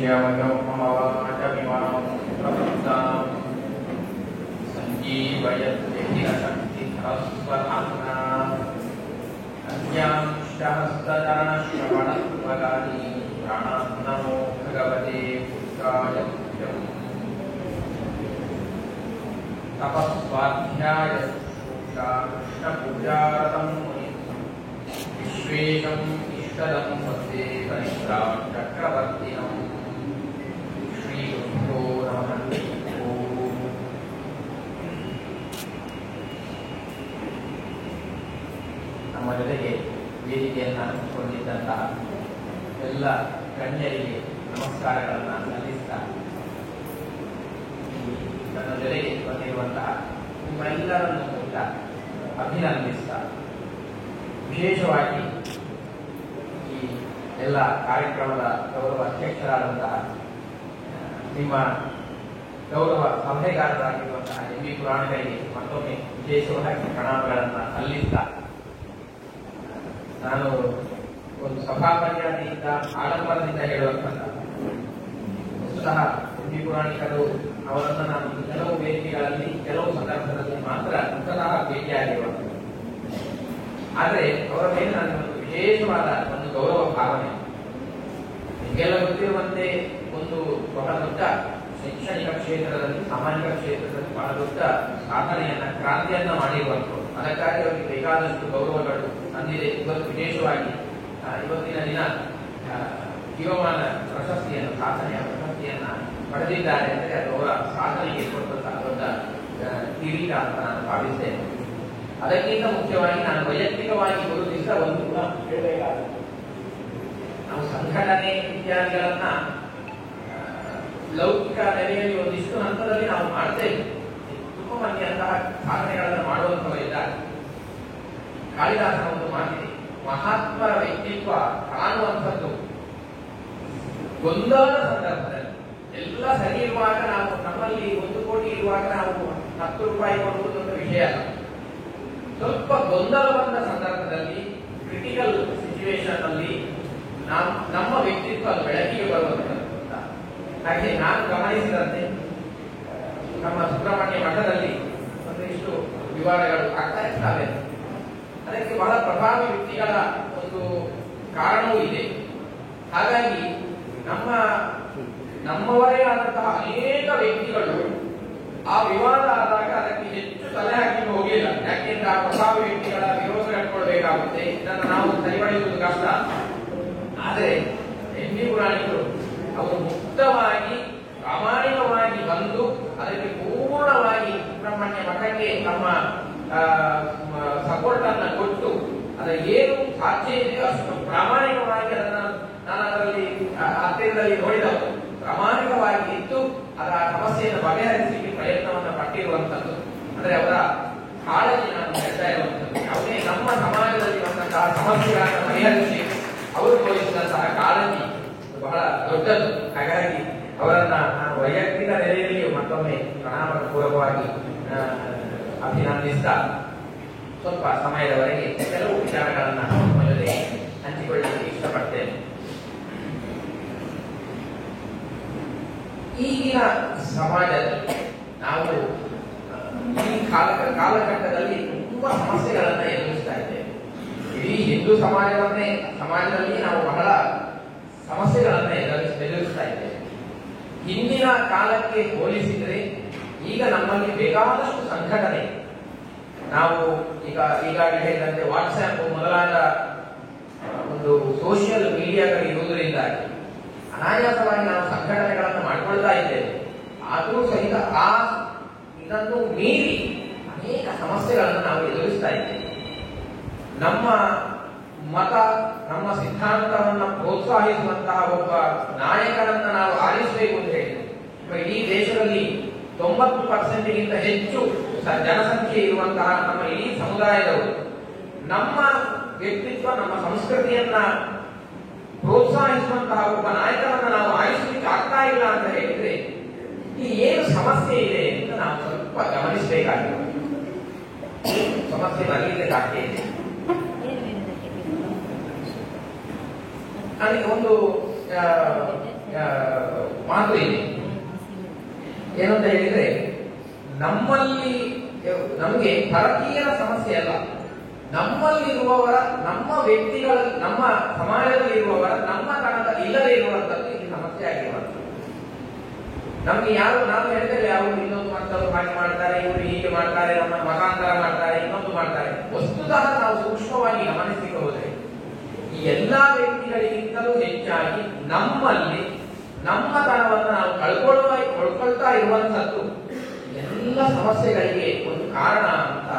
श्यमजमवाचमिमां प्रपन्नां सञ्जीवयत्यखिलशक्तिधरस्वधाम्ना अन्यांश्चहस्तचरणश्रवणत्वगानी प्राणान्नमो भगवते पुरुषाय तुभ्यम् तपस्वाध्याय कृष्णपूजारतं मुनिं विश्वेशम् इष्टदं वन्दे परित्राणचक्रवर्तिनम् श्रीगुरुभ्यो नमः। ನಮ್ಮ ಜೊತೆಗೆ ವೇದಿಕೆಯನ್ನು ಹೊಂದಿದ್ದಂತಹ ಎಲ್ಲ ಗಣ್ಯರಿಗೆ ನಮಸ್ಕಾರಗಳನ್ನು ಸಲ್ಲಿಸ್ತಾ ನನ್ನ ಜೊತೆಗೆ ಬಂದಿರುವಂತಹ ನಿಮ್ಮೆಲ್ಲರನ್ನು ಕೂಡ ಅಭಿನಂದಿಸ್ತಾ ವಿಶೇಷವಾಗಿ ಈ ಎಲ್ಲ ಕಾರ್ಯಕ್ರಮದ ಗೌರವ ಅಧ್ಯಕ್ಷರಾದಂತಹ ನಿಮ್ಮ ಗೌರವ ಸಲಹೆಗಾರರಾಗಿರುವಂತಹ ಎಂ.ವಿ. ಪುರಾಣಿಕರಿಗೆ ಮತ್ತೊಮ್ಮೆ ವಿಶೇಷವಾಗಿ ಪ್ರಣಾಮಗಳನ್ನು ಸಲ್ಲಿಸ್ತಾ ನಾನು ಒಂದು ಸಭಾಪರ್ಯಾದಿಯಿಂದ ಆಡಂಬರದಿಂದ ಹೇಳುವಂತಹ ವಸ್ತುತಃ ಎಂ.ವಿ. ಪುರಾಣಿಕರು ಅವರನ್ನು ನಾನು ಕೆಲವು ವೇದಿಕೆಗಳಲ್ಲಿ ಕೆಲವು ಸಂದರ್ಭದಲ್ಲಿ ಮಾತ್ರ ಸ್ವತಃ ಭೇಟಿಯಾಗಿರುವಂತಹ, ಆದರೆ ಅವರ ಮೇಲೆ ನನಗೊಂದು ವಿಶೇಷವಾದ ಒಂದು ಗೌರವ ಭಾವನೆ. ನಿಮಗೆಲ್ಲ ಗೊತ್ತಿರುವಂತೆ ಒಂದು ಬಹಳ ದೊಡ್ಡ ಶೈಕ್ಷಣಿಕ ಕ್ಷೇತ್ರದಲ್ಲಿ, ಸಾಮಾಜಿಕ ಕ್ಷೇತ್ರದಲ್ಲಿ ಬಹಳ ದೊಡ್ಡ ಸಾಧನೆಯನ್ನ, ಕ್ರಾಂತಿಯನ್ನ ಮಾಡಿರುವಂಥದ್ದು. ಅದಕ್ಕಾಗಿ ಅವರಿಗೆ ಬೇಕಾದಷ್ಟು ಗೌರವಗಳು ಅಂದಿದೆ. ಇವತ್ತು ವಿಶೇಷವಾಗಿ ಇವತ್ತಿನ ದಿನ ಜೀವಮಾನ ಪ್ರಶಸ್ತಿಯನ್ನು, ಸಾಧನೆಯ ಪ್ರಶಸ್ತಿಯನ್ನ ಪಡೆದಿದ್ದಾರೆ ಅಂದರೆ ಅದು ಅವರ ಸಾಧನೆಗೆ ಕೊಟ್ಟಂತಹ ದೊಡ್ಡ ಕಿರೀಟ ಅಂತ ನಾನು ಭಾವಿಸ್ತೇನೆ. ಅದಕ್ಕಿಂತ ಮುಖ್ಯವಾಗಿ ನಾನು ವೈಯಕ್ತಿಕವಾಗಿ ಗುರುತಿಸಿದ ಒಂದು ಕೂಡ ಹೇಳಬೇಕಾಗುತ್ತೆ. ನಾವು ಸಂಘಟನೆ ಇತ್ಯಾದಿಗಳನ್ನ ಲೌಕಿಕ ನೆಲೆಯಲ್ಲಿ ಒಂದಿಷ್ಟು ಹಂತದಲ್ಲಿ ನಾವು ಮಾಡ್ತೇವೆ. ತುಂಬಾ ಮಂದಿ ಅಂತಹ ಸಾಧನೆಗಳನ್ನು ಮಾಡುವಂತವರಿದ್ದಾರೆ. ಕಾಳಿದಾಸನ ಒಂದು ಮಾತಿದೆ, ಮಹಾತ್ಮರ ವ್ಯಕ್ತಿತ್ವ ಕಾಣುವಂಥದ್ದು ಗೊಂದಲದ ಸಂದರ್ಭದಲ್ಲಿ. ಎಲ್ಲ ಸರಿ ಇರುವಾಗ ನಾವು, ನಮ್ಮಲ್ಲಿ 1 ಕೋಟಿ ಇರುವಾಗ ನಾವು 10 ರೂಪಾಯಿ ಕೊಡುವುದು ಒಂದು ವಿಷಯ ಅಲ್ಲ. ಸ್ವಲ್ಪ ಗೊಂದಲ ಬಂದ ಸಂದರ್ಭದಲ್ಲಿ, ಕ್ರಿಟಿಕಲ್ ಸಿಚುವೇಶನ್ ಅಲ್ಲಿ ನಮ್ಮ ವ್ಯಕ್ತಿತ್ವ ಬೆಳಕಿಗೆ ಬರುವಂಥದ್ದು. ಹಾಗೆ ನಾನು ಗಮನಿಸಿದಂತೆ ನಮ್ಮ ಸುಬ್ರಹ್ಮಣ್ಯ ಮಠದಲ್ಲಿ ಒಂದಿಷ್ಟು ವಿವಾದಗಳು ಆಗ್ತಾ ಇರ್ತವೆ. ಅದಕ್ಕೆ ಬಹಳ ಪ್ರಭಾವಿ ವ್ಯಕ್ತಿಗಳ ಒಂದು ಕಾರಣವೂ ಇದೆ. ಹಾಗಾಗಿ ನಮ್ಮವರೇ ಆದಂತಹ ಅನೇಕ ವ್ಯಕ್ತಿಗಳು ಆ ವಿವಾದ ಆದಾಗ ಅದಕ್ಕೆ ಹೆಚ್ಚು ತಲೆ ಹಾಕಿ ಹೋಗಿಲ್ಲ. ಯಾಕೆಂದ್ರೆ ಆ ಪ್ರಭಾವಿ ವ್ಯಕ್ತಿಗಳ ವಿರೋಧ ಕಟ್ಕೊಳ್ಬೇಕಾಗುತ್ತೆ. ಇದನ್ನು ನಾವು ಸರಿಪಡಿಸುವುದು ಕಷ್ಟ. ಆದರೆ ಎಂ.ವಿ. ಪುರಾಣಿಕರು ಅವರು ಮುಕ್ತವಾಗಿ, ಪ್ರಾಮಾಣಿಕವಾಗಿ ಬಂದು ಅದಕ್ಕೆ ಪೂರ್ಣವಾಗಿ ಸುಬ್ರಹ್ಮಣ್ಯ ಮಠಕ್ಕೆ ತಮ್ಮ ಸಪೋರ್ಟ್ ಅನ್ನ ಕೊಟ್ಟು, ಅದರ ಏನು ಸಾಧ್ಯ ಇದೆ ಅಷ್ಟು ಪ್ರಾಮಾಣಿಕವಾಗಿ ಅದನ್ನು ನಾನು ಅದರಲ್ಲಿ ಹತ್ತಿರದಲ್ಲಿ ನೋಡಿದವರು ಪ್ರಾಮಾಣಿಕವಾಗಿ ಇದ್ದು ಅದರ ಸಮಸ್ಯೆಯನ್ನು ಬಗೆಹರಿಸಲಿಕ್ಕೆ ಪ್ರಯತ್ನವನ್ನು ಪಟ್ಟಿರುವಂತದ್ದು. ಅಂದ್ರೆ ಅವರ ಕಾಳಜಿ ನಾನು ಹೇಳ್ತಾ ಇರುವಂತದ್ದು. ಯಾವುದೇ ನಮ್ಮ ಸಮಾಜದಲ್ಲಿ ಬಂದಂತಹ ಸಮಸ್ಯೆಗಳನ್ನು ಬಗೆಹರಿಸಿ ಅವರು ತೋರಿಸಿದಂತಹ ಕಾಳಜಿ ಬಹಳ ದೊಡ್ಡದು. ಹಾಗಾಗಿ ಅವರನ್ನ ನಾನು ವೈಯಕ್ತಿಕ ನೆಲೆಯಲ್ಲಿಯೂ ಮತ್ತೊಮ್ಮೆ ಪ್ರಣಾಮ ಪೂರ್ವಕವಾಗಿ ಅಭಿನಂದಿಸ್ತಾ ಸ್ವಲ್ಪ ಸಮಯದವರೆಗೆ ಕೆಲವು ವಿಚಾರಗಳನ್ನು ನಮ್ಮ ಜೊತೆ ಹಂಚಿಕೊಳ್ಳಲು ಇಷ್ಟಪಡ್ತೇನೆ. ಈಗಿನ ಸಮಾಜದಲ್ಲಿ ನಾವು ಈ ಕಾಲಘಟ್ಟದಲ್ಲಿ ತುಂಬಾ ಸಮಸ್ಯೆಗಳನ್ನು ಎದುರಿಸ್ತಾ ಇದ್ದೇವೆ. ಇಡೀ ಹಿಂದೂ ಸಮಾಜದಲ್ಲಿ ನಾವು ಬಹಳ ಸಮಸ್ಯೆಗಳನ್ನು ಎದುರಿಸ್ತಾ ಇದ್ದೇವೆ. ಹಿಂದಿನ ಕಾಲಕ್ಕೆ ಹೋಲಿಸಿದರೆ ಈಗ ನಮ್ಮಲ್ಲಿ ಬೇಕಾದಷ್ಟು ಸಂಘಟನೆ, ನಾವು ಈಗಾಗಲೇ ಹೇಳಿದಂತೆ ವಾಟ್ಸ್ಆಪ್ ಮೊದಲಾದ ಒಂದು ಸೋಷಿಯಲ್ ಮೀಡಿಯಾಗಳು ಇರುವುದರಿಂದಾಗಿ ಅನಾಯಾಸವಾಗಿ ನಾವು ಸಂಘಟನೆಗಳನ್ನು ಮಾಡಿಕೊಳ್ತಾ ಇದ್ದೇವೆ. ಆದರೂ ಸಹಿತ ಇದನ್ನು ಮೀರಿ ಅನೇಕ ಸಮಸ್ಯೆಗಳನ್ನು ನಾವು ಎದುರಿಸ್ತಾ ಇದ್ದೇವೆ. ನಮ್ಮ ಮತ, ನಮ್ಮ ಸಿದ್ಧಾಂತವನ್ನು ಪ್ರೋತ್ಸಾಹಿಸುವಂತಹ ಒಬ್ಬ ನಾಯಕರನ್ನು ನಾವು ಆರಿಸಬೇಕು ಅಂತ ಹೇಳಿದ್ರೆ, ಇಡೀ ದೇಶದಲ್ಲಿ 90% ಹೆಚ್ಚು ಜನಸಂಖ್ಯೆ ಇರುವಂತಹ ನಮ್ಮ ಇಡೀ ಸಮುದಾಯದವರು ನಮ್ಮ ವ್ಯಕ್ತಿತ್ವ, ನಮ್ಮ ಸಂಸ್ಕೃತಿಯನ್ನ ಪ್ರೋತ್ಸಾಹಿಸುವಂತಹ ಒಬ್ಬ ನಾಯಕರನ್ನು ನಾವು ಆರಿಸಲಿಕ್ಕೆ ಆಗ್ತಾ ಇಲ್ಲ ಅಂತ ಹೇಳಿದ್ರೆ ಈ ಏನು ಸಮಸ್ಯೆ ಇದೆ ಅಂತ ನಾವು ಸ್ವಲ್ಪ ಗಮನಿಸಬೇಕಾಗಿದೆ. ಸಮಸ್ಯೆ ಬರಲಿಕ್ಕೆ ಸಾಧ್ಯ ಇದೆ. ನನಗೆ ಒಂದು ಮಾತು ಇದೆ. ಏನಂತ ಹೇಳಿದ್ರೆ, ನಮ್ಮಲ್ಲಿ ನಮಗೆ ಪರಕೀಯರ ಸಮಸ್ಯೆ ಅಲ್ಲ, ನಮ್ಮಲ್ಲಿರುವವರ, ನಮ್ಮ ವ್ಯಕ್ತಿಗಳ, ನಮ್ಮ ಸಮಾಜದಲ್ಲಿ ಇರುವವರ ನಮ್ಮ ತನಕ ಇಲ್ಲದೆ ಇರುವಂತದ್ದು ಈ ಸಮಸ್ಯೆ ಆಗಿರುವಂಥದ್ದು. ನಮ್ಗೆ ಯಾರು, ನಾವು ಹೇಳಿದ್ರೆ ಯಾರು ಇನ್ನೊಂದು ಮಕ್ಕಳು ಹಾಗೆ ಮಾಡ್ತಾರೆ, ಇವರು ಹೀಗೆ ಮಾಡ್ತಾರೆ, ನಮ್ಮ ಮತಾಂತರ ಮಾಡ್ತಾರೆ, ಇನ್ನೊಂದು ಮಾಡ್ತಾರೆ. ವಸ್ತುತಃ ನಾವು ಸೂಕ್ಷ್ಮವಾಗಿ ಗಮನಿಸಿಕೊಂಡು ಹೋದರೆ ಈ ಎಲ್ಲಾ ವ್ಯಕ್ತಿಗಳಿಗಿಂತಲೂ ಹೆಚ್ಚಾಗಿ ನಮ್ಮಲ್ಲಿ ನಮ್ಮ ತನವನ್ನು ನಾವು ಕಳ್ಕೊಳ್ತಾ ಇರುವಂತದ್ದು ಎಲ್ಲ ಸಮಸ್ಯೆಗಳಿಗೆ ಒಂದು ಕಾರಣ ಅಂತ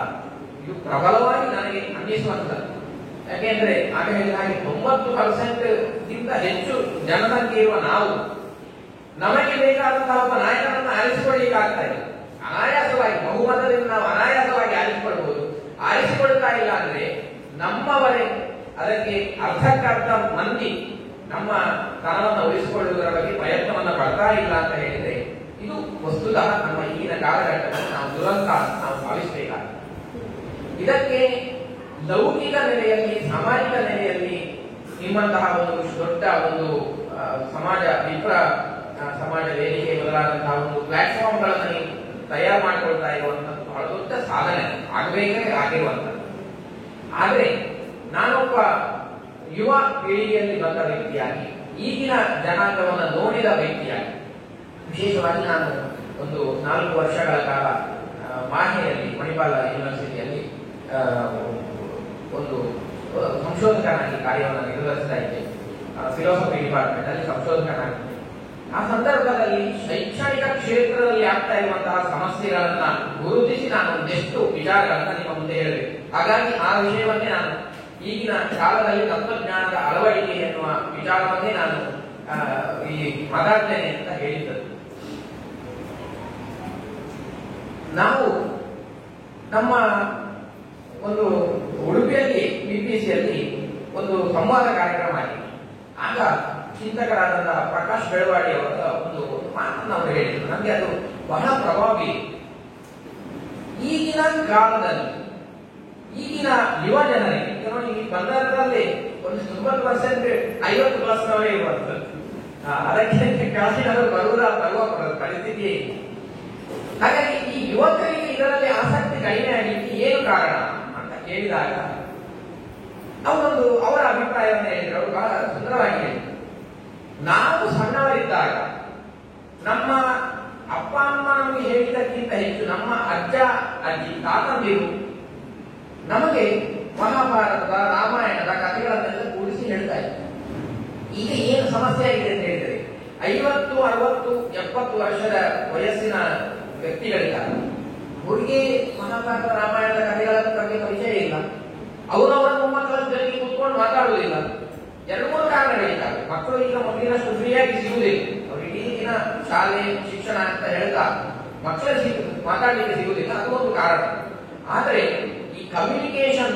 ಇದು ಪ್ರಬಲವಾಗಿ ನನಗೆ ಅನ್ನಿಸುವಂಥದ್ದು. ಯಾಕೆಂದ್ರೆ ಆಗ ಹೇಳಿದ ಹಾಗೆ 90% ಹೆಚ್ಚು ಜನಸಂಖ್ಯೆ ಇರುವ ನಾವು ನಮಗೆ ಬೇಕಾದಂತಹ ಒಬ್ಬ ನಾಯಕನನ್ನು ಆರಿಸಿಕೊಳ್ಳಿಕ್ಕಾಗ್ತಾ ಇಲ್ಲ. ಅನಾಯಾಸವಾಗಿ ಬಹುಮತದಿಂದ ನಾವು ಅನಾಯಾಸವಾಗಿ ಆರಿಸಿಕೊಳ್ಬಹುದು. ಆರಿಸಿಕೊಳ್ತಾ ಇಲ್ಲ ಅಂದ್ರೆ ನಮ್ಮವರೇ ಅದಕ್ಕೆ ಅರ್ಧಕ್ಕರ್ಧ ಮಂದಿ ನಮ್ಮ ತನವನ್ನು ಉಳಿಸಿಕೊಳ್ಳುವುದರ ಬಗ್ಗೆ ಪ್ರಯತ್ನವನ್ನ ಪಡ್ತಾ ಇಲ್ಲ ಅಂತ ಹೇಳಿದ್ರೆ ಇದು ವಸ್ತುತಃ ನಮ್ಮ ಈಗಿನ ಕಾಲಘಟ್ಟದಲ್ಲಿ ನಾವು ದುರಂತ ನಾವು ಭಾವಿಸಬೇಕಾಗಿದೆ. ಇದಕ್ಕೆ ಲೌಕಿಕ ನೆಲೆಯಲ್ಲಿ, ಸಾಮಾಜಿಕ ನೆಲೆಯಲ್ಲಿ ನಿಮ್ಮಂತಹ ಒಂದು ದೊಡ್ಡ ಒಂದು ಸಮಾಜ ವೇದಿಕೆ ಮೊದಲಾದಂತಹ ಒಂದು ಪ್ಲಾಟ್ಫಾರ್ಮ್ಗಳನ್ನು ನೀವು ತಯಾರು ಮಾಡಿಕೊಳ್ತಾ ಇರುವಂತದ್ದು ಬಹಳ ದೊಡ್ಡ ಸಾಧನೆ, ಆಗಬೇಕೇ ಆಗಿರುವಂತದ್ದು. ಆದ್ರೆ ನಾನೊಬ್ಬ ಯುವ ಪೀಳಿಗೆಯಲ್ಲಿ ಬಂದ ವ್ಯಕ್ತಿಯಾಗಿ, ಈಗಿನ ಜನಾಂಗವನ್ನು ನೋಡಿದ ವ್ಯಕ್ತಿಯಾಗಿ, ವಿಶೇಷವಾಗಿ ನಾನು ಒಂದು 4 ವರ್ಷಗಳ ಕಾಲ ಮಾಹೆಯಲ್ಲಿ, ಮಣಿಪಾಲ ಯೂನಿವರ್ಸಿಟಿಯಲ್ಲಿ ಒಂದು ಸಂಶೋಧಕನಾಗಿ ಕಾರ್ಯವನ್ನು ನಿರ್ವಹಿಸ್ತಾ ಇದ್ದೆ. ಫಿಲಾಸಫಿ ಡಿಪಾರ್ಟ್ಮೆಂಟ್ ಅಲ್ಲಿ ಸಂಶೋಧಕನಾಗಿದ್ದೆ. ಆ ಸಂದರ್ಭದಲ್ಲಿ ಶೈಕ್ಷಣಿಕ ಕ್ಷೇತ್ರದಲ್ಲಿ ಆಗ್ತಾ ಇರುವಂತಹ ಸಮಸ್ಯೆಗಳನ್ನ ಗುರುತಿಸಿ ನಾನು ಒಂದೆಷ್ಟು ವಿಚಾರಗಳನ್ನ ನಿಮ್ಮ ಮುಂದೆ ಹೇಳಬೇಕು. ಹಾಗಾಗಿ ಆ ವಿಷಯವನ್ನೇ ನಾನು ಈಗಿನ ಕಾಲದಲ್ಲಿ ತತ್ವಜ್ಞಾನದ ಅಳವಡಿಕೆ ಎನ್ನುವ ವಿಚಾರವನ್ನೇ ನಾನು ಈ ಮಾತಾಡ್ತೇನೆ ಅಂತ ಹೇಳಿದ್ದದ್ದು. ನಾವು ನಮ್ಮ ಒಂದು ಉಡುಪಿಯಲ್ಲಿ ಬಿಪಿಸಿಯಲ್ಲಿ ಒಂದು ಸಂವಾದ ಕಾರ್ಯಕ್ರಮ ಆಗಿದೆ. ಆಗ ಚಿಂತಕರಾದಂತಹ ಪ್ರಕಾಶ್ ಬೆಳವಾಡಿ ಅವರ ಒಂದು ಮಾತನ್ನು ಅವರು ಹೇಳಿದರು. ನನಗೆ ಅದು ಬಹಳ ಪ್ರಭಾವ ಬೀರಿತು. ಈಗಿನ ಕಾಲದಲ್ಲಿ ಈಗಿನ ಯುವ ಜನರಿಗೆ ಈ ಬಂದರಲ್ಲಿ ಒಂದು 90% 50+ ಇರುವಂತದ್ದು, ಅದಕ್ಕೆ ಕೆಳಗಿನವರು ಬರುವ ಪರಿಸ್ಥಿತಿಯೇ ಇದೆ. ಹಾಗಾಗಿ ಈ ಯುವಕರಿಗೆ ಇದರಲ್ಲಿ ಆಸಕ್ತಿ ಕಡಿಮೆ ಆಗಲಿಕ್ಕೆ ಏನು ಕಾರಣ ಅಂತ ಕೇಳಿದಾಗ ಅವರ ಅಭಿಪ್ರಾಯವನ್ನು ಹೇಳಿದ್ರು. ಅವರು ಬಹಳ ಸುಂದರವಾಗಿ ಹೇಳಿದರು. ನಾವು ಸಣ್ಣವರಿದ್ದಾಗ ನಮ್ಮ ಅಪ್ಪ ಅಮ್ಮ ನಮಗೆ ಹೇಳಿದ್ದಕ್ಕಿಂತ ಹೆಚ್ಚು ನಮ್ಮ ಅಜ್ಜ ಅಜ್ಜಿ ತಾತಂದಿರು ನಮಗೆ ಮಹಾಭಾರತದ, ರಾಮಾಯಣದ ಕಥೆಗಳನ್ನೆಲ್ಲ ಕೂಡಿಸಿ ಹೇಳ್ತಾ ಇದ್ದಾರೆ. ಈಗ ಏನು ಸಮಸ್ಯೆ ಆಗಿದೆ ಅಂತ ಹೇಳಿದರೆ 50, 60, 70 ವರ್ಷದ ವಯಸ್ಸಿನ ವ್ಯಕ್ತಿಗಳಿದ್ದಾರೆ. ಅವರಿಗೆ ಮಹಾಭಾರತ, ರಾಮಾಯಣದ ಕಥೆಗಳ ಬಗ್ಗೆ ಪರಿಚಯ ಇಲ್ಲ. ಅವರವರ ಮೊಮ್ಮಕ್ಕಳ ಜೊತೆಗೆ ಕೂತ್ಕೊಂಡು ಮಾತಾಡುವುದಿಲ್ಲ. 2-3 ಕಾರಣಗಳಿದ್ದಾವೆ. ಮಕ್ಕಳು ಈಗ ಮೊದಲಿನಷ್ಟು ಫ್ರೀಯಾಗಿ ಸಿಗುವುದಿಲ್ಲ. ಅವರು ಇಡೀ ದಿನ ಶಾಲೆ ಶಿಕ್ಷಣ ಅಂತ ಹೇಳ್ತಾ ಮಕ್ಕಳು ಮಾತಾಡಲಿಕ್ಕೆ ಸಿಗುವುದಿಲ್ಲ. ಅದು ಒಂದು ಕಾರಣ. ಆದರೆ ಈ ಕಮ್ಯುನಿಕೇಶನ್,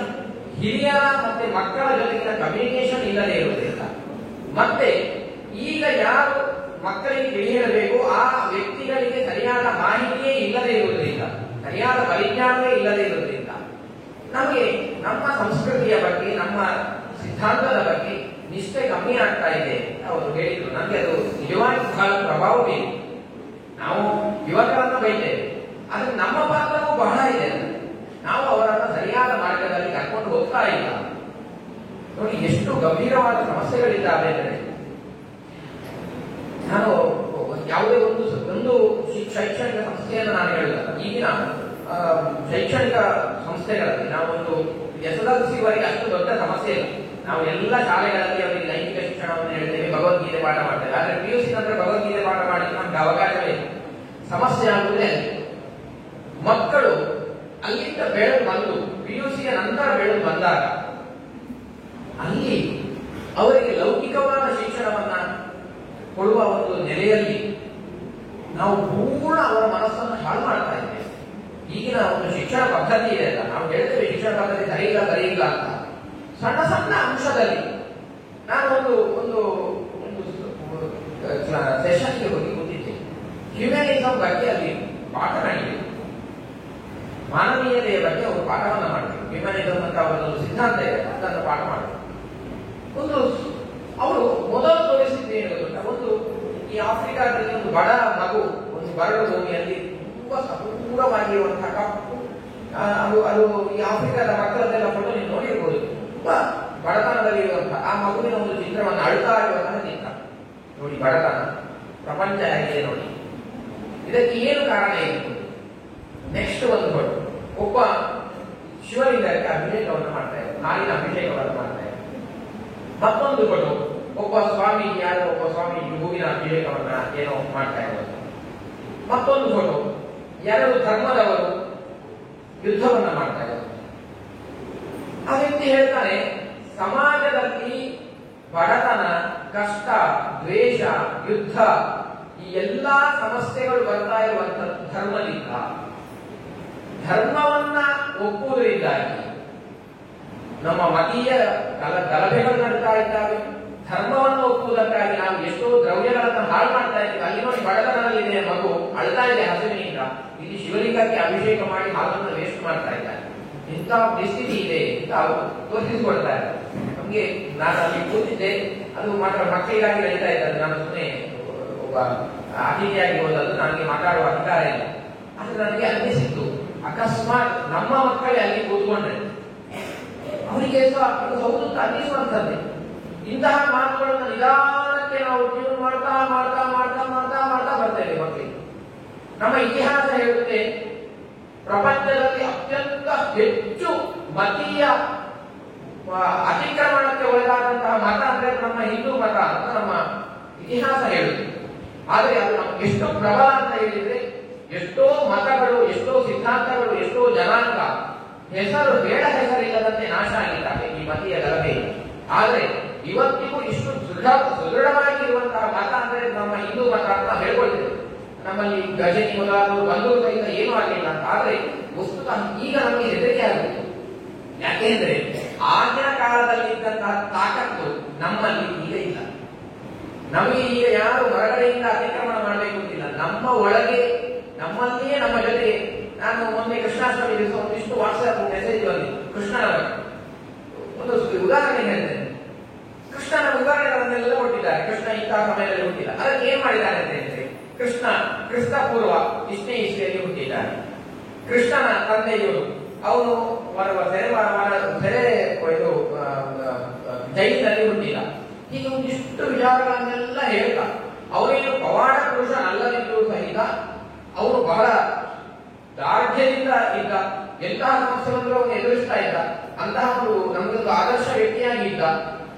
ಹಿರಿಯರ ಮತ್ತೆ ಮಕ್ಕಳ ಜೊತೆಗಿನ ಕಮ್ಯುನಿಕೇಶನ್ ಇಲ್ಲದೆ ಇರುವುದಿಲ್ಲ. ಮತ್ತೆ ಈಗ ಯಾರು ಮಕ್ಕಳಿಗೆ ತಿಳಿ ಹೇಳಬೇಕು ಆ ವ್ಯಕ್ತಿಗಳಿಗೆ ಸರಿಯಾದ ಮಾಹಿತಿಯೇ ಇಲ್ಲದೆ ಇರುವುದರಿಂದ, ಸರಿಯಾದ ಪರಿಜ್ಞಾನವೇ ಇಲ್ಲದೆ ಇರುವುದರಿಂದ ನಮಗೆ ನಮ್ಮ ಸಂಸ್ಕೃತಿಯ ಬಗ್ಗೆ, ನಮ್ಮ ಸಿದ್ಧಾಂತದ ಬಗ್ಗೆ ನಿಷ್ಠೆ ಕಮ್ಮಿ ಆಗ್ತಾ ಇದೆ ಅವರು ಹೇಳಿದ್ರು. ನನಗೆ ಅದು ನಿಜವಾಗಿ ಬಹಳ ಪ್ರಭಾವ ಬೀರಿತು. ನಾವು ಯುವಕರನ್ನು ಬೈತೇವೆ, ಆದ್ರೆ ನಮ್ಮ ಪಾತ್ರವೂ ಬಹಳ ಇದೆ. ನಾವು ಅವರನ್ನು ಸರಿಯಾದ ಮಾರ್ಗದಲ್ಲಿ ಕರ್ಕೊಂಡು ಹೋಗ್ತಾ ಇಲ್ಲ. ನೋಡಿ ಎಷ್ಟು ಗಂಭೀರವಾದ ಸಮಸ್ಯೆಗಳಿದ್ದಾವೆ ಅಂದರೆ, ನಾನು ಯಾವುದೇ ಒಂದು ಶೈಕ್ಷಣಿಕ ಸಂಸ್ಥೆಯನ್ನು ನಾನು ಹೇಳುತ್ತಲ್ಲ, ಈಗಿನ ಶೈಕ್ಷಣಿಕ ಸಂಸ್ಥೆಗಳಲ್ಲಿ ನಾವೊಂದು SSLC-ವರೆಗೆ ಅಷ್ಟು ದೊಡ್ಡ ಸಮಸ್ಯೆ ಇಲ್ಲ. ನಾವು ಎಲ್ಲ ಶಾಲೆಗಳಲ್ಲಿ ಅವರಿಗೆ ಲೈಂಗಿಕ ಶಿಕ್ಷಣವನ್ನು ಹೇಳ್ತೇವೆ, ಭಗವದ್ಗೀತೆ ಪಾಠ ಮಾಡ್ತೇವೆ. ಆದ್ರೆ PUC ನಂತರ ಭಗವದ್ಗೀತೆ ಪಾಠ ಮಾಡಲಿಕ್ಕೆ ನಮ್ಗೆ ಅವಕಾಶವೇ ಇಲ್ಲ. ಸಮಸ್ಯೆ ಆಗುವುದೇ ಮಕ್ಕಳು ಅಲ್ಲಿಂದ ಬೆಳೆದು ಬಂದು PUC-ಯ ನಂತರ ಬೆಳೆದು ಬಂದಾಗ ಅಲ್ಲಿ ಅವರಿಗೆ ಲೌಕಿಕವಾದ ಶಿಕ್ಷಣವನ್ನ ಕೊಡುವ ಒಂದು ನೆಲೆಯಲ್ಲಿ ನಾವು ಪೂರ್ಣ ಅವರ ಮನಸ್ಸನ್ನು ಹಾಳು ಮಾಡ್ತಾ ಇದ್ದೇವೆ. ಈಗಿನ ಒಂದು ಶಿಕ್ಷಣ ಪದ್ಧತಿ ಇದೆ ಅಲ್ಲ, ನಾವು ಹೇಳ್ತೇವೆ ಶಿಕ್ಷಣ ಪದ್ಧತಿ ಸರಿ ಇಲ್ಲ ಅಂತ. ಸಣ್ಣ ಸಣ್ಣ ಅಂಶದಲ್ಲಿ ನಾನು ಒಂದು ಸೆಷನ್ಗೆ ಹೋಗಿ ಕೂತಿದ್ದೆ. ಹ್ಯೂಮನಿಸಂ ಬಗ್ಗೆ ಅಲ್ಲಿ ಪಾಠ ನಡೆಯಿತು. ಮಾನವೀಯತೆಯ ಬಗ್ಗೆ ಅವರು ಪಾಠವನ್ನು ಮಾಡಿದ್ರು. ಹ್ಯೂಮನಿಸಂ ಅಂತ ಅವರೊಂದು ಸಿದ್ಧಾಂತ ಇದೆ, ಅದನ್ನು ಪಾಠ ಮಾಡಿದ್ರು. ಅವರು ಮೊದಲು ತೋರಿಸಿದ್ದು ಏನು ಗೊತ್ತಾ, ಒಂದು ಈ ಆಫ್ರಿಕಾದಲ್ಲಿ ಒಂದು ಬಡ ಮಗು ಒಂದು ಬರಡು ಭೂಮಿಯಲ್ಲಿ ತುಂಬಾ ಸಪೂರವಾಗಿರುವಂತಹ ಕಪ್ಪು, ಅದು ಈ ಆಫ್ರಿಕಾದ ಮಕ್ಕಳನ್ನೆಲ್ಲ ಫೋಟೋ ನೀವು ನೋಡಿರ್ಬೋದು. ತುಂಬಾ ಬಡತನದಲ್ಲಿ ಇರುವಂತಹ ಆ ಮಗುವಿನ ಒಂದು ಚಿತ್ರವನ್ನು ಅಳ್ತಾ ಇರುವಂತಹ ಚಿತ್ರ ನೋಡಿ. ಬಡತನ ಪ್ರಪಂಚ ಹೇಗಿದೆ ನೋಡಿ. ಇದಕ್ಕೆ ಏನು ಕಾರಣ ಏನು? ನೆಕ್ಸ್ಟ್ ಒಂದು ಫೋಟೋ, ಒಬ್ಬ ಶಿವಲಿಂಗಕ್ಕೆ ಅಭಿಷೇಕವನ್ನು ಮಾಡ್ತಾ ಇದ್ದಾರೆ, ಹಾಲಿನ ಅಭಿಷೇಕವನ್ನು ಮಾಡ್ತಾ ಇದ್ದಾರೆ. ಮತ್ತೊಂದು ಫೋಟೋ, ಒಬ್ಬ ಸ್ವಾಮೀಜಿ, ಯಾರೋ ಒಬ್ಬ ಸ್ವಾಮೀಜಿ ಹೂವಿನ ಅಭಿಷೇಕವನ್ನ ಏನೋ ಮಾಡ್ತಾ ಇರೋದು. ಮತ್ತೊಂದು ಫೋಟೋ, ಎರಡು ಧರ್ಮದವರು ಯುದ್ಧವನ್ನ ಮಾಡ್ತಾ ಇದ್ದಾರೆ. ಆ ವ್ಯಕ್ತಿ ಹೇಳ್ತಾನೆ, ಸಮಾಜದಲ್ಲಿ ಬಡತನ, ಕಷ್ಟ, ದ್ವೇಷ, ಯುದ್ಧ ಈ ಎಲ್ಲಾ ಸಮಸ್ಯೆಗಳು ಬರ್ತಾ ಇರುವಂತದ್ದು ಧರ್ಮದಿಂದ. ಧರ್ಮವನ್ನ ಒಪ್ಪುವುದರಿಂದಾಗಿ ನಮ್ಮ ಮತೀಯ ಗಲಭೆಗಳು ನಡೀತಾ ಇದ್ದಾವೆ. ಧರ್ಮವನ್ನು ಒಪ್ಪುವುದಕ್ಕಾಗಿ ನಾವು ಎಷ್ಟೋ ದ್ರವ್ಯಗಳನ್ನು ಹಾಳು ಮಾಡ್ತಾ ಇದ್ದೀವಿ. ಅಲ್ಲಿ ನೋಡಿ ಬಡತನದಲ್ಲಿದೆ ಮಗು, ಅಳ್ತಾ ಇದೆ ಹಸುವಿನಿಂದ. ಇಲ್ಲಿ ಶಿವಲಿಂಗಕ್ಕೆ ಅಭಿಷೇಕ ಮಾಡಿ ಹಾಲನ್ನು ವೇಸ್ಟ್ ಮಾಡ್ತಾ ಇದ್ದಾರೆ. ಇಂಥ ಪರಿಸ್ಥಿತಿ ಇದೆ ಅಂತ ಅವರು ತೋರಿಸಿಕೊಡ್ತಾ ಇದ್ದಾರೆ ನಮ್ಗೆ. ನಾನು ಅಲ್ಲಿ ಕೂತಿದ್ದೆ, ಅದು ಮಾತ್ರ ಮಕ್ಕಳಿಗಾಗಿ ಹೇಳ್ತಾ ಇದ್ದಾರೆ. ನಾನು ಸುಮ್ಮನೆ ಒಬ್ಬ ಅತಿಥಿಯಾಗಿ ಹೋದದ್ದು, ನನಗೆ ಮಾತಾಡುವ ಅಧಿಕಾರ ಇಲ್ಲ. ಆದ್ರೆ ನನಗೆ ಅನ್ನಿಸಿತ್ತು, ಅಕಸ್ಮಾತ್ ನಮ್ಮ ಮಕ್ಕಳೇ ಅಲ್ಲಿ ಕೂತ್ಕೊಂಡ್ರೆ ಅವರಿಗೆ ಸಹ ಅದು ಹೌದು ಅಂತ ಅನ್ನಿಸುವಂಥದ್ದೇ. ಇಂತಹ ಮಾತುಗಳನ್ನು ನಿಧಾನಕ್ಕೆ ನಾವು ಟ್ಯೂನ್ ಮಾಡ್ತಾ ಮಾಡ್ತಾ ಮಾಡ್ತಾ ಮಾಡ್ತಾ ಮಾಡ್ತಾ ಬರ್ತೇವೆ ಮಕ್ಕಳಿಗೆ. ನಮ್ಮ ಇತಿಹಾಸ ಹೇಳುತ್ತೆ, ಪ್ರಪಂಚದಲ್ಲಿ ಅತ್ಯಂತ ಹೆಚ್ಚು ಮತೀಯ ಅತಿಕ್ರಮಣಕ್ಕೆ ಒಳಗಾದಂತಹ ಮತ ಅಂದ್ರೆ ನಮ್ಮ ಹಿಂದೂ ಮತ ಅಂತ ನಮ್ಮ ಇತಿಹಾಸ ಹೇಳುತ್ತೆ. ಆದರೆ ಅದು ನಮ್ಗೆ ಎಷ್ಟು ಪ್ರಬಲ ಅಂತ ಹೇಳಿದ್ರೆ, ಎಷ್ಟೋ ಮತಗಳು, ಎಷ್ಟೋ ಸಿದ್ಧಾಂತಗಳು, ಎಷ್ಟೋ ಜನಾಂಗ ಹೆಸರು ಬೇಡ ಹೆಸರಿಲ್ಲದಂತೆ ನಾಶ ಆಗಿದ್ದಾವೆ ಈ ಮತೀಯ ಗಲಭೆ. ಆದರೆ ಇವತ್ತಿಗೂ ಇಷ್ಟು ಸುದೃಢವಾಗಿರುವಂತಹ ಮತ ಅಂದ್ರೆ ನಮ್ಮ ಹಿಂದೂ ಮತ ಅಂತ ಹೇಳ್ಕೊಳ್ತೇವೆ. ನಮ್ಮಲ್ಲಿ ಗಜನಿ ಮೊದಲಾದವರು ಬಂದರೂ ಸಹಿತ ಏನೂ ಆಗಲಿಲ್ಲ ಅಂತ. ಆದ್ರೆ ವಸ್ತುತಃ ಈಗ ನಮಗೆ ಹೆದರಿಕೆ ಆಗುತ್ತೆ. ಯಾಕೆಂದ್ರೆ ಆಗಿನ ಕಾಲದಲ್ಲಿ ಇದ್ದಂತಹ ತಾಕತ್ತು ನಮ್ಮಲ್ಲಿ ಈಗ ಇಲ್ಲ. ನಮಗೆ ಈಗ ಯಾರು ಹೊರಗಡೆಯಿಂದ ಅತಿಕ್ರಮಣ ಮಾಡಬೇಕು ಅಂತಿಲ್ಲ. ನಮ್ಮ ಒಳಗೆ, ನಮ್ಮಲ್ಲಿಯೇ, ನಮ್ಮ ಜೊತೆಗೆ. ನಾನು ಮೊನ್ನೆ ಕೃಷ್ಣಾಷ್ಟಮಿ ದಿವಸ ಒಂದಿಷ್ಟು ವಾಟ್ಸ್ಆಪ್ ಮೆಸೇಜ್ ಬಂದಿತ್ತು ಕೃಷ್ಣನ ಬಗ್ಗೆ. ಒಂದು ಉದಾಹರಣೆ ಹೇಳ್ತೇನೆ. ಕೃಷ್ಣನ ಉದಾಹರಣೆಗಳನ್ನೆಲ್ಲ ಕೊಟ್ಟಿದ್ದಾರೆ. ಕೃಷ್ಣ ಇಂತಹ ಸಮಯದಲ್ಲಿ ಹುಟ್ಟಿಲ್ಲ. ಅದಕ್ಕೆ ಏನ್ ಮಾಡಿದ್ದಾರೆ ಅಂತ ಹೇಳಿದ್ರೆ, ಕೃಷ್ಣ ಕ್ರಿಸ್ತ ಪೂರ್ವ ಇಷ್ಟೇ ಇಸ್ವಿಯಲ್ಲಿ ಹುಟ್ಟಿದ್ದಾನೆ. ಕೃಷ್ಣನ ತಂದೆಯವರು ಅವನು ಸೆರೆ ಜೈಲಿನಲ್ಲಿ ಹುಟ್ಟಿಲ್ಲ. ಈಗ ಒಂದಿಷ್ಟು ವಿಚಾರಗಳನ್ನೆಲ್ಲ ಹೇಳ್ತಾ, ಅವನೇನು ಪವಾಡ ಪುರುಷನಲ್ಲದಿದ್ದರೂ ಸಹಿತ ಅವನು ಬಹಳ ದಾರ್ಢ್ಯದಿಂದ ಇದ್ದ. ಎಂತಹ ಸಮಸ್ಯೆ ಬಂದರೂ ಅವನು ಎದುರಿಸ್ತಾ ಇದ್ದ. ಅಂತಹ ಒಂದು ನಮಗೊಂದು ಆದರ್ಶ ವ್ಯಕ್ತಿಯಾಗಿದ್ದ.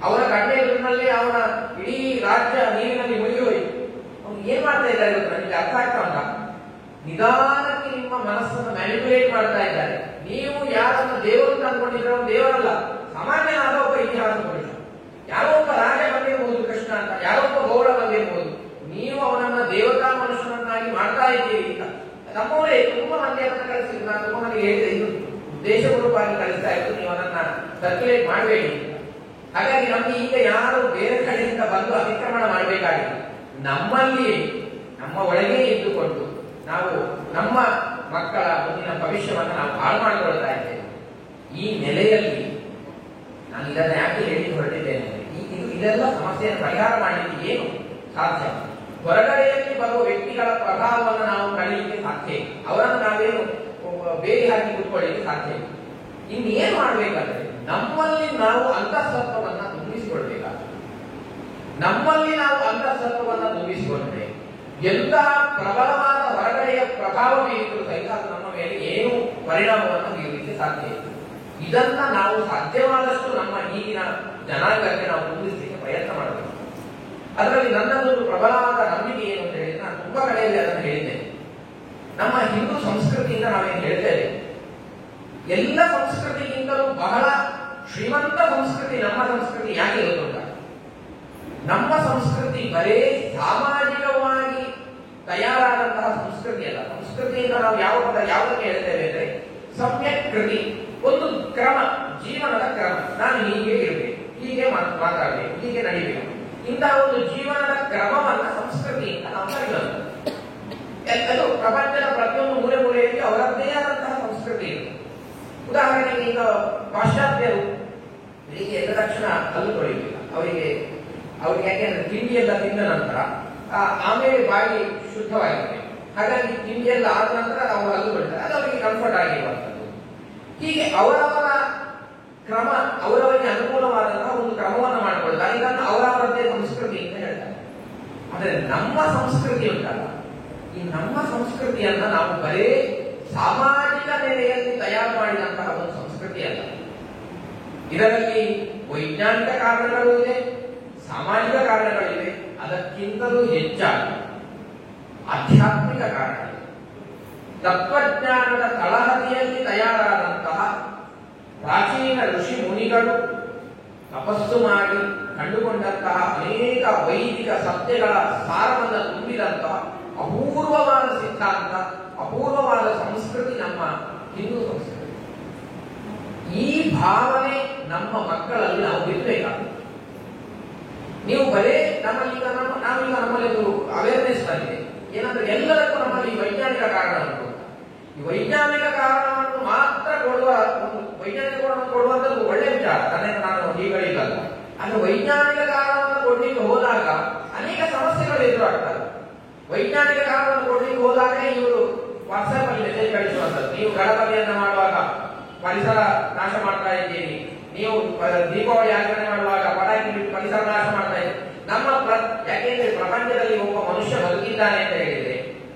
ಅವನ ಕಣ್ಣೆದುರಿನಲ್ಲಿ ಅವನ ಇಡೀ ರಾಜ್ಯ ನೀರಿನಲ್ಲಿ ಮುಳುಗಿ ಹೋಯಿತು. ಅವನು ಏನ್ ಮಾಡ್ತಾ ಇದ್ದಾರೆ ಇವತ್ತು ನನಗೆ ಅರ್ಥ ಆಗ್ತಾ ಉಂಟ. ನಿಧಾನಕ್ಕೆ ನಿಮ್ಮ ಮನಸ್ಸನ್ನು ಮ್ಯಾನಿಪುಲೇಟ್ ಮಾಡ್ತಾ ಇದ್ದಾರೆ. ನೀವು ಯಾರನ್ನು ದೇವರು ಅಂದ್ಕೊಂಡಿದ್ರೆ ಅವನು ದೇವರಲ್ಲ, ಸಾಮಾನ್ಯನಾದ ಒಬ್ಬ ಇತಿಹಾಸ ಪುರುಷ. ಯಾರೋ ಒಬ್ಬ ರಾಜ ಬಂದಿರಬಹುದು ಕೃಷ್ಣ ಅಂತ, ಯಾರೋ ಒಬ್ಬ ಗೌಡ ಬಂದಿರಬಹುದು. ನೀವು ಅವನನ್ನ ದೇವತಾ ಮನುಷ್ಯನನ್ನಾಗಿ ಮಾಡ್ತಾ ಇದ್ದೀರಿ ಅಂತ ನಮ್ಮವರೇ ತುಂಬಾ ಮಂದಿ ಅದನ್ನ ಕಳಿಸಿದ್ರು. ನಾನು ತುಂಬಾ ಮಂದಿಗೆ ಹೇಳಿದೆ, ಇದು ಉದ್ದೇಶಪೂರ್ವಕವಾಗಿ ಕಳಿಸ್ತಾ ಇತ್ತು, ನೀವು ಅದನ್ನ ಸರ್ಕ್ಯುಲೇಟ್ ಮಾಡಬೇಡಿ. ಹಾಗಾಗಿ ನಮ್ಗೆ ಈಗ ಯಾರು ಬೇರೆ ಕಡೆಯಿಂದ ಬಂದು ಅತಿಕ್ರಮಣ ಮಾಡಬೇಕಾಗಿಲ್ಲ. ನಮ್ಮಲ್ಲಿ, ನಮ್ಮ ಒಳಗೆ ಇದ್ದುಕೊಂಡು ನಾವು ನಮ್ಮ ಮಕ್ಕಳ ಮುಂದಿನ ಭವಿಷ್ಯವನ್ನು ನಾವು ಹಾಳು ಮಾಡಿಕೊಳ್ತಾ ಇದ್ದೇವೆ. ಈ ನೆಲೆಯಲ್ಲಿ ನಾನು ಇದನ್ನ ಯಾಕೆ ಹೇಳಿ ಹೊರಟಿದ್ದೇನೆ, ಇದೆಲ್ಲ ಸಮಸ್ಯೆಯನ್ನು ಪರಿಹಾರ ಮಾಡಲಿಕ್ಕೆ ಏನು ಸಾಧ್ಯ? ಹೊರಗಡೆಯಲ್ಲಿ ಬರುವ ವ್ಯಕ್ತಿಗಳ ಪ್ರಭಾವವನ್ನು ನಾವು ಕಳೀಲಿಕ್ಕೆ ಸಾಧ್ಯ, ಅವರನ್ನು ನಾವೇನು ಬೇರೆ ಹಾಕಿ ಕೂತ್ಕೊಳ್ಳಿಕ್ಕೆ ಸಾಧ್ಯ. ಇನ್ನೇನು ಮಾಡಬೇಕಾದ್ರೆ ನಮ್ಮಲ್ಲಿ ನಾವು ಅಂತಃಸತ್ವವನ್ನ ತುಂಬಿಸಿಕೊಳ್ಬೇಕಾಗ್ತದೆ. ನಮ್ಮಲ್ಲಿ ನಾವು ಅಂತಃಸತ್ವವನ್ನ ತುಂಬಿಸಿಕೊಂಡ್ರೆ ಎಂತಹ ಪ್ರಬಲವಾದ ಹೊರಗಡೆಯ ಪ್ರಭಾವ ಬೀರಿದ್ರು ಸಹಿತ ಅದು ನಮ್ಮ ಮೇಲೆ ಏನು ಪರಿಣಾಮವನ್ನು ಬೀರಲಿಕ್ಕೆ ಸಾಧ್ಯ ಇಲ್ಲ. ಇದನ್ನ ನಾವು ಸಾಧ್ಯವಾದಷ್ಟು ನಮ್ಮ ಈಗಿನ ಜನಾಂಗಕ್ಕೆ ನಾವು ತುಂಬಿಸಲಿಕ್ಕೆ ಪ್ರಯತ್ನ ಮಾಡಬೇಕು. ಅದರಲ್ಲಿ ನನ್ನದೊಂದು ಪ್ರಬಲವಾದ ನಂಬಿಕೆ ಏನು ಅಂತ ಹೇಳಿದ್ರೆ, ನಾನು ತುಂಬಾ ಕಡೆಯಲ್ಲಿ ಅದನ್ನು ಹೇಳಿದ್ದೇನೆ. ನಮ್ಮ ಹಿಂದೂ ಸಂಸ್ಕೃತಿಯಿಂದ ನಾವೇನು ಹೇಳ್ತೇವೆ, ಎಲ್ಲ ಸಂಸ್ಕೃತಿಗಿಂತಲೂ ಬಹಳ ಶ್ರೀಮಂತ ಸಂಸ್ಕೃತಿ ನಮ್ಮ ಸಂಸ್ಕೃತಿ. ಯಾಕೆ ಗೊತ್ತುಂಟ? ನಮ್ಮ ಸಂಸ್ಕೃತಿ ಬರೇ ಸಾಮಾಜಿಕವಾಗಿ ತಯಾರಾದಂತಹ ಸಂಸ್ಕೃತಿ ಅಲ್ಲ. ಸಂಸ್ಕೃತಿಯಿಂದ ನಾವು ಯಾವುದಕ್ಕೆ ಹೇಳ್ತೇವೆ ಅಂದ್ರೆ ಸಮ್ಯಕ್ ಕೃತಿ, ಒಂದು ಕ್ರಮ, ಜೀವನದ ಕ್ರಮ. ನಾನು ಹೀಗೆ ಇರಬೇಕು, ಹೀಗೆ ಮಾತಾಡಬೇಕು, ಹೀಗೆ ನಡಿಬೇಕು, ಇಂತಹ ಒಂದು ಜೀವನದ ಕ್ರಮವನ್ನ ಸಂಸ್ಕೃತಿ ಅಂತ ನಾವು ಕರೆಯೋದು. ಅದು ಪ್ರಪಂಚದ ಪ್ರತಿಯೊಂದು ಮೂಲೆ ಮೂಲೆಯಲ್ಲಿ ಅವರದ್ದೇ ಆದಂತಹ ಸಂಸ್ಕೃತಿ ಇದೆ. ಉದಾಹರಣೆಗೆ ಈಗ ಪಾಶ್ಚಾತ್ಯರು ಬೆಳಿಗ್ಗೆ ಎದ್ದ ತಕ್ಷಣ ಹಲ್ಲು ತೊಳಿಲಿಲ್ಲ. ಅವರಿಗೆ ಯಾಕೆಂದ್ರೆ ತಿಂಡಿ ಎಲ್ಲ ತಿಂದ ನಂತರ ಆಮೇಲೆ ಬಾಯಿ ಶುದ್ಧವಾಗಿದೆ. ಹಾಗಾಗಿ ತಿಂಡಿ ಎಲ್ಲ ಆದ ನಂತರ ಅವರು ಹಲ್ಲು ಬಿಡ್ತಾರೆ, ಅದು ಅವರಿಗೆ ಕಂಫರ್ಟ್ ಆಗಿರುವಂಥದ್ದು. ಹೀಗೆ ಅವರವರ ಕ್ರಮ, ಅವರವರಿಗೆ ಅನುಕೂಲವಾದಂತಹ ಒಂದು ಕ್ರಮವನ್ನು ಮಾಡಿಕೊಳ್ತಾರೆ. ಇದನ್ನು ಅವರವರದ್ದೇ ಸಂಸ್ಕೃತಿ ಅಂತ ಹೇಳ್ತಾರೆ. ಆದರೆ ನಮ್ಮ ಸಂಸ್ಕೃತಿ ಉಂಟಲ್ಲ, ಈ ನಮ್ಮ ಸಂಸ್ಕೃತಿಯನ್ನ ನಾವು ಬರೇ ಸಾಮಾಜಿಕ ನೆಲೆಯಲ್ಲಿ ತಯಾರು ಮಾಡಿದಂತಹ ಒಂದು ಸಂಸ್ಕೃತಿ ಅಲ್ಲ. ಇದರಲ್ಲಿ ವೈಜ್ಞಾನಿಕ ಕಾರಣಗಳು ಇದೆ, ಸಾಮಾಜಿಕ ಕಾರಣಗಳಿವೆ, ಅದಕ್ಕಿಂತಲೂ ಹೆಚ್ಚಾಗಿ ಆಧ್ಯಾತ್ಮಿಕ ಕಾರಣಗಳಿವೆ. ತತ್ವಜ್ಞಾನದ ತಳಹದಿಯಲ್ಲಿ ತಯಾರಾದಂತಹ ಪ್ರಾಚೀನ ಋಷಿ ಮುನಿಗಳು ತಪಸ್ಸು ಮಾಡಿ ಕಂಡುಕೊಂಡಂತಹ ಅನೇಕ ವೈದಿಕ ಸತ್ಯಗಳ ಸಾರವನ್ನು ತುಂಬಿದಂತಹ ಅಪೂರ್ವವಾದ ಸಿದ್ಧಾಂತ, ಅಪೂರ್ವವಾದ ಸಂಸ್ಕೃತಿ ನಮ್ಮ ಹಿಂದೂ ಸಂಸ್ಕೃತಿ. ಈ ಭಾವನೆ ನಮ್ಮ ಮಕ್ಕಳಲ್ಲಿ ನಾವು ಬಿಡಬೇಕಾಗುತ್ತೆ. ನೀವು ಬರೇ ನಾವೀಗ ನಮ್ಮಲ್ಲಿ ಅವೇರ್ನೆಸ್ ಬಂದಿದೆ ಏನಂದ್ರೆ ಎಲ್ಲದಕ್ಕೂ ನಮ್ಮಲ್ಲಿ ವೈಜ್ಞಾನಿಕ ಕಾರಣ ಉಂಟು. ಈ ವೈಜ್ಞಾನಿಕ ಕಾರಣವನ್ನು ಮಾತ್ರ ವೈಜ್ಞಾನಿಕ ಕಾರಣವನ್ನು ಕೊಡುವಂಥದ್ದು ಒಳ್ಳೆ ವಿಚಾರ, ಅದನ್ನು ನಾನು ಹೀಗಳಿಲ್ಲ. ಅಂದ್ರೆ ವೈಜ್ಞಾನಿಕ ಕಾರಣವನ್ನು ಕೊಡ್ಲಿಕ್ಕೆ ಹೋದಾಗ ಅನೇಕ ಸಮಸ್ಯೆಗಳು ಎದುರಾಗ್ತವೆ. ವೈಜ್ಞಾನಿಕ ಕಾರಣವನ್ನು ಕೊಡ್ಲಿಕ್ಕೆ ಹೋದಾಗ ಇವರು ವಾಟ್ಸ್ಆಪ್ ಅಲ್ಲಿ ಮೆಸೇಜ್ ಕಳಿಸುವಂಥದ್ದು, ನೀವು ಗಣಪತಿಯನ್ನ ಮಾಡುವಾಗ ಪರಿಸರ ನಾಶ ಮಾಡ್ತಾ ಇದ್ದೀರಿ, ನೀವು ದೀಪಾವಳಿ ಆಚರಣೆ ಮಾಡುವಾಗ ಪಟಾಕಿ ಬಿಟ್ಟು ಪರಿಸರ ನಾಶ ಮಾಡ್ತಾ ಇದ್ದೀರಿ. ಯಾಕೆಂದ್ರೆ ಪ್ರಪಂಚದಲ್ಲಿ ಒಬ್ಬ ಮನುಷ್ಯ ಬದುಕಿದ್ದಾನೆ ಅಂತ ಹೇಳಿದ್ರೆ,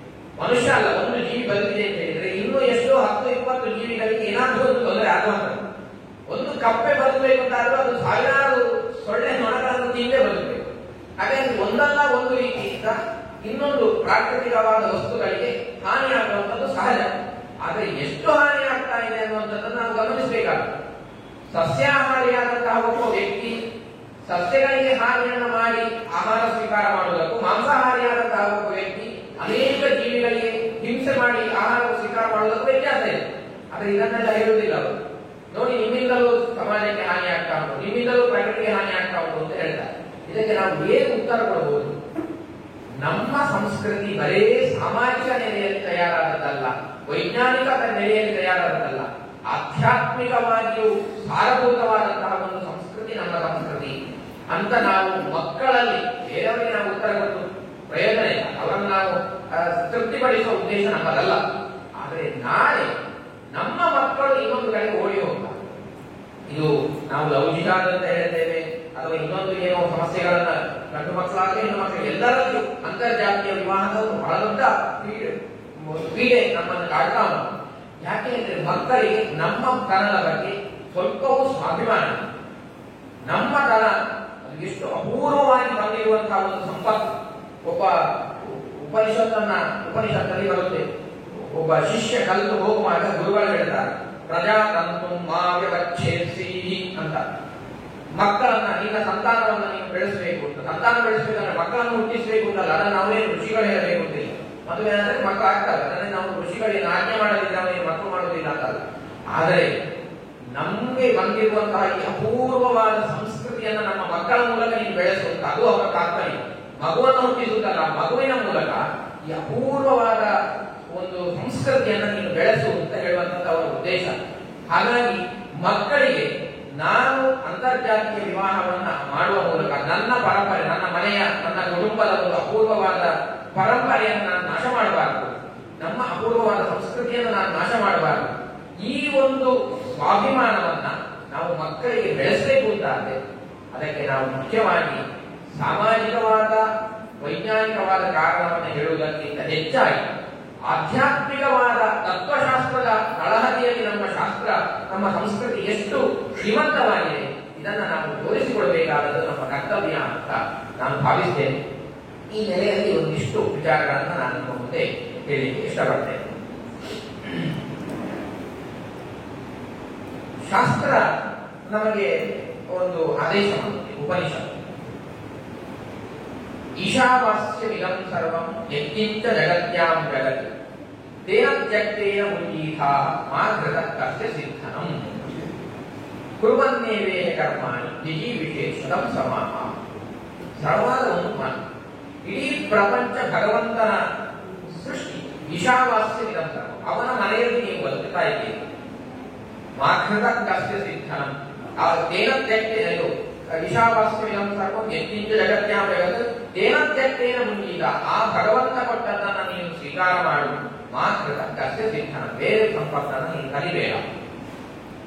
ಮನುಷ್ಯ ಅಲ್ಲ ಒಂದು ಜೀವಿ ಬದುಕಿದೆ ಅಂತ ಹೇಳಿದ್ರೆ, ಇನ್ನೂ ಎಷ್ಟೋ 10-20 ಜೀವಿಗಳಿಗೆ ಏನಾದ್ರೂ ಒಂದು ತೊಂದರೆ ಆಗುವಂಥದ್ದು. ಒಂದು ಕಪ್ಪೆ ಬದುಕಬೇಕು ಅಂತಾದ್ರೂ ಅದು ಸಾವಿರಾರು ಸೊಳ್ಳೆ ನೊಣಗಳನ್ನು ತಿಂದೇ ಬದುಕಬೇಕು. ಹಾಗಾಗಿ ಒಂದಲ್ಲ ಒಂದು ರೀತಿಯಿಂದ ಇನ್ನೊಂದು ಪ್ರಾಕೃತಿಕವಾದ ವಸ್ತುಗಳಿಗೆ ಹಾನಿಯಾಗುವಂಥದ್ದು ಸಹಜ. ಆದರೆ ಎಷ್ಟು ಹಾನಿ ಆಗ್ತಾ ಇದೆ ಅನ್ನುವಂಥದ್ದನ್ನು ನಾವು ಗಮನಿಸಬೇಕಾಗುತ್ತೆ. ಸಸ್ಯಾಹಾರಿಯಾದಂತಹ ಒಬ್ಬ ವ್ಯಕ್ತಿ ಸಸ್ಯಗಳಿಗೆ ಹಾನಿಯನ್ನು ಮಾಡಿ ಆಹಾರ ಸ್ವೀಕಾರ ಮಾಡುವುದಕ್ಕೂ, ಮಾಂಸಾಹಾರಿಯಾದಂತಹ ಒಬ್ಬ ವ್ಯಕ್ತಿ ಅನೇಕ ಜೀವಿಗಳಿಗೆ ಹಿಂಸೆ ಮಾಡಿ ಆಹಾರ ಸ್ವೀಕಾರ ಮಾಡುವುದಕ್ಕೂ ವ್ಯತ್ಯಾಸ ಇದೆ. ಆದರೆ ಇದನ್ನೆಲ್ಲ ಹೇಳುವುದಿಲ್ಲ ಅವರು. ನೋಡಿ, ನಿಮ್ಮಿಂದಲೂ ಸಮಾಜಕ್ಕೆ ಹಾನಿ ಆಗ್ತಾ ಉಂಟು, ನಿಮ್ಮಿಂದಲೂ ಪ್ರಕೃತಿಗೆ ಹಾನಿ ಆಗ್ತಾ ಉಂಟು ಅಂತ ಹೇಳ್ತಾರೆ. ಇದಕ್ಕೆ ನಾವು ಏನು ಉತ್ತರ ಕೊಡಬಹುದು? ನಮ್ಮ ಸಂಸ್ಕೃತಿ ಬರೇ ಸಾಮಾಜಿಕ ನೆಲೆಯಲ್ಲಿ ತಯಾರಾದದ್ದಲ್ಲ, ವೈಜ್ಞಾನಿಕ ನೆಲೆಯಲ್ಲಿ ತಯಾರಾದದ್ದಲ್ಲ, ಆಧ್ಯಾತ್ಮಿಕವಾಗಿಯೂ ಸಾರಭೂತವಾದಂತಹ ಒಂದು ಸಂಸ್ಕೃತಿ ನಮ್ಮ ಸಂಸ್ಕೃತಿ ಅಂತ ನಾವು ಮಕ್ಕಳಲ್ಲಿ, ಬೇರೆಯವರಿಗೆ ನಾವು ಉತ್ತರ ಕೊಟ್ಟು ಪ್ರಯೋಜನ ಇಲ್ಲ, ಅವರನ್ನು ನಾವು ತೃಪ್ತಿಪಡಿಸುವ ಉದ್ದೇಶ ನಮ್ಮದಲ್ಲ. ಆದರೆ ನಾಳೆ ನಮ್ಮ ಮಕ್ಕಳು ಇನ್ನೊಂದು ಕಡೆಗೆ ಓಡಿ ಹೋಗ್ತಾರೆ. ಇದು ನಾವು ಲೌಕಿಕ ಅಂತ ಹೇಳ್ತೇವೆ, ಅಥವಾ ಇನ್ನೊಂದು ಏನೋ ಸಮಸ್ಯೆಗಳನ್ನ ಗಂಡು ಮಕ್ಕಳಾಗಲಿ ಹೆಣ್ಣು ಮಕ್ಕಳು ಎಲ್ಲರಲ್ಲೂ ಅಂತರ್ಜಾತೀಯ ವಿವಾಹದ ಒಂದು ಬಹಳ ದೊಡ್ಡ ಪೀಡೆ ನಮ್ಮನ್ನು ಕಾಡ್ತಾ ಉಂಟು. ಯಾಕೆ ಅಂದ್ರೆ ಮಕ್ಕಳಿಗೆ ನಮ್ಮ ತನದ ಬಗ್ಗೆ ಸ್ವಲ್ಪವೂ ಸ್ವಾಭಿಮಾನ, ನಮ್ಮ ತನ ಎಷ್ಟು ಅಪೂರ್ವವಾಗಿ ಬಂದಿರುವಂತಹ ಒಂದು ಸಂಪತ್ತು. ಒಬ್ಬ ಉಪನಿಷತ್ತಲ್ಲಿ ಬರುತ್ತೆ, ಒಬ್ಬ ಶಿಷ್ಯ ಕಲಿತು ಹೋಗುವಾಗ ಗುರುಗಳು ಹೇಳ್ತಾರೆ, ಪ್ರಜಾತಂತು ಮಾವ್ಯವಚ್ಛೇಸಿ ಅಂತ. ಮಕ್ಕಳನ್ನ, ನಿನ್ನ ಸಂತಾನವನ್ನು ನೀನು ಬೆಳೆಸಬೇಕು ಅಂತ. ಸಂತಾನ ಬೆಳೆಸಬೇಕಂದ್ರೆ ಮಕ್ಕಳನ್ನು ಹುಟ್ಟಿಸಬೇಕು ಅಂತಲ್ಲ, ಅದನ್ನು ನಾವೇನು ಋಷಿಗಳು ಹೇಳಬೇಕು ಅಂತಿಲ್ಲ. ಮದುವೆ ಅಂದ್ರೆ ಮಕ್ಕಳು ಆಗ್ತಾರೆ, ಅದನ್ನೇ ನಾವು ಋಷಿಗಳಿಗೆ ಆಜ್ಞೆ ಮಾಡೋದಿಲ್ಲ, ಅವನಿಗೆ ಮಕ್ಕಳು ಮಾಡೋದಿಲ್ಲ ಅಂತಲ್ಲ. ಆದರೆ ನಮಗೆ ಬಂದಿರುವಂತಹ ಈ ಅಪೂರ್ವವಾದ ಸಂಸ್ಕೃತಿಯನ್ನು ನಮ್ಮ ಮಕ್ಕಳ ಮೂಲಕ ನೀನು ಬೆಳೆಸುವಂತ, ಅದು ಅವರ ತಾತ್ಪರ್ಯ. ಮಗುವನ್ನು ಹುಟ್ಟಿಸುತ್ತಲ್ಲ, ಮಗುವಿನ ಮೂಲಕ ಈ ಅಪೂರ್ವವಾದ ಒಂದು ಸಂಸ್ಕೃತಿಯನ್ನು ನೀನು ಬೆಳೆಸು ಅಂತ ಹೇಳುವಂಥದ್ದು ಅವರ ಉದ್ದೇಶ. ಹಾಗಾಗಿ ಮಕ್ಕಳಿಗೆ ನಾನು ಅಂತರ್ಜಾತೀಯ ವಿವಾಹವನ್ನ ಮಾಡುವ ಮೂಲಕ ನನ್ನ ಪರಂಪರೆ, ನನ್ನ ಮನೆಯ, ನನ್ನ ಕುಟುಂಬದ ಒಂದು ಅಪೂರ್ವವಾದ ಪರಂಪರೆಯನ್ನು ನಾನು ನಾಶ ಮಾಡಬಾರದು, ನಮ್ಮ ಅಪೂರ್ವವಾದ ಸಂಸ್ಕೃತಿಯನ್ನು ನಾನು ನಾಶ ಮಾಡಬಾರದು. ಈ ಒಂದು ಸ್ವಾಭಿಮಾನವನ್ನ ನಾವು ಮಕ್ಕಳಿಗೆ ಬೆಳೆಸಬೇಕು ಅಂತಾದ್ರೆ ಅದಕ್ಕೆ ನಾವು ಮುಖ್ಯವಾಗಿ ಸಾಮಾಜಿಕವಾದ, ವೈಜ್ಞಾನಿಕವಾದ ಕಾರಣವನ್ನು ಹೇಳುವುದಕ್ಕಿಂತ ಹೆಚ್ಚಾಗಿ ಆಧ್ಯಾತ್ಮಿಕವಾದ ತತ್ವಶಾಸ್ತ್ರದ ತಳಹದಿಯಲ್ಲಿ ನಮ್ಮ ಶಾಸ್ತ್ರ, ನಮ್ಮ ಸಂಸ್ಕೃತಿ ಎಷ್ಟು ಶ್ರೀಮಂತವಾಗಿದೆ ಇದನ್ನು ನಾವು ತೋರಿಸಿಕೊಡಬೇಕಾದದ್ದು ನಮ್ಮ ಕರ್ತವ್ಯ ಅಂತ ನಾನು ಭಾವಿಸ್ತೇನೆ. ಈ ನೆಲೆಯಲ್ಲಿ ಒಂದಿಷ್ಟು ವಿಚಾರಗಳನ್ನು ನಾನು ನಿಮ್ಮ ಮುಂದೆ ಹೇಳಲಿಕ್ಕೆ ಇಷ್ಟಪಡ್ತೇನೆ. ಶಾಸ್ತ್ರ ನಮಗೆ ಒಂದು ಆದೇಶ ಮಾಡುತ್ತೆ, ಉಪನಿಷತ್ತು. ಈಶಾವಾಸ್ಯಮಿದಂ ಸರ್ವಂ ಯತ್ಕಿಂಚ ಜಗತ್ಯಾಂ ಜಗತ್ ತೇನ ತ್ಯಕ್ತೇನ ಮುನೀಥಾಃ ಮಾ ಘೃತಃ ಕಸ್ಯ ಸಿದ್ಧನಂ ಕುರ್ವನ್ನೇವೇಹ ಕರ್ಮಾಣಿ ಜಿಜೀವಿಷೇಷದಂ ಸಮಾಹ. ಸರಳವಾದ ಒಂದು ಮಾತು. ಇಡೀ ಪ್ರಪಂಚ ಭಗವಂತನ ಸೃಷ್ಟಿ. ಈಶಾವಾಸ್ಯಮಿದಂ ಸರ್ವಂ, ಅವನ ಮನೆಯಲ್ಲಿ ನೀವು ಬದುಕುತ್ತಾ ಇದ್ದೀರಿ. ಮಾ ಘೃತಃ ಕಸ್ಯ ಸಿದ್ಧನಂ ತೇನ ತ್ಯಕ್ತೇನ, ಈಶಾವಾಸ್ಯಮಿದಂ ಸರ್ವಂ ಯತ್ಕಿಂಚ ಜಗತ್ಯಾಂ ಜಗತ್ ದೇಹತ್ಯಕ್ತೇನ ಮುಂಜೀದ, ಆ ಭಗವಂತ ಕೊಟ್ಟದ್ದನ್ನು ನೀನು ಸ್ವೀಕಾರ ಮಾಡು. ಮಾತ್ರ ತಕ್ಕಷ್ಟೇ ಸಿದ್ಧನ, ಬೇರೆ ಸಂಪತ್ತನ್ನು ನೀನು ಕಲಿಬೇಡ.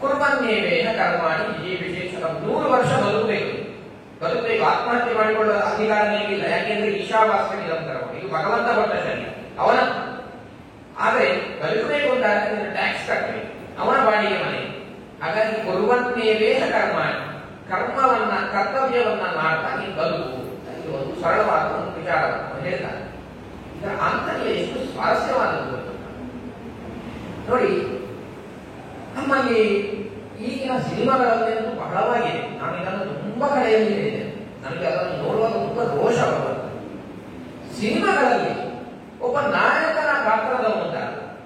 ಕುರ್ಬನ್ನೇವೇನ ಕರ್ಮಾಣಿ ಈ ವಿಶೇಷ 100 ವರ್ಷ ಬದುಕಬೇಕು. ಆತ್ಮಹತ್ಯೆ ಮಾಡಿಕೊಳ್ಳುವ ಅಧಿಕಾರ ನಿಮಗಿಲ್ಲ. ಯಾಕೆಂದ್ರೆ ಈಶಾವಾಸ್ಯ ನಿರಂತರ, ಇದು ಭಗವಂತ ಕೊಟ್ಟ ಶರೀರ ಅವನ. ಆದರೆ ಬದುಕಬೇಕು ಅಂತಾದ್ರೆ ಟ್ಯಾಕ್ಸ್ ಕಟ್ಟಬೇಕು, ಅವನ ಬಾಡಿಗೆ ಮನೆ. ಹಾಗಾಗಿ ಕುರ್ಬನ್ನೇವೇನ ಕರ್ಮಾಣಿ, ಕರ್ಮವನ್ನ ಕರ್ತವ್ಯವನ್ನ ಮಾಡ್ತಾ ನೀನು ಬದುಕು. ಇದು ಒಂದು ಸರಳವಾದ ಒಂದು ವಿಚಾರವನ್ನು ಹೇಳ್ತಾರೆ. ಇದರ ಆಂತರ್ಯ ಎಷ್ಟು ಸ್ವಾರಸ್ಯವಾದದ್ದು ನೋಡಿ. ನಮ್ಮಲ್ಲಿ ಈಗಿನ ಸಿನಿಮಾಗಳಲ್ಲೇನೂ ಬಹಳವಾಗಿದೆ. ನಾನು ಇದನ್ನು ತುಂಬಾ ಕಡೆಯಲ್ಲಿ ಹೇಳಿದ್ದೇನೆ. ನನಗೆ ಅದನ್ನು ನೋಡುವಾಗ ತುಂಬಾ ರೋಷ ಬರುತ್ತೆ. ಸಿನಿಮಾಗಳಲ್ಲಿ ಒಬ್ಬ ನಾಯಕನ ಪಾತ್ರದವನು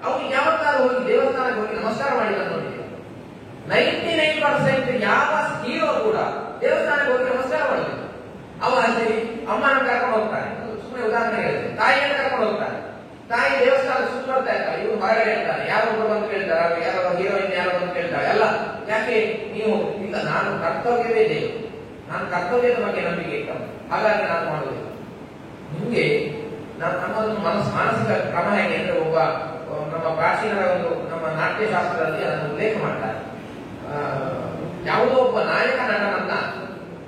ಅವನು ಯಾವತ್ತಾರು ಹೋಗಿ ದೇವಸ್ಥಾನಕ್ಕೆ ಹೋಗಿ ನಮಸ್ಕಾರ ಮಾಡಿದ ನೋಡಿದ್ದೇನೆ. 99% ಯಾವ ಹೀರೋ ಕೂಡ ದೇವಸ್ಥಾನಕ್ಕೆ ಹೋಗಿ ನಮಸ್ಕಾರ ಮಾಡಬೇಕು. ಅವ ಅಲ್ಲಿ ಅಮ್ಮನ ಕರ್ಕೊಂಡು ಹೋಗ್ತಾನೆ, ಸುಮ್ಮನೆ ಉದಾಹರಣೆ ಹೇಳಿದೆ. ತಾಯಿಯನ್ನು ಕರ್ಕೊಂಡು ಹೋಗ್ತಾನೆ, ತಾಯಿ ದೇವಸ್ಥಾನ ಸುತ್ತುವರ್ತಾ ಇರ್ತಾರೆ, ಇವರು ಹೊರಗಡೆ ಇರ್ತಾರೆ. ಯಾರೋ ಒಬ್ಬರು ಬಂದು ಕೇಳ್ತಾರೆ, ಯಾರೋ ಹೀರೋಯಿನ್ ಯಾರೋ ಬಂದು ಕೇಳ್ತಾರೆ. ಅಲ್ಲ, ಯಾಕೆ ನೀವು ಇಲ್ಲ, ನಾನು ಕರ್ತವ್ಯವೇ ದೇವರು, ನಾನು ಕರ್ತವ್ಯದ ಬಗ್ಗೆ ನಂಬಿಕೆ ಇಟ್ಟ, ಹಾಗಾಗಿ ನಾನು ಮಾಡುವುದಿಲ್ಲ. ನಿಮಗೆ ನಮ್ಮದೊಂದು ಮಾನಸಿಕ ಕ್ರಮ ಹೇಗೆ ಅಂದ್ರೆ, ಒಬ್ಬ ನಮ್ಮ ಪ್ರಾಚೀನರ ಒಂದು ನಮ್ಮ ನಾಟ್ಯಶಾಸ್ತ್ರದಲ್ಲಿ ಅದನ್ನು ಉಲ್ಲೇಖ ಮಾಡ್ತಾರೆ. ಯಾವುದೋ ಒಬ್ಬ ನಾಯಕ ನಟನನ್ನ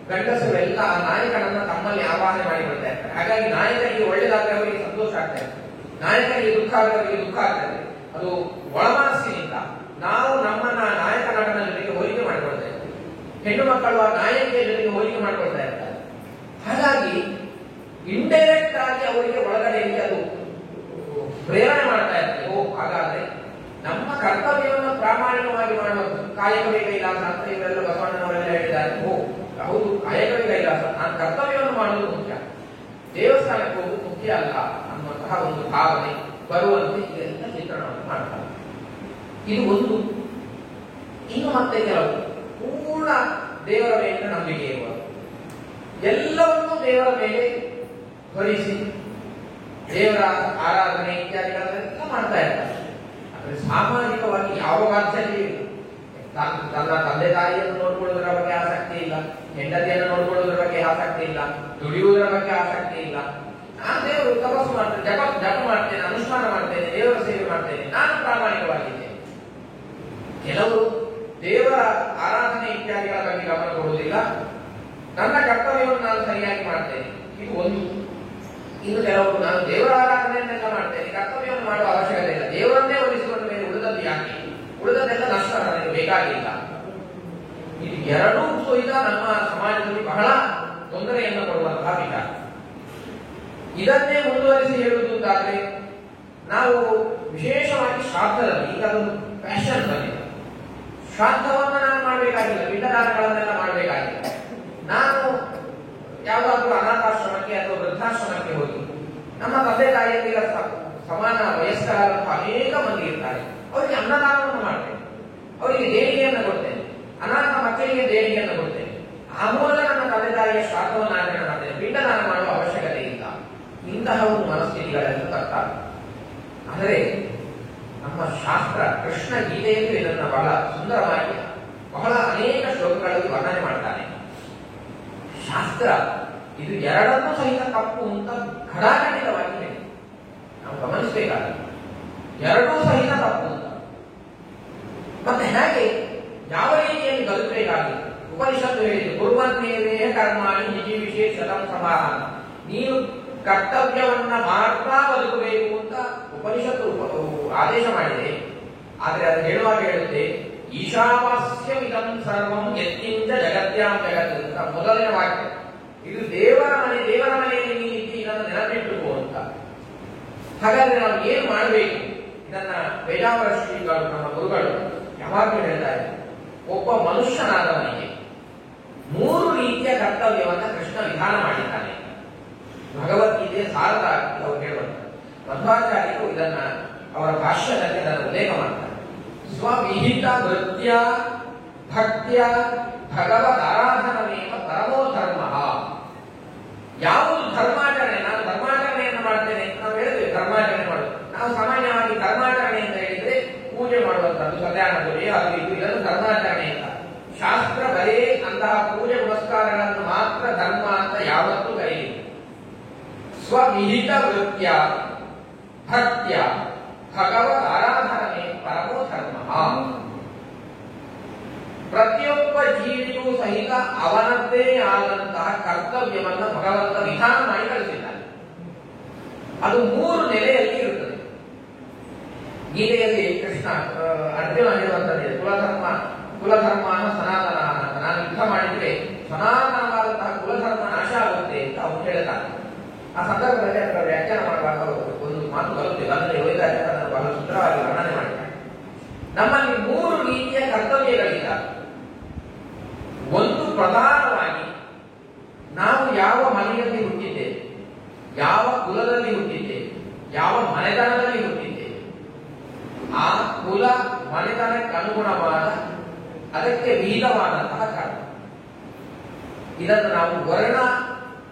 ಗಂಡಸರೆಲ್ಲ ಆ ನಾಯಕನನ್ನ ತಮ್ಮಲ್ಲಿ ಆವಾಹನೆ ಮಾಡಿಕೊಳ್ತಾ ಇರ್ತಾರೆ. ಹಾಗಾಗಿ ನಾಯಕನಿಗೆ ಒಳ್ಳೆದಾದ್ರೆ ಅವರಿಗೆ ಸಂತೋಷ ಆಗ್ತಾ ಇದೆ, ನಾಯಕನಿಗೆ ದುಃಖ ಆದ್ರೆ ಅವರಿಗೆ ದುಃಖ ಆಗ್ತದೆ. ಅದು ಒಳಮನಸ್ಸಿನಿಂದ ನಾವು ನಮ್ಮನ್ನ ನಾಯಕ ನಟನ ಜೊತೆಗೆ ಹೋಲಿಕೆ ಮಾಡಿಕೊಳ್ತಾ ಇರ್ತೀವಿ. ಹೆಣ್ಣು ಮಕ್ಕಳು ಆ ನಾಯಕಿಯ ಜೊತೆಗೆ ಹೋಲಿಕೆ ಮಾಡಿಕೊಳ್ತಾ ಇರ್ತಾರೆ. ಹಾಗಾಗಿ ಇಂಡೈರೆಕ್ಟ್ ಆಗಿ ಅವರಿಗೆ ಒಳಗಡೆಯಲ್ಲಿ ಅದು ಪ್ರೇರಣೆ ಮಾಡ್ತಾ ಇರ್ತದೆ. ಹಾಗಾದ್ರೆ ನಮ್ಮ ಕರ್ತವ್ಯವನ್ನು ಪ್ರಾಮಾಣಿಕವಾಗಿ ಮಾಡುವ ಕಾಯಕವೇ ಕೈಲಾಸ ಅಂತ ಇವರೆಲ್ಲ ಬಸವಣ್ಣನವರೆಲ್ಲ ಹೇಳಿದ್ದಾರೆ. ಹೌದು, ಕಾಯಕವೇ ಕೈಲಾಸ, ನಾನು ಕರ್ತವ್ಯವನ್ನು ಮಾಡುವುದು ಮುಖ್ಯ, ದೇವಸ್ಥಾನಕ್ಕೆ ಹೋಗುವುದು ಮುಖ್ಯ ಅಲ್ಲ ಅನ್ನುವಂತಹ ಒಂದು ಭಾವನೆ ಬರುವಂತೆ ಇದೆಲ್ಲ ಚಿತ್ರಣವನ್ನು ಮಾಡ್ತಾರೆ. ಇದು ಒಂದು. ಇನ್ನು ಮತ್ತೆ ಕೆಲವು ಪೂರ್ಣ ದೇವರ ಮೇಲೆ ನಂಬಿಕೆ ಇರುವುದು, ಎಲ್ಲವನ್ನೂ ದೇವರ ಮೇಲೆ ಹೊರಿಸಿ ದೇವರ ಆರಾಧನೆ ಇತ್ಯಾದಿಗಳನ್ನೆಲ್ಲ ಮಾಡ್ತಾ ಇರ್ತಾರೆ. ಆದರೆ ಸಾಮಾಜಿಕವಾಗಿ ಯಾವ ಬಾಧ್ಯತೆ ಇಲ್ಲ. ತನ್ನ ತಂದೆ ತಾಯಿಯನ್ನು ನೋಡ್ಕೊಳ್ಳುವುದರ ಬಗ್ಗೆ ಆಸಕ್ತಿ ಇಲ್ಲ, ಹೆಂಡತಿಯನ್ನು ನೋಡ್ಕೊಳ್ಳುವುದರ ಬಗ್ಗೆ ಆಸಕ್ತಿ ಇಲ್ಲ, ದುಡಿಯುವುದರ ಬಗ್ಗೆ ಆಸಕ್ತಿ ಇಲ್ಲ. ನಾನು ದೇವರು ತಪಸ್ಸು ಮಾಡ್ತೇನೆ, ಜಪ ಮಾಡ್ತೇನೆ, ಅನುಷ್ಠಾನ ಮಾಡ್ತೇನೆ, ದೇವರ ಸೇವೆ ಮಾಡ್ತೇನೆ, ನಾನು ಪ್ರಾಮಾಣಿಕವಾಗಿದ್ದೇನೆ. ಕೆಲವರು ದೇವರ ಆರಾಧನೆ ಇತ್ಯಾದಿಗಳ ಬಗ್ಗೆ ಗಮನ ಕೊಡುವುದಿಲ್ಲ, ನನ್ನ ಕರ್ತವ್ಯವನ್ನು ನಾನು ಸರಿಯಾಗಿ ಮಾಡ್ತೇನೆ, ಇದು ಒಂದು. ಇನ್ನು ಕೆಲವರು ನಾನು ದೇವರ ಆರಾಧನೆಯನ್ನೆಲ್ಲ ಮಾಡ್ತೇನೆ, ಕರ್ತವ್ಯವನ್ನು ಮಾಡುವ ಅವಶ್ಯಕತೆ ಇಲ್ಲ, ದೇವರನ್ನೇ ಒಲಿಸಿಕೊಂಡ ಮೇಲೆ ಉಳಿದದ್ದು ಯಾಕೆ, ಉಳಿದದ್ದೆಲ್ಲ ನಷ್ಟ, ನನಗೆ ಬೇಕಾಗಿಲ್ಲ. ಇದು ಎರಡೂ ಸಹಿತ ನಮ್ಮ ಸಮಾಜದಲ್ಲಿ ಬಹಳ ತೊಂದರೆಯನ್ನು ಕೊಡುವಂತಹ ವಿಚಾರ. ಇದನ್ನೇ ಮುಂದುವರಿಸಿ ಹೇಳುವುದಾದ್ರೆ, ನಾವು ವಿಶೇಷವಾಗಿ ಶ್ರಾದ್ದದಲ್ಲಿ, ಈಗ ಅದೊಂದು ಫ್ಯಾಷನ್ ಬಂದಿದೆ, ಶ್ರಾದ್ದವನ್ನು ನಾನು ಮಾಡಬೇಕಾಗಿಲ್ಲ, ಪಿಂಡದಾನಗಳನ್ನೆಲ್ಲ ಮಾಡಬೇಕಾಗಿಲ್ಲ. ನಾನು ಯಾವುದಾದ್ರೂ ಅನಾಥಾಶ್ರಮಕ್ಕೆ ಅಥವಾ ವೃದ್ಧಾಶ್ರಮಕ್ಕೆ ಹೋಗಿ ನಮ್ಮ ತಂದೆ ತಾಯಿಯರಿಗೆ ಸಮಾನ ವಯಸ್ಕರಾದಂತಹ ಅನೇಕ ಮಂದಿ ಇರ್ತಾರೆ, ಅವರಿಗೆ ಅನ್ನದಾನವನ್ನು ಮಾಡ್ತೇನೆ, ಅವರಿಗೆ ದೇಣಿಗೆಯನ್ನು ಕೊಡ್ತೇನೆ, ಅನಾಥ ಮಕ್ಕಳಿಗೆ ದೇಣಿಗೆಯನ್ನು ಕೊಡ್ತೇನೆ. ಆ ಮೂಲಕ ನನ್ನ ತಂದೆ ತಾಯಿಯ ಶ್ರಾದ್ದವನ್ನು ಆಚರಣೆ ಮಾಡ್ತೇನೆ, ಪಿಂಡದಾನ ಮಾಡುವ ಅವಶ್ಯಕತೆ ಇಲ್ಲ. ಇಂತಹ ಒಂದು ಮನಸ್ಥಿತಿಗಳೆಲ್ಲ ತರ್ತಾರೆ. ಆದರೆ ನಮ್ಮ ಶಾಸ್ತ್ರ, ಕೃಷ್ಣ ಗೀತೆಯಲ್ಲಿ ಇದನ್ನು ಬಹಳ ಸುಂದರವಾಗಿ ಬಹಳ ಅನೇಕ ಶ್ಲೋಕಗಳಲ್ಲಿ ವರ್ಣನೆ ಮಾಡ್ತಾನೆ. ಶಾಸ್ತ್ರ ಇದು ಎರಡನ್ನೂ ಸಹಿತ ತಪ್ಪು ಅಂತ ಖಡಾಖಂಡಿತವಾಗಿ ಹೇಳಿ ನಾವು ಗಮನಿಸಬೇಕಾದ, ಎರಡೂ ಸಹಿತ ತಪ್ಪು ಅಂತ. ಮತ್ತೆ ಹೇಗೆ ಯಾವ ರೀತಿಯಲ್ಲಿ ಬದುಕಬೇಕಾಗಿದೆ ಉಪನಿಷತ್ತು ಹೇಳಿದ್ದು, ಕುರ್ವನ್ನೇವೇ ಕರ್ಮಾಣಿ ನಿಜೀವಿಷೇ ಶತಂ ಸಮಾಹ, ನೀನು ಕರ್ತವ್ಯವನ್ನ ಮಾಡ್ತಾ ಬದುಕಬೇಕು ಅಂತ ಉಪನಿಷತ್ತು ಆದೇಶ ಮಾಡಿದೆ. ಆದರೆ ಅದು ಹೇಳುವಾಗ ಹೇಳುತ್ತೆ, ಈಶಾವಾಸ್ಯಮಿದಂ ಸರ್ವಂ ಯತ್ಕಿಂಚ ಜಗತ್ಯಾಂ ಜಗತ್ ಅಂತ ಮೊದಲನೇ ವಾಕ್ಯ. ಇದು ದೇವರ ಮನೆ, ದೇವರ ಮನೆಯಲ್ಲಿ ನೀನಿದ್ದು ಇದನ್ನು ನೆನಪಿಟ್ಟುಕೋ ಅಂತ. ಹಾಗಾದ್ರೆ ನಾವು ಏನ್ ಮಾಡಬೇಕು? ಇದನ್ನ ವೇದಾವರ ಶ್ರೀಗಳು, ನಮ್ಮ ಗುರುಗಳು ಯಾವಾಗಲೂ ಹೇಳ್ತಾರೆ, ಒಬ್ಬ ಮನುಷ್ಯನಾದವನಿಗೆ 3 ರೀತಿಯ ಕರ್ತವ್ಯವನ್ನ ಕೃಷ್ಣ ವಿಧಾನ ಮಾಡಿದ್ದಾನೆ. ಭಗವದ್ಗೀತೆ ಸಾರದ ಅವರು ಹೇಳುವಂತ ಮಧ್ವಾಚಾರ್ಯರು ಇದನ್ನ ಅವರ ಭಾಷ್ಯದಲ್ಲಿ ಅದನ್ನು ಉಲ್ಲೇಖ ಮಾಡ್ತಾರೆ. ಸ್ವವಿಹಿತ ವೃತ್ಯ ಭಕ್ತ್ಯ ಭಗವದ್ ಆರಾಧನಮೇವ ಪರಮೋ ಧರ್ಮ. ಯಾವುದು ಧರ್ಮಾಚರಣೆ, ನಾನು ಧರ್ಮಾಚರಣೆಯನ್ನು ಮಾಡ್ತೇನೆ, ನಾವು ಹೇಳಿದ್ವಿ ಧರ್ಮಾಚರಣೆ ಮಾಡೋದು. ನಾವು ಸಾಮಾನ್ಯವಾಗಿ ಧರ್ಮಾಚರಣೆ ಅಂತ ಹೇಳಿದ್ರೆ ಪೂಜೆ ಮಾಡುವಂತದ್ದು, ಸತ್ಯಾನ ಪೂಜೆ, ಅದು ಇದು, ಇದನ್ನು ಧರ್ಮಾಚರಣೆ ಅಂತ. ಶಾಸ್ತ್ರ ಬರೇ ಅಂತಹ ಪೂಜೆ ಪುರಸ್ಕಾರಗಳನ್ನು ಮಾತ್ರ ಧರ್ಮ ಅಂತ ಯಾವತ್ತೂ ಕರೆಯಿಲ್ಲ. ಸ್ವವಿಹಿತ ವೃತ್ಯ ಭಕ್ತ್ಯ ಭಗವದ್ ಆರಾಧನೆ ಪರಮೋ ಧರ್ಮ. ಪ್ರತಿಯೊಬ್ಬ ಜೀವಿಗೂ ಸಹಿತ ಅವನದ್ದೇ ಆದಂತಹ ಕರ್ತವ್ಯವನ್ನು ಭಗವಂತ ವಿಧಾನ ಮಾಡಿ ಕಳಿಸಿದ್ದಾನೆ. ಅದು 3 ನೆಲೆಯಲ್ಲಿ ಇರುತ್ತದೆ. ಗೀತೆಯಲ್ಲಿ ಕೃಷ್ಣ ಅರ್ಜುನ ಹೇಳುವಂತದ್ದೇ ಕುಲಧರ್ಮಾನ ಸನಾತನ ಅಂತ. ನಾನು ಯುದ್ಧ ಮಾಡಿದ್ರೆ ಸನಾತನವಾದಂತಹ ಕುಲಧರ್ಮ ನಾಶ ಆಗುತ್ತೆ ಅಂತ ಅವನು ಹೇಳ್ತಾನೆ. ಆ ಸಂದರ್ಭದಲ್ಲಿ ಅದರ ವ್ಯಾಖ್ಯಾನ ಮಾಡುವಾಗ ಒಂದು ಮಾತು ಬರುತ್ತೆ. ಅದನ್ನು ಯೋಗಾಚಾರ್ಯರು ಬಹಳ ಸುಂದರವಾಗಿ ವರ್ಣನೆ ಮಾಡಿದ್ದಾರೆ. ನಮ್ಮಲ್ಲಿ 3 ರೀತಿಯ ಕರ್ತವ್ಯಗಳಿದ್ದಾವೆ. ಒಂದು ಪ್ರಧಾನವಾಗಿ ನಾವು ಯಾವ ಮನೆಯಲ್ಲಿ ಹುಟ್ಟಿದ್ದೇವೆ, ಯಾವ ಕುಲದಲ್ಲಿ ಹುಟ್ಟಿದ್ದೇವೆ, ಯಾವ ಮನೆತನದಲ್ಲಿ ಹುಟ್ಟಿದ್ದೇವೆ, ಆ ಕುಲ ಮನೆತನಕ್ಕೆ ಅನುಗುಣವಾದ ಅದಕ್ಕೆ ವಿಹಿತವಾದಂತಹ ಕರ್ಮ. ಇದನ್ನು ನಾವು ವರ್ಣ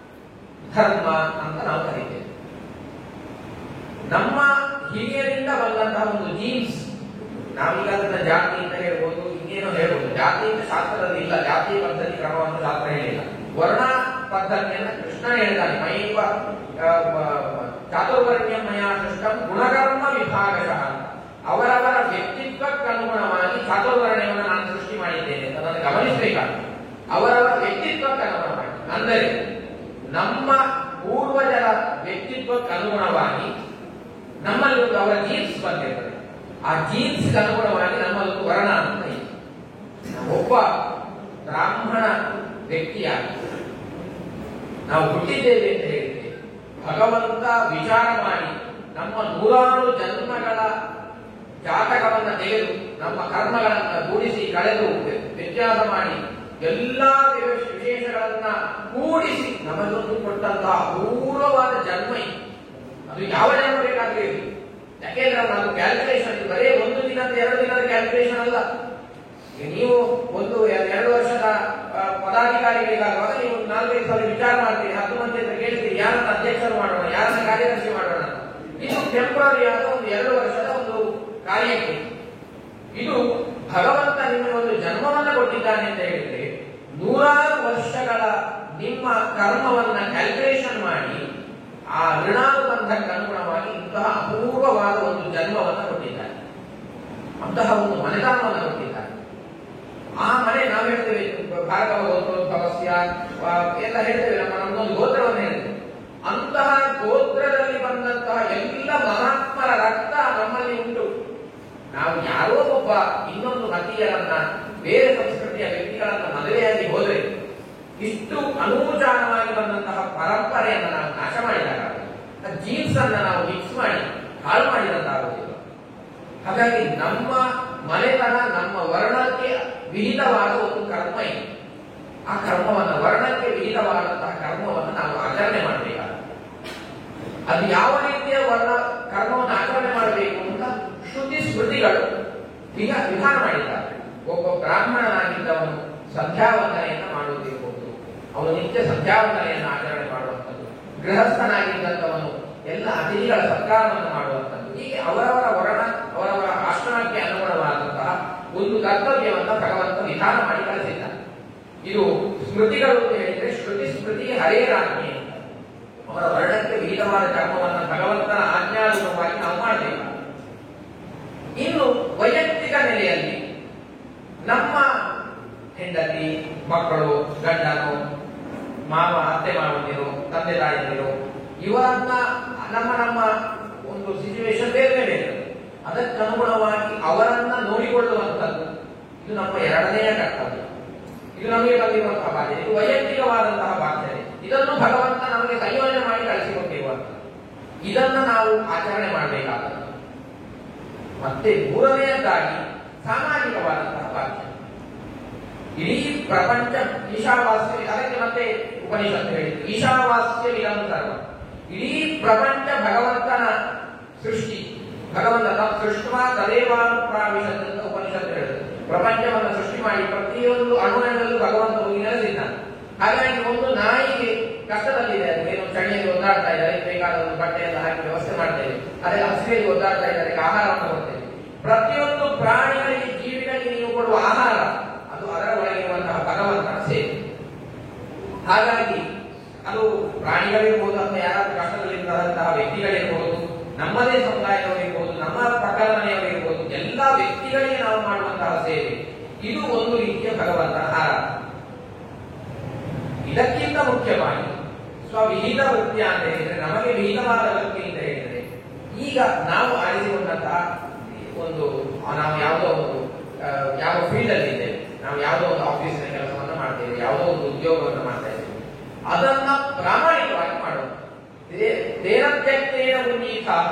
ಧರ್ಮ ಅಂತ ನಾವು ಕರೀತೇವೆ. ನಮ್ಮ ಹಿರಿಯರಿಂದ ಬಂದಂತಹ ಒಂದು ಜೀನ್ಸ್, ನಾವೀಗ ಅದನ್ನ ಜಾತಿ ಅಂತ ಹೇಳ್ಬೋದು, ಇನ್ನೇನೋ ಹೇಳ್ಬೋದು. ಜಾತಿ ಅಂತ ಶಾಸ್ತ್ರದಲ್ಲಿ ಇಲ್ಲ, ಜಾತಿ ಪದ್ಧತಿ ಕ್ರಮವನ್ನು ಶಾಸ್ತ್ರ ಹೇಳಿಲ್ಲ. ವರ್ಣ ಪದ್ಧತಿಯನ್ನ ಕೃಷ್ಣ ಹೇಳಿದ್ದಾನೆ. ಮೈವ ಚಾತುರ್ವರ್ಣ್ಯ ಮಯ ಸೃಷ್ಟಂ ಗುಣಕರ್ಮ ವಿಭಾಗಶಃ ಅಂತ. ಅವರವರ ವ್ಯಕ್ತಿತ್ವಕ್ಕೆ ಅನುಗುಣವಾಗಿ ಚಾತುರ್ವರ್ಣ್ಯವನ್ನು ನಾನು ಸೃಷ್ಟಿ ಮಾಡಿದ್ದೇನೆ ಅಂತ ನಾನು ಗಮನಿಸಬೇಕಾಗುತ್ತೆ. ಅವರವರ ವ್ಯಕ್ತಿತ್ವಕ್ಕೆ ಅನುಗುಣವಾಗಿ, ಅಂದರೆ ನಮ್ಮ ಪೂರ್ವಜರ ವ್ಯಕ್ತಿತ್ವಕ್ಕೆ ಅನುಗುಣವಾಗಿ ನಮ್ಮಲ್ಲಿ ಒಂದು ಅವರ ಜೀನ್ಸ್ ಬಂದಿರ್ತದೆ. ಆ ಜೀನ್ಸ್ಗೆ ಅನುಗುಣವಾಗಿ ನಮ್ಮಲ್ಲೊಂದು ವರ್ಣ ಅಂತ ಇದೆ. ಒಬ್ಬ ಬ್ರಾಹ್ಮಣ ವ್ಯಕ್ತಿಯಾಗಿ ನಾವು ಹುಟ್ಟಿದ್ದೇವೆ ಅಂತ ಹೇಳಿದ್ದೇವೆ. ಭಗವಂತ ವಿಚಾರ ಮಾಡಿ ನಮ್ಮ 100 ಜನ್ಮಗಳ ಜಾತಕವನ್ನು ತೆಗೆದು ನಮ್ಮ ಕರ್ಮಗಳನ್ನು ಕೂಡಿಸಿ ಕಳೆದು ವ್ಯತ್ಯಾಸ ಮಾಡಿ ಎಲ್ಲಾ ವಿಶೇಷಗಳನ್ನ ಕೂಡಿಸಿ ನಮಗೊಂದು ಕೊಟ್ಟಂತಹ ಅಪೂರ್ವವಾದ ಜನ್ಮ ಇದು. ಅದು ಯಾವ ಜನ್ಮ ಬೇಕಾದ್ರೆ ಇರಲಿ. ಯಾಕೆಂದ್ರೆ ನಾವು ಕ್ಯಾಲ್ಕುಲೇಷನ್ ಬರೇ 1 ದಿನದ 2 ದಿನದ ಕ್ಯಾಲ್ಕುಲೇಷನ್ ಅಲ್ಲ. ನೀವು 1-2 ವರ್ಷದ ಪದಾಧಿಕಾರಿಗಳಿಗಾಗುವಾಗ ನೀವು 4-5 ಸಲ ವಿಚಾರ ಮಾಡ್ತೀರಿ, 10 ಮಂದಿ ಅಂತ ಕೇಳ್ತೀರಿ, ಯಾರನ್ನ ಅಧ್ಯಕ್ಷರು ಮಾಡೋಣ, ಯಾರನ್ನ ಕಾರ್ಯದರ್ಶಿ ಮಾಡೋಣ. ಇದು ಟೆಂಪರರಿ ಆದ 1-2 ವರ್ಷದ ಒಂದು ಕಾರ್ಯಕ್ಕೆ. ಇದು ಭಗವಂತ ನಿಮಗೆ ಒಂದು ಜನ್ಮವನ್ನ ಕೊಟ್ಟಿದ್ದಾನೆ ಅಂತ ಹೇಳಿದ್ರೆ 100 ವರ್ಷಗಳ ನಿಮ್ಮ ಕರ್ಮವನ್ನ ಕ್ಯಾಲ್ಕುಲೇಷನ್ ಮಾಡಿ ಆ ಋಣಾನುಬಂಧಕ್ಕೆ ಅನುಗುಣವಾಗಿ ಇಂತಹ ಅಪೂರ್ವವಾದ ಒಂದು ಜನ್ಮವನ್ನು ಕೊಟ್ಟಿದ್ದಾರೆ, ಅಂತಹ ಒಂದು ಮನೆತನವನ್ನು ಕೊಟ್ಟಿದ್ದಾರೆ. ಆ ಮನೆ ನಾವು ಹೇಳ್ತೇವೆ ಭಾರತವ ಗೋತ್ರೋದ್ಭವಸ್ಯ ಎಲ್ಲ ಹೇಳ್ತೇವೆ, ನಮ್ಮೊಂದು ಗೋತ್ರವನ್ನು ಹೇಳ್ತೇವೆ. ಅಂತಹ ಗೋತ್ರದಲ್ಲಿ ಬಂದಂತಹ ಎಲ್ಲ ಮಹಾತ್ಮರ ರಕ್ತ ನಮ್ಮಲ್ಲಿ ಉಂಟು. ನಾವು ಯಾರೋ ಒಬ್ಬ ಇನ್ನೊಂದು ಮತೀಯರನ್ನ, ಬೇರೆ ಸಂಸ್ಕೃತಿಯ ವ್ಯಕ್ತಿಗಳನ್ನ ಮದುವೆಯಾಗಿ ಹೋದರೆ ಇಷ್ಟು ಅನೂಚಾನವಾಗಿ ಬಂದಂತಹ ಪರಂಪರೆಯನ್ನು ನಾವು ನಾಶ ಮಾಡಿದಾಗ ಜೀನ್ಸ್ ಅನ್ನ ನಾವು ಮಿಕ್ಸ್ ಮಾಡಿ ಹಾಳು ಮಾಡಿದಂತಾಗುವುದಿಲ್ಲ. ಹಾಗಾಗಿ ನಮ್ಮ ಮನೆತನ, ನಮ್ಮ ವರ್ಣಕ್ಕೆ ವಿಹಿತವಾದ ಒಂದು ಕರ್ಮ ಇದೆ. ಆ ಕರ್ಮವನ್ನು, ವರ್ಣಕ್ಕೆ ವಿಹಿತವಾದಂತಹ ಕರ್ಮವನ್ನು ನಾವು ಆಚರಣೆ ಮಾಡಬೇಕಾದ. ಅದು ಯಾವ ರೀತಿಯ ವರ್ಣ ಕರ್ಮವನ್ನು ಆಚರಣೆ ಮಾಡಬೇಕು ಅಂತ ಶ್ರುತಿ ಸ್ಮೃತಿಗಳು ಈಗ ವಿಧಾನ ಮಾಡಿದ್ದಾರೆ. ಒಬ್ಬ ಬ್ರಾಹ್ಮಣನಾಗಿದ್ದವನು ಸಂಧ್ಯಾವಂದನೆಯನ್ನು ಮಾಡುವುದಿರಬಹುದು, ಅವನು ನಿತ್ಯ ಸಂಧ್ಯಾವಂದನೆಯನ್ನು ಆಚರಣೆ ಮಾಡುವಂಥದ್ದು. ಗೃಹಸ್ಥನಾಗಿದ್ದಂಥವನು ಎಲ್ಲ ಅತಿಥಿಗಳ ಸತ್ಕಾರವನ್ನು ಮಾಡುವಂಥದ್ದು. ಹೀಗೆ ಅವರವರ ವರ್ಣ, ಅವರವರ ಆಶ್ರಮಕ್ಕೆ ಅನುಗುಣವಾದಂತಹ ಒಂದು ಕರ್ತವ್ಯವನ್ನು ಭಗವಂತ ವಿಧಾನ ಮಾಡಿ ಕಳಿಸಿದ್ದಾನೆ. ಇದು ಸ್ಮೃತಿಗಳು ಅಂತ ಹೇಳಿದ್ರೆ ಶ್ರುತಿ ಸ್ಮೃತಿ ಹರೇರಾಜ್ಞೆ ಅಂತ. ಅವರ ವರ್ಣಕ್ಕೆ ವಿಹಿತವಾದ ಕರ್ಮವನ್ನು ಭಗವಂತನ ಆಜ್ಞಾನುಗುಣವಾಗಿ ನಾವು ಮಾಡಬೇಕು. ಇನ್ನು ವೈಯಕ್ತಿಕ ನೆಲೆಯಲ್ಲಿ ನಮ್ಮ ಹೆಂಡತಿ, ಮಕ್ಕಳು, ಗಂಡನು, ಮಾವ, ಅತ್ತೆ ಮಾವಂದಿರು, ತಂದೆ ತಾಯಿಯರು, ಇವರನ್ನ ನಮ್ಮ ಒಂದು ಸಿಚುವೇಶನ್ ಬೇರೆ ಬೇರೆ. ಅದಕ್ಕನುಗುಣವಾಗಿ ಅವರನ್ನ ನೋಡಿಕೊಳ್ಳುವಂಥದ್ದು ಇದು ನಮ್ಮ 2ನೆಯ ಕರ್ತವ್ಯ. ಇದು ನಮಗೆ ಬಂದಿರುವಂತಹ ಬಾಧ್ಯತೆ, ಇದು ವೈಯಕ್ತಿಕವಾದಂತಹ ಬಾಧ್ಯತೆ. ಇದನ್ನು ಭಗವಂತ ನಮಗೆ ಸಂಯೋಜನೆ ಮಾಡಿ ಕಳಿಸಿಕೊಟ್ಟಿರುವಂಥದ್ದು. ಇದನ್ನ ನಾವು ಆಚರಣೆ ಮಾಡಬೇಕಾದದ್ದು. ಮತ್ತೆ 3ನೇದಾಗಿ ಸಾಮಾಜಿಕವಾದಂತಹ ಬಾಧ್ಯತೆ. ಇಡೀ ಪ್ರಪಂಚ ಈಶಾವಾಸ್ಯ, ಅದಕ್ಕೆ ಮತ್ತೆ ಉಪನಿಷತ್ತು ಹೇಳಿತು ಈಶಾವಾಸ್ಯ ವಿಲಂ ಸರ್ವ. ಇಡೀ ಪ್ರಪಂಚ ಭಗವಂತನ ಸೃಷ್ಟಿ. ಭಗವಂತ ಸೃಷ್ಟ ತದೇವಾನುಪ್ರಾವಿಶತ್ ಅಂತ ಉಪನಿಷತ್ತು ಹೇಳಿತು. ಪ್ರಪಂಚವನ್ನು ಸೃಷ್ಟಿ ಮಾಡಿ ಪ್ರತಿಯೊಂದು ಅಣುವಿನಲ್ಲೂ ಭಗವಂತ ಹೋಗಿ ನೆಲೆಸಿದ್ದಾನೆ. ಹಾಗಾಗಿ ಒಂದು ನಾಯಿಗೆ ಕಷ್ಟದಲ್ಲಿದೆ, ಏನು ಚಳಿಯಲ್ಲಿ ಒದ್ದಾಡ್ತಾ ಇದ್ದಾರೆ, ಬೇಕಾದ ಒಂದು ಬಟ್ಟೆಯನ್ನು ಹಾಕಿ ವ್ಯವಸ್ಥೆ ಮಾಡ್ತೇವೆ. ಅದೇ ಹಸಿವೆಯಲ್ಲಿ ಒದ್ದಾಡ್ತಾ ಇದ್ದಾರೆ, ಆಹಾರವನ್ನು ಕೊಡ್ತೇವೆ. ಪ್ರತಿಯೊಂದು ಪ್ರಾಣಿಗಳಿಗೆ, ಜೀವಿಗಳಿಗೆ ನೀವು ಕೊಡುವ ಆಹಾರ ಅದು ಅದರ ಒಳಗಿರುವಂತಹ ಭಗವಂತನ ಸೇವೆ. ಹಾಗಾಗಿ ಅದು ಪ್ರಾಣಿಗಳಿರ್ಬೋದು ಅಥವಾ ಯಾರಾದ್ರೂ ಕಷ್ಟದಲ್ಲಿ ಸೇರಿದಂತಹ ವ್ಯಕ್ತಿಗಳಿರ್ಬೋದು, ನಮ್ಮದೇ ಸಮುದಾಯದವರಿರ್ಬೋದು, ನಮ್ಮ ಪಕ್ಕದ ಮನೆಯವರಿರ್ಬೋದು, ಎಲ್ಲ ವ್ಯಕ್ತಿಗಳಿಗೆ ನಾವು ಮಾಡುವಂತಹ ಸೇವೆ ಇದು ಒಂದು ರೀತಿಯ ಭಗವಂತನ ಆರಾಧನೆ. ಇದಕ್ಕಿಂತ ಮುಖ್ಯವಾಗಿ ಸ್ವವಿಹಿತ ವೃತ್ತಿ ಅಂತ ಹೇಳಿದ್ರೆ, ನಮಗೆ ವಿಹಿತವಾದ ವೃತ್ತಿ ಅಂತ ಹೇಳಿದ್ರೆ, ಈಗ ನಾವು ಆರಿಸಿಕೊಂಡಂತಹ ಒಂದು ನಾವು ಯಾವುದೋ ಒಂದು ಯಾವ ಫೀಲ್ಡ್ ಅಲ್ಲಿ ಇದ್ದೇವೆ, ನಾವು ಯಾವುದೋ ಒಂದು ಆಫೀಸಿನ ಕೆಲಸವನ್ನು ಮಾಡ್ತೇವೆ, ಯಾವುದೋ ಒಂದು ಉದ್ಯೋಗವನ್ನು ಮಾಡ್ತಾ ಇದ್ದೇವೆ, ಅದನ್ನ ಪ್ರಾಮಾಣಿಕವಾಗಿ ಮಾಡೋದು. ದೇನತ್ಯಕ್ತೇನ ಉನ್ನೀತಾಃ,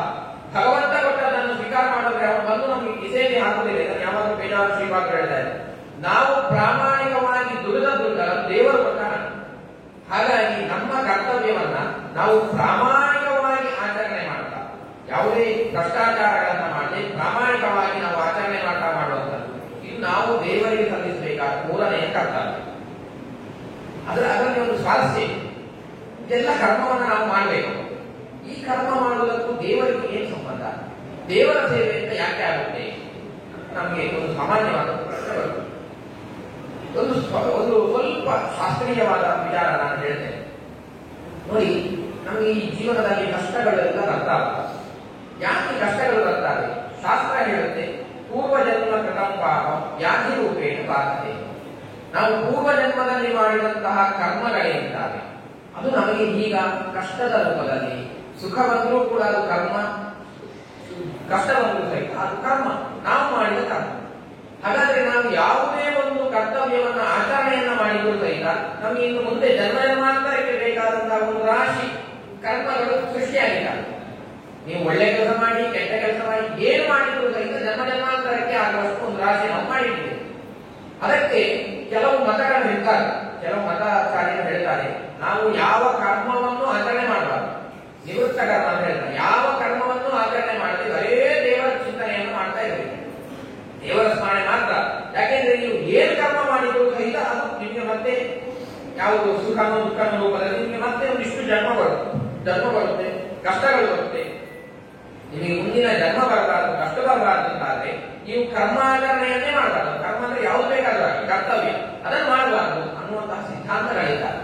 ಭಗವಂತ ಕೊಟ್ಟದನ್ನು ಸ್ವೀಕಾರ ಮಾಡಿದ್ರೆ ಅವನು ಬಂದು ನಮಗೆ ಕಿಸೆಯಲ್ಲಿ ಹಾಕುವುದಿಲ್ಲ. ಇದನ್ನು ಯಾವಾಗ ಬೇಜಾರು ಶ್ರೀಪಾದ ಹೇಳ್ತಾರೆ, ನಾವು ಪ್ರಾಮಾಣಿಕವಾಗಿ ದುಡಿದ ದೇವರು ಕೊಟ್ಟ. ಹಾಗಾಗಿ ನಮ್ಮ ಕರ್ತವ್ಯವನ್ನ ನಾವು ಪ್ರಾಮಾಣಿಕವಾಗಿ ಆಚರಣೆ ಮಾಡ್ತಾ, ಯಾವುದೇ ಭ್ರಷ್ಟಾಚಾರಗಳನ್ನ ಮಾಡಿ ಪ್ರಾಮಾಣಿಕವಾಗಿ ನಾವು ಆಚರಣೆ ಮಾಡ್ತಾ ಮಾಡುವಂಥದ್ದು ಇದು ನಾವು ದೇವರಿಗೆ ಸಲ್ಲಿಸಬೇಕಾದ ಮೂರನೆಯ ಕರ್ತವ್ಯ. ಅದರಲ್ಲಿ ಒಂದು ಸ್ವಾರಸ್ಯ, ಇದೆಲ್ಲ ಕರ್ಮವನ್ನು ನಾವು ಮಾಡಬೇಕು. ಈ ಕರ್ಮ ಮಾಡುವುದಕ್ಕೂ ದೇವರಿಗೆ ಏನು ಸಂಬಂಧ? ದೇವರ ಸೇವೆ ಅಂತ ಯಾಕೆ ಆಗುತ್ತೆ? ನಮಗೆ ಒಂದು ಸಾಮಾನ್ಯವಾದ ಪ್ರಶ್ನೆ ಬರುತ್ತೆ. ಒಂದು ಸ್ವಲ್ಪ ಶಾಸ್ತ್ರೀಯವಾದ ವಿಚಾರ ನಾನು ಹೇಳ್ತೇನೆ ನೋಡಿ. ನಮಗೆ ಈ ಜೀವನದಲ್ಲಿ ಕಷ್ಟಗಳೆಲ್ಲ ಬರ್ತಾವೆ. ಯಾಕೆ ಕಷ್ಟಗಳು ಬರ್ತಾವೆ? ಶಾಸ್ತ್ರ ಹೇಳುತ್ತೆ, ಪೂರ್ವಜನ್ಮ ಕೃತಂ ಪಾಪ ವ್ಯಾಧಿ ರೂಪೇಣ ಬಾಧತೆ. ನಾವು ಪೂರ್ವಜನ್ಮದಲ್ಲಿ ಮಾಡಿದಂತಹ ಕರ್ಮಗಳೇನಿದ್ದಾವೆ ಅದು ನಮಗೆ ಈಗ ಕಷ್ಟದ ರೂಪದಲ್ಲಿ, ಸುಖ ಬಂದರೂ ಕೂಡ ಅದು ಕರ್ಮ, ಕಷ್ಟ ಬಂದರೂ ಸಹಿತ ಅದು ಕರ್ಮ, ನಾವು ಮಾಡಿದ ಕರ್ಮ. ಹಾಗಾದ್ರೆ ನಾವು ಯಾವುದೇ ಒಂದು ಕರ್ತವ್ಯವನ್ನ ಆಚರಣೆಯನ್ನ ಮಾಡಿದ್ರು ಸಹಿತ ನಮಗೆ ಇನ್ನು ಮುಂದೆ ಜನ್ಮ ಜನ್ಮಾಂತರಕ್ಕೆ ಬೇಕಾದಂತಹ ಒಂದು ರಾಶಿ ಕರ್ಮಗಳು ಸೃಷ್ಟಿಯಾಗಿದ್ದಾವೆ. ನೀವು ಒಳ್ಳೆ ಕೆಲಸ ಮಾಡಿ, ಕೆಟ್ಟ ಕೆಲಸ ಮಾಡಿ, ಏನು ಮಾಡಿದ್ರು ಸಹಿತ ಜನ್ಮ ಜನ್ಮಾಂತರಕ್ಕೆ ಆಗುವಷ್ಟು ಒಂದು ರಾಶಿ ನಾವು ಮಾಡಿದ್ದೇವೆ. ಅದಕ್ಕೆ ಕೆಲವು ಮತಗಳನ್ನು ಹೇಳ್ತಾರೆ, ಕೆಲವು ಮತಾಚಾರ್ಯರು ಹೇಳ್ತಾರೆ, ನಾವು ಯಾವ ಕರ್ಮವನ್ನು ಆಚರಣೆ ಮಾಡಬಾರದು, ನಿವೃತ್ತ ಕರ್ಮ ಅಂತ ಹೇಳ್ತಾರೆ. ಯಾವ ಕರ್ಮವನ್ನು ಆಚರಣೆ ಮಾಡದೆ ಬರೇ ದೇವರ ಚಿಂತನೆಯನ್ನು ಮಾಡ್ತಾ ಇರಬೇಕು, ದೇವರ ಸ್ಮರಣೆ ಮಾತ್ರ. ಯಾಕೆಂದ್ರೆ ನೀವು ಏನು ಕರ್ಮ ಮಾಡಿದ್ರು ಸಹಿತ ಅದು ನಿಮಗೆ ಮತ್ತೆ ಯಾವುದು ಸುಖನೋ ದುಃಖನ ರೂಪದಲ್ಲಿ ನಿಮಗೆ ಮತ್ತೆ ಒಂದಿಷ್ಟು ಜನ್ಮ ಬರುತ್ತೆ, ಕಷ್ಟಗಳು ಬರುತ್ತೆ. ನಿಮಗೆ ಮುಂದಿನ ಜನ್ಮ ಬರಬಾರದು, ಕಷ್ಟ ಬರಬಾರದು ಅಂತಾದ್ರೆ ನೀವು ಕರ್ಮಾಚರಣೆಯನ್ನೇ ಮಾಡಬಾರದು. ಕರ್ಮ ಅಂದ್ರೆ ಯಾವ್ದು ಬೇಕಾದ್ರೂ ಕರ್ತವ್ಯ ಅದನ್ನು ಮಾಡಬಾರದು ಅನ್ನುವಂತಹ ಸಿದ್ಧಾಂತಗಳಿದ್ದಾರೆ.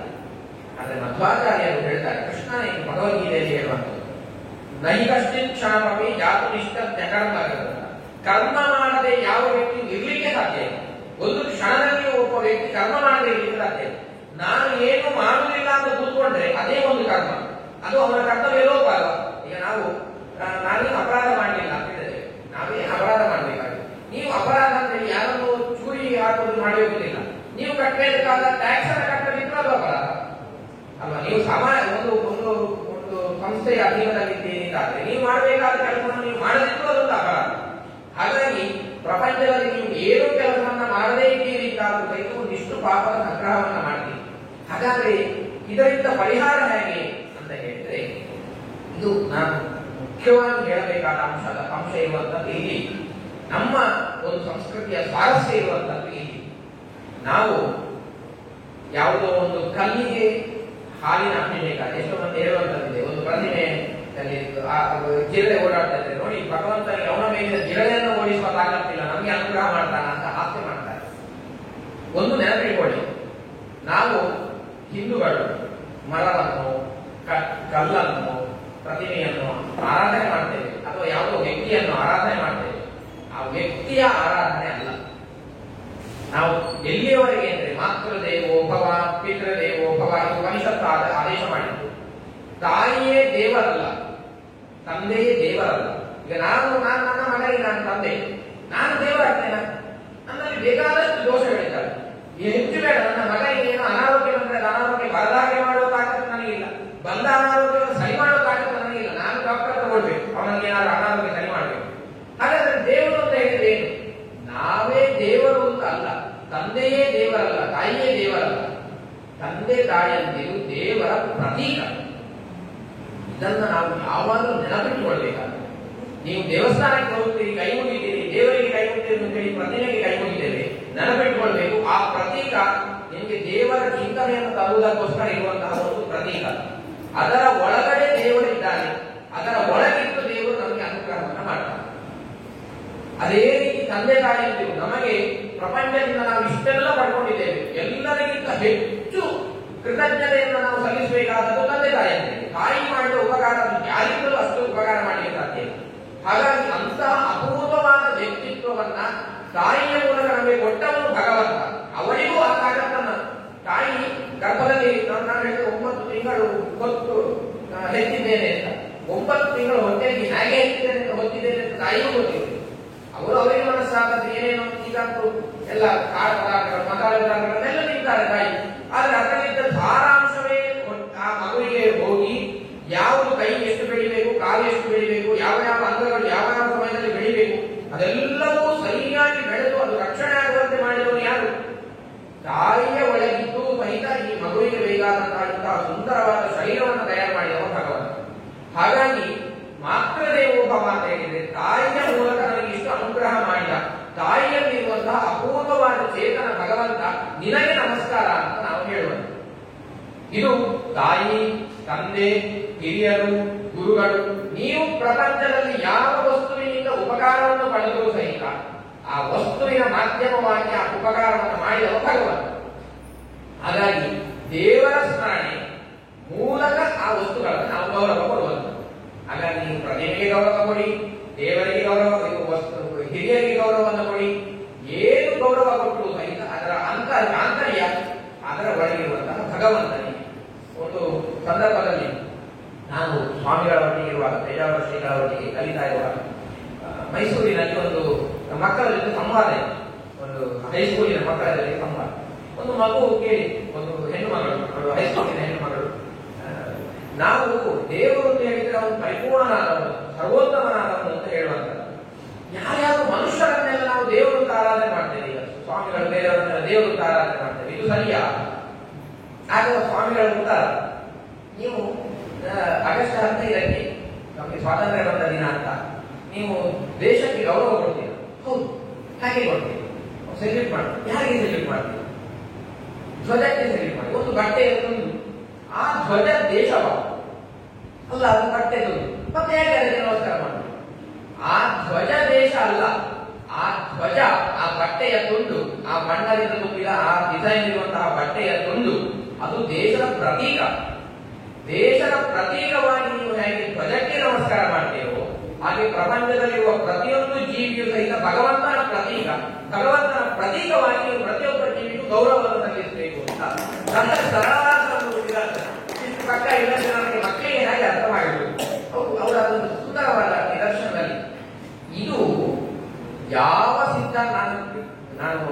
ಆದ್ರೆ ಮಧ್ವಾಚಾರ್ಯರು ಹೇಳ್ತಾರೆ, ಕೃಷ್ಣ ಭಗವದ್ಗೀತೆಯಲ್ಲಿ ಹೇಳುವಂಥದ್ದು, ನಹಿ ಕಶ್ಚಿತ್ ಕ್ಷಣಮಪಿ ಜಾತು ನಿಷ್ಠ ಕರ್ಮ. ಕರ್ಮ ಮಾಡದೆ ಯಾವ ವ್ಯಕ್ತಿ ಇರ್ಲಿಕ್ಕೆ ಸಾಧ್ಯ ಇಲ್ಲ. ಒಂದು ಕ್ಷಣದಲ್ಲಿ ಒಬ್ಬ ವ್ಯಕ್ತಿ ಕರ್ಮ ಮಾಡದೆ ಇರ್ಲಿಕ್ಕೆ ಸಾಧ್ಯ ಇಲ್ಲ. ನಾನು ಏನು ಮಾಡುವುದಿಲ್ಲ ಅಂತ ಕೂತ್ಕೊಂಡ್ರೆ ಅದೇ ಒಂದು ಕರ್ಮ, ಅದು ಅವನ ಕರ್ತವ್ಯ ಲೋಪ ಅಲ್ವಾ? ಈಗ ನಾನೇ ಅಪರಾಧ ಮಾಡಲಿಲ್ಲ ಅಂತ ಹೇಳಿದ್ರೆ ನಾವೇ ಅಪರಾಧ ಮಾಡಬೇಕಾಗಿದೆ. ನೀವು ಅಪರಾಧ ಅಂತ ಹೇಳಿ ಯಾರನ್ನು ಚೂರಿ ಹಾಕೋದು ಮಾಡಬೇಕಿಲ್ಲ. ನೀವು ಕಟ್ಟಬೇಕಾದ ಟ್ಯಾಕ್ಸ್ ಅನ್ನು ಕಟ್ಟಬೇಕು, ಅದು ಅಪರಾಧ ಅಲ್ವಾ? ನೀವು ಒಂದು ಒಂದು ಒಂದು ಸಂಸ್ಥೆಯ ಅಧೀನದಲ್ಲಿದ್ದೀರಿ ಅಂತಾದ್ರೆ ನೀವು ಮಾಡಬೇಕಾದ ಕೆಲಸವನ್ನು ನೀವು ಮಾಡದಿತ್ತು, ಅದೊಂದು ಅಪರಾಧ. ಹಾಗಾಗಿ ಪ್ರಪಂಚದಲ್ಲಿ ನೀವು ಏನು ಕೆಲಸವನ್ನ ಮಾಡದೇ ಇದ್ದೀರಿ ಅಂತಾದ್ರೂ ಸಹಿತ ಒಂದಿಷ್ಟು ಪಾಪದ ಸಂಗ್ರಹವನ್ನ ಮಾಡ್ತೀವಿ. ಹಾಗಾದ್ರೆ ಇದರಿಂದ ಪರಿಹಾರ ಹೇಗೆ ಅಂತ ಹೇಳಿದ್ರೆ, ಇದು ನಾನು ಮುಖ್ಯವಾಗಿ ಹೇಳಬೇಕಾದ ಅಂಶ ಇರುವಂತದ್ದು ಇಲ್ಲಿ. ನಮ್ಮ ಒಂದು ಸಂಸ್ಕೃತಿಯ ಸ್ವಾರಸ್ಯ ಇರುವಂತದ್ದು ಇಲ್ಲಿ. ನಾವು ಯಾವುದೋ ಒಂದು ಕಲ್ಲಿಗೆ ಹಾಲಿನ ಅಭಿಷೇಕ, ಎಷ್ಟೋ ಮಂದಿ ಹೇಳುವಂತದ್ದಿದೆ. ಒಂದು ಪ್ರತಿಮೆ ಜಿರಳೆ ಓಡಾಡ್ತಾ ಇದ್ರೆ ನೋಡಿ, ಭಗವಂತನಿಗೆ ಅವನ ಮೇಲಿನ ಜಿರಳೆಯನ್ನು ಓಡಿಸುವ ತಾಕತ್ತಿಲ್ಲ, ನಮ್ಗೆ ಅನುಗ್ರಹ ಮಾಡ್ತಾನ ಅಂತ ಹಾಸ್ಯ ಮಾಡ್ತಾರೆ. ಒಂದು ನೆನಪಿಟ್ಕೊಳ್ಳಿ, ನಾವು ಹಿಂದೂಗಳು ಮರವನ್ನು, ಕಲ್ಲನ್ನು, ಪ್ರತಿಮೆಯನ್ನು ಆರಾಧನೆ ಮಾಡ್ತೇವೆ, ಅಥವಾ ಯಾವುದೋ ವ್ಯಕ್ತಿಯನ್ನು ಆರಾಧನೆ ಮಾಡ್ತೇವೆ. ಆ ವ್ಯಕ್ತಿಯ ಆರಾಧನೆ ಅಲ್ಲ. ನಾವು ಎಲ್ಲಿಯವರೆಗೆ ಅಂದ್ರೆ ಮಾತೃದೇವೋ ಭವ, ಪಿತೃದೇವೋ ಭವ, ಇದು ಉಪನಿಷತ್ತು ಆದೇಶ ಮಾಡಿದ್ದು. ತಾಯಿಯೇ ದೇವರಲ್ಲ, ತಂದೆಯೇ ದೇವರಲ್ಲ. ಈಗ ನಾನು ನನ್ನ ಮಗನಿಗೆ ನಾನು ತಂದೆ, ನಾನು ದೇವರಾಗ್ತೇನೆ. ನನ್ನಲ್ಲಿ ಬೇಕಾದಷ್ಟು ದೋಷಗಳಿದ್ದಾವೆ, ಹೆಚ್ಚು ಬೇಡ. ನನ್ನ ಮಗನಿಗೆ ಏನು ಅನಾರೋಗ್ಯ ಬಂದ್ರೆ ಅನಾರೋಗ್ಯ ಬರದಾಗೆ ಮಾಡುವ ತಾಕತ್ತು ನನಗಿಲ್ಲ, ಬಂದ ಅನಾರೋಗ್ಯವನ್ನು ಸರಿ ಮಾಡುವ ತಾಕತ್ತು ನನಗಿಲ್ಲ. ನಾನು ಡಾಕ್ಟರ್ ತಗೊಳ್ಬೇಕು, ಅವನಿಗೆ ಏನಾದ್ರು ಅನಾರೋಗ್ಯ ಸರಿ ಮಾಡಬೇಕು. ಹಾಗಾದ್ರೆ ದೇವರು ಅಂತ ಹೇಳಿದ್ರೆ ಏನು? ನಾವೇ ದೇವರು ಅಂತ ಅಲ್ಲ, ತಂದೆಯೇ ದೇವರಲ್ಲ, ತಾಯಿಯೇ ದೇವರಲ್ಲ. ತಂದೆ ತಾಯಿಯಂದಿರು ದೇವರ ಪ್ರತೀಕ. ಇದನ್ನ ನಾವು ಯಾವಾಗಲೂ ನೆನಪಿಟ್ಟುಕೊಳ್ಬೇಕಾದ್ರೆ, ನೀವು ದೇವಸ್ಥಾನಕ್ಕೆ ಹೋಗ್ತೀರಿ, ಕೈ ಮುಗಿತೀರಿ, ದೇವರಿಗೆ ಕೈ ಮುಗಿತೀರಿ ಅಂತ ಹೇಳಿ ಪ್ರತಿಮೆಗೆ ಕೈ ಮುಗಿತೇವೆ, ನೆನಪಿಟ್ಟುಕೊಳ್ಬೇಕು. ಆ ಪ್ರತೀಕ ನಿಮಗೆ ದೇವರ ಚಿಂತನೆಯನ್ನು ತರುವುದಕ್ಕೋಸ್ಕರ ಇರುವಂತಹ ಒಂದು ಪ್ರತೀಕ. ಅದರ ಒಳಗಡೆ ದೇವರಿದ್ದಾನೆ, ಅದರ ಒಳಗಿಟ್ಟು ದೇವರು ನಮಗೆ ಅನುಗ್ರಹವನ್ನು ಮಾಡ್ತಾನೆ. ಅದೇ ರೀತಿ ತಂದೆ ತಾಯಿಯಂದಿರು ನಮಗೆ ಪ್ರಪಂಚದಿಂದ ನಾವು ಇಷ್ಟೆಲ್ಲ ಪಡ್ಕೊಂಡಿದ್ದೇವೆ, ಎಲ್ಲರಿಗಿಂತ ಹೆಚ್ಚು ಕೃತಜ್ಞತೆಯನ್ನು ನಾವು ಸಲ್ಲಿಸಬೇಕಾದದ್ದು ತಂದೆ ತಾಯಿಯಂತೆ. ತಾಯಿ ಮಾಡಿದ ಉಪಕಾರ ಯಾರಿಗೂ ಅಷ್ಟು ಉಪಕಾರ ಮಾಡಲಿಕ್ಕೆ ಸಾಧ್ಯ ಇಲ್ಲ. ಹಾಗಾಗಿ ಅಂತಹ ಅಪೂರ್ವವಾದ ವ್ಯಕ್ತಿತ್ವವನ್ನ ತಾಯಿಯ ಮೂಲಕ ನಮಗೆ ಕೊಟ್ಟವನು ಭಗವಂತ. ಅವರಿಗೂ ಆ ತಾಕತ್ತನ್ನ ತಾಯಿ ಗರ್ಭದಲ್ಲಿ ನಾನು ಹೇಳಿದ 9 ತಿಂಗಳು ಹೊತ್ತು ಹೆತ್ತಿದ್ದೇನೆ ಅಂತ, 9 ತಿಂಗಳು ಹೊಟ್ಟೆಗೆ ಹೇಗೆ ಹೆತ್ತಿದ್ದೇನೆ ಅಂತ ಹೊತ್ತಿದ್ದೇನೆ ಅಂತ ತಾಯಿಗೂ ಗೊತ್ತಿದೆ. ಅವರು ಅವರಿಗೆ ಮನಸ್ಸಾಗದ್ದು ಏನೇನೋ ಈಗಂತೂ ಎಲ್ಲ ಕಾಳು ಪದಾರ್ಥಗಳು ಮಸಾಲೆ ಪದಾರ್ಥಗಳನ್ನೆಲ್ಲ ತಿಂತಾರೆ ತಾಯಿ. ಆದ್ರೆ ಅದರಲ್ಲಿದ್ದ ಸಾರಾಂಶವೇ ಆ ಮಗುವಿಗೆ ಹೋಗಿ ಯಾವುದು ಕೈ ಎಷ್ಟು ಬೆಳಿಬೇಕು, ಕಾಲು ಎಷ್ಟು ಬೆಳಿಬೇಕು, ಯಾವ ಯಾವ ಅಂಗಗಳು ಯಾವ ಯಾವ ಸಮಯದಲ್ಲಿ ಬೆಳಿಬೇಕು ಅದೆಲ್ಲವೂ ಸರಿಯಾಗಿ ಬೆಳೆದು ಅದು ರಕ್ಷಣೆ ಆಗುವಂತೆ ಮಾಡಿದವರು ಯಾರು? ತಾಯಿಯ ಒಳಗಿದ್ದು ಸಹಿತ ಈ ಮಗುವಿಗೆ ಬೇಕಾದಂತಹ ಇಂತಹ ಸುಂದರವಾದ ಶರೀರವನ್ನು ತಯಾರು ಮಾಡಿದವ ಭಗವಂತ. ಹಾಗಾಗಿ ಮಾತೃದೇವೋ ಭವ ಅಂತ ಹೇಳಿದ್ರೆ ತಾಯಿಯ ಮೂಲಕ ನನಗೆ ಇಷ್ಟು ಅನುಗ್ರಹ ಮಾಡಿದ ತಾಯಿಯಲ್ಲಿರುವಂತಹ ಅಪೂರ್ವವಾದ ಚೇತನ ಭಗವಂತ ನಿನಗೆ ನಮಸ್ಕಾರ ಅಂತ ನಾವು ಹೇಳುವಂತ. ಇದು ತಾಯಿ, ತಂದೆ, ಹಿರಿಯರು, ಗುರುಗಳು, ನೀವು ಪ್ರಪಂಚದಲ್ಲಿ ಯಾವ ವಸ್ತುವಿನಿಂದ ಉಪಕಾರವನ್ನು ಪಡೆದರೂ ಸಹಿತ ಆ ವಸ್ತುವಿನ ಮಾಧ್ಯಮವಾಗಿ ಆ ಉಪಕಾರವನ್ನು ಮಾಡಿದವ ಭಗವಂತ. ಹಾಗಾಗಿ ದೇವರ ಸ್ಮರಣೆ ಮೂಲಕ ಆ ವಸ್ತುಗಳನ್ನು ನಾವು ಗೌರವ ಕೊಡುವಂತ. ಹಾಗಾಗಿ ನೀವು ಪ್ರತಿಮೆಗೆ ಗೌರವ ಕೊಡಿ, ದೇವರಿಗೆ ಗೌರವ, ಹಿರಿಯರಿಗೆ ಗೌರವವನ್ನು ಕೊಡಿ, ಏನು ಗೌರವ ಕೊಟ್ಟರು ಸಹಿತ ಅದರ ಆಂತರ್ಯ ಅದರ ಒಳಗಿರುವಂತಹ ಭಗವಂತನಿಗೆ. ಒಂದು ಸಂದರ್ಭದಲ್ಲಿ ನಾನು ಸ್ವಾಮಿಗಳ ಒಟ್ಟಿಗೆ ಇರುವಾಗ, ಪೇಜಾವರ ಶ್ರೀಗಳ ಒಟ್ಟಿಗೆ ಕಲಿತಾ ಇರುವಾಗ ಮೈಸೂರಿನಲ್ಲಿ ಒಂದು ಮಕ್ಕಳ ಜೊತೆ ಸಂವಾದ ಇದೆ. ಒಂದು ಹೈಸ್ಕೂಲಿನ ಮಕ್ಕಳ ಜೊತೆ ಸಂವಾದ. ಒಂದು ಮಗು ಕೇಳಿ, ಒಂದು ಹೆಣ್ಣು ಮಗಳು, ಹೈಸ್ಕೂಲಿನ ಹೆಣ್ಣು ಮಗಳು, ನಾವು ದೇವರು ಅಂತ ಹೇಳಿದ್ರೆ ಅವನು ಪರಿಪೂರ್ಣನಾದವನು, ಸರ್ವೋತ್ತಮನಾದವನು ಅಂತ ಹೇಳುವಂಥದ್ದು. ಯಾರ್ಯಾರು ಮನುಷ್ಯರನ್ನೆಲ್ಲ ನಾವು ದೇವರು ಅಂತ ಆರಾಧನೆ ಮಾಡ್ತೇವೆ. ಈಗ ಸ್ವಾಮಿಗಳು ಬೇರೆಯವರನ್ನೆಲ್ಲ ದೇವರು ಅಂತ ಆರಾಧನೆ ಮಾಡ್ತೇವೆ, ಇದು ಸರಿಯಾ? ಆಗ ಸ್ವಾಮಿಗಳು ಉತ್ತರ, ನೀವು ಆಗಸ್ಟ್ 15ಕ್ಕೆ ನಮಗೆ ಸ್ವಾತಂತ್ರ್ಯ ಬಂದ ದಿನ ಅಂತ ನೀವು ದೇಶಕ್ಕೆ ಗೌರವ ಕೊಡ್ತೀರ. ಹೌದು, ಹಾಗೆ ಕೊಡ್ತೀವಿ, ಸೆಲ್ಯೂಟ್ ಮಾಡ್ತೀವಿ. ಯಾರಿಗೆ ಸೆಲ್ಯೂಟ್ ಮಾಡ್ತೀವಿ? ಧ್ವಜಕ್ಕೆ ಸೆಲ್ಯೂಟ್ ಮಾಡಿ. ಒಂದು ಬಟ್ಟೆಯನ್ನು ಆ ಧ್ವಜ ದೇಶವ ಅಲ್ಲ, ಅದು ಬಟ್ಟೆ ತಂದು ಮತ್ತೆ ಹೇಗೆ ಅದಕ್ಕೆ ನಮಸ್ಕಾರ ಮಾಡ್ತೀವಿ? ಆ ಧ್ವಜ ದೇಶ ಅಲ್ಲ, ಆ ಧ್ವಜ, ಆ ಬಟ್ಟೆಯ ತುಂಡು, ಆ ಬಣ್ಣದಿಂದ ತುಂಬಿದ ಆ ಡಿಸೈನ್ ಇರುವಂತಹ ಬಟ್ಟೆಯ ತುಂಡು, ಅದು ದೇಶದ ಪ್ರತೀಕ. ದೇಶದ ಪ್ರತೀಕವಾಗಿ ನೀವು ಹೇಗೆ ಧ್ವಜಕ್ಕೆ ನಮಸ್ಕಾರ ಮಾಡ್ತೀರೋ ಹಾಗೆ ಪ್ರಪಂಚದಲ್ಲಿರುವ ಪ್ರತಿಯೊಂದು ಜೀವಿಯು ಸಹಿತ ಭಗವಂತನ ಪ್ರತೀಕ. ಭಗವಂತನ ಪ್ರತೀಕವಾಗಿ ನೀವು ಪ್ರತಿಯೊಬ್ಬ ಜೀವಿಗೂ ಗೌರವವನ್ನು ಸಲ್ಲಿಸಬೇಕು ಅಂತ ನನ್ನ ಸರಳವಾದ ಒಂದು ವಿಧಾನ. ಇಷ್ಟು ಪಕ್ಕ ಇಲ್ಲದೆ ನನಗೆ ಮಕ್ಕಳಿಗೆ ಹೇಗೆ ಅರ್ಥ ಮಾಡಬೇಕು, ಅವರ ಒಂದು ಸುಂದರವಾದ ನಿದರ್ಶನದಲ್ಲಿ ಇದು ಯಾವ ಸಿದ್ಧ ನಾನು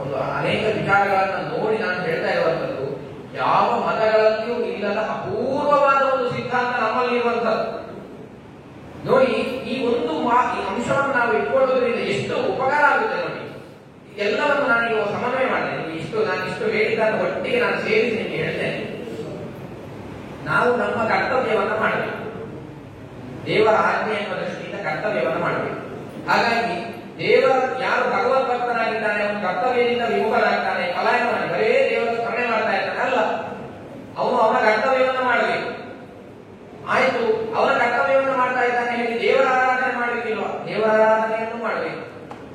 ಒಂದು ಅನೇಕ ವಿಚಾರಗಳನ್ನು ನೋಡಿ ನಾನು ಹೇಳ್ತಾ ಇರುವಂತದ್ದು, ಯಾವ ಮತಗಳಲ್ಲಿಯೂ ಇಲ್ಲದ ಅಪೂರ್ವವಾದ ಒಂದು ಸಿದ್ಧಾಂತ ನಮ್ಮಲ್ಲಿ ಇರುವಂತದ್ದು. ನೋಡಿ, ಈ ಒಂದು ಈ ಅಂಶವನ್ನು ನಾವು ಇಟ್ಕೊಳ್ಳೋದ್ರಿಂದ ಎಷ್ಟು ಉಪಕಾರ ಆಗುತ್ತೆ ನೋಡಿ. ಎಲ್ಲವನ್ನು ನಾನು ಇವಾಗ ಸಮನ್ವಯ ಮಾಡ್ತೇನೆ. ನಾನು ಇಷ್ಟು ಹೇಳಿದ್ದನ್ನು ಒಟ್ಟಿಗೆ ನಾನು ಸೇರಿಸಿ ನಿಮಗೆ ಹೇಳ್ತೇನೆ. ನಾವು ನಮ್ಮ ಕರ್ತವ್ಯವನ್ನು ಮಾಡಬೇಕು, ದೇವರ ಆಜ್ಞೆ ಎನ್ನುವ ದೃಷ್ಟಿಯಿಂದ ಕರ್ತವ್ಯವನ್ನು ಮಾಡಬೇಕು. ಹಾಗಾಗಿ ದೇವರ ಯಾರು ಭಗವದ್ ಭಕ್ತನಾಗಿದ್ದಾನೆ ಅವನು ಕರ್ತವ್ಯದಿಂದ ವಿಮುಖನಾಗ್ತಾನೆ, ಪಲಾಯನ ಮಾಡಿ ಬರೇ ದೇವರ ಸ್ಮರಣೆ ಮಾಡ್ತಾ ಇರ್ತಾನೆ ಅಲ್ಲ. ಅವನು ಅವನ ಕರ್ತವ್ಯವನ್ನು ಮಾಡಬೇಕು. ಆಯ್ತು, ಅವನ ಕರ್ತವ್ಯವನ್ನು ಮಾಡ್ತಾ ಇದ್ದಾನೆ ಹೇಳಿ ದೇವರ ಆರಾಧನೆ ಮಾಡಬೇಕಿಲ್ವಾ? ದೇವರ ಆರಾಧನೆಯನ್ನು ಮಾಡಬೇಕು.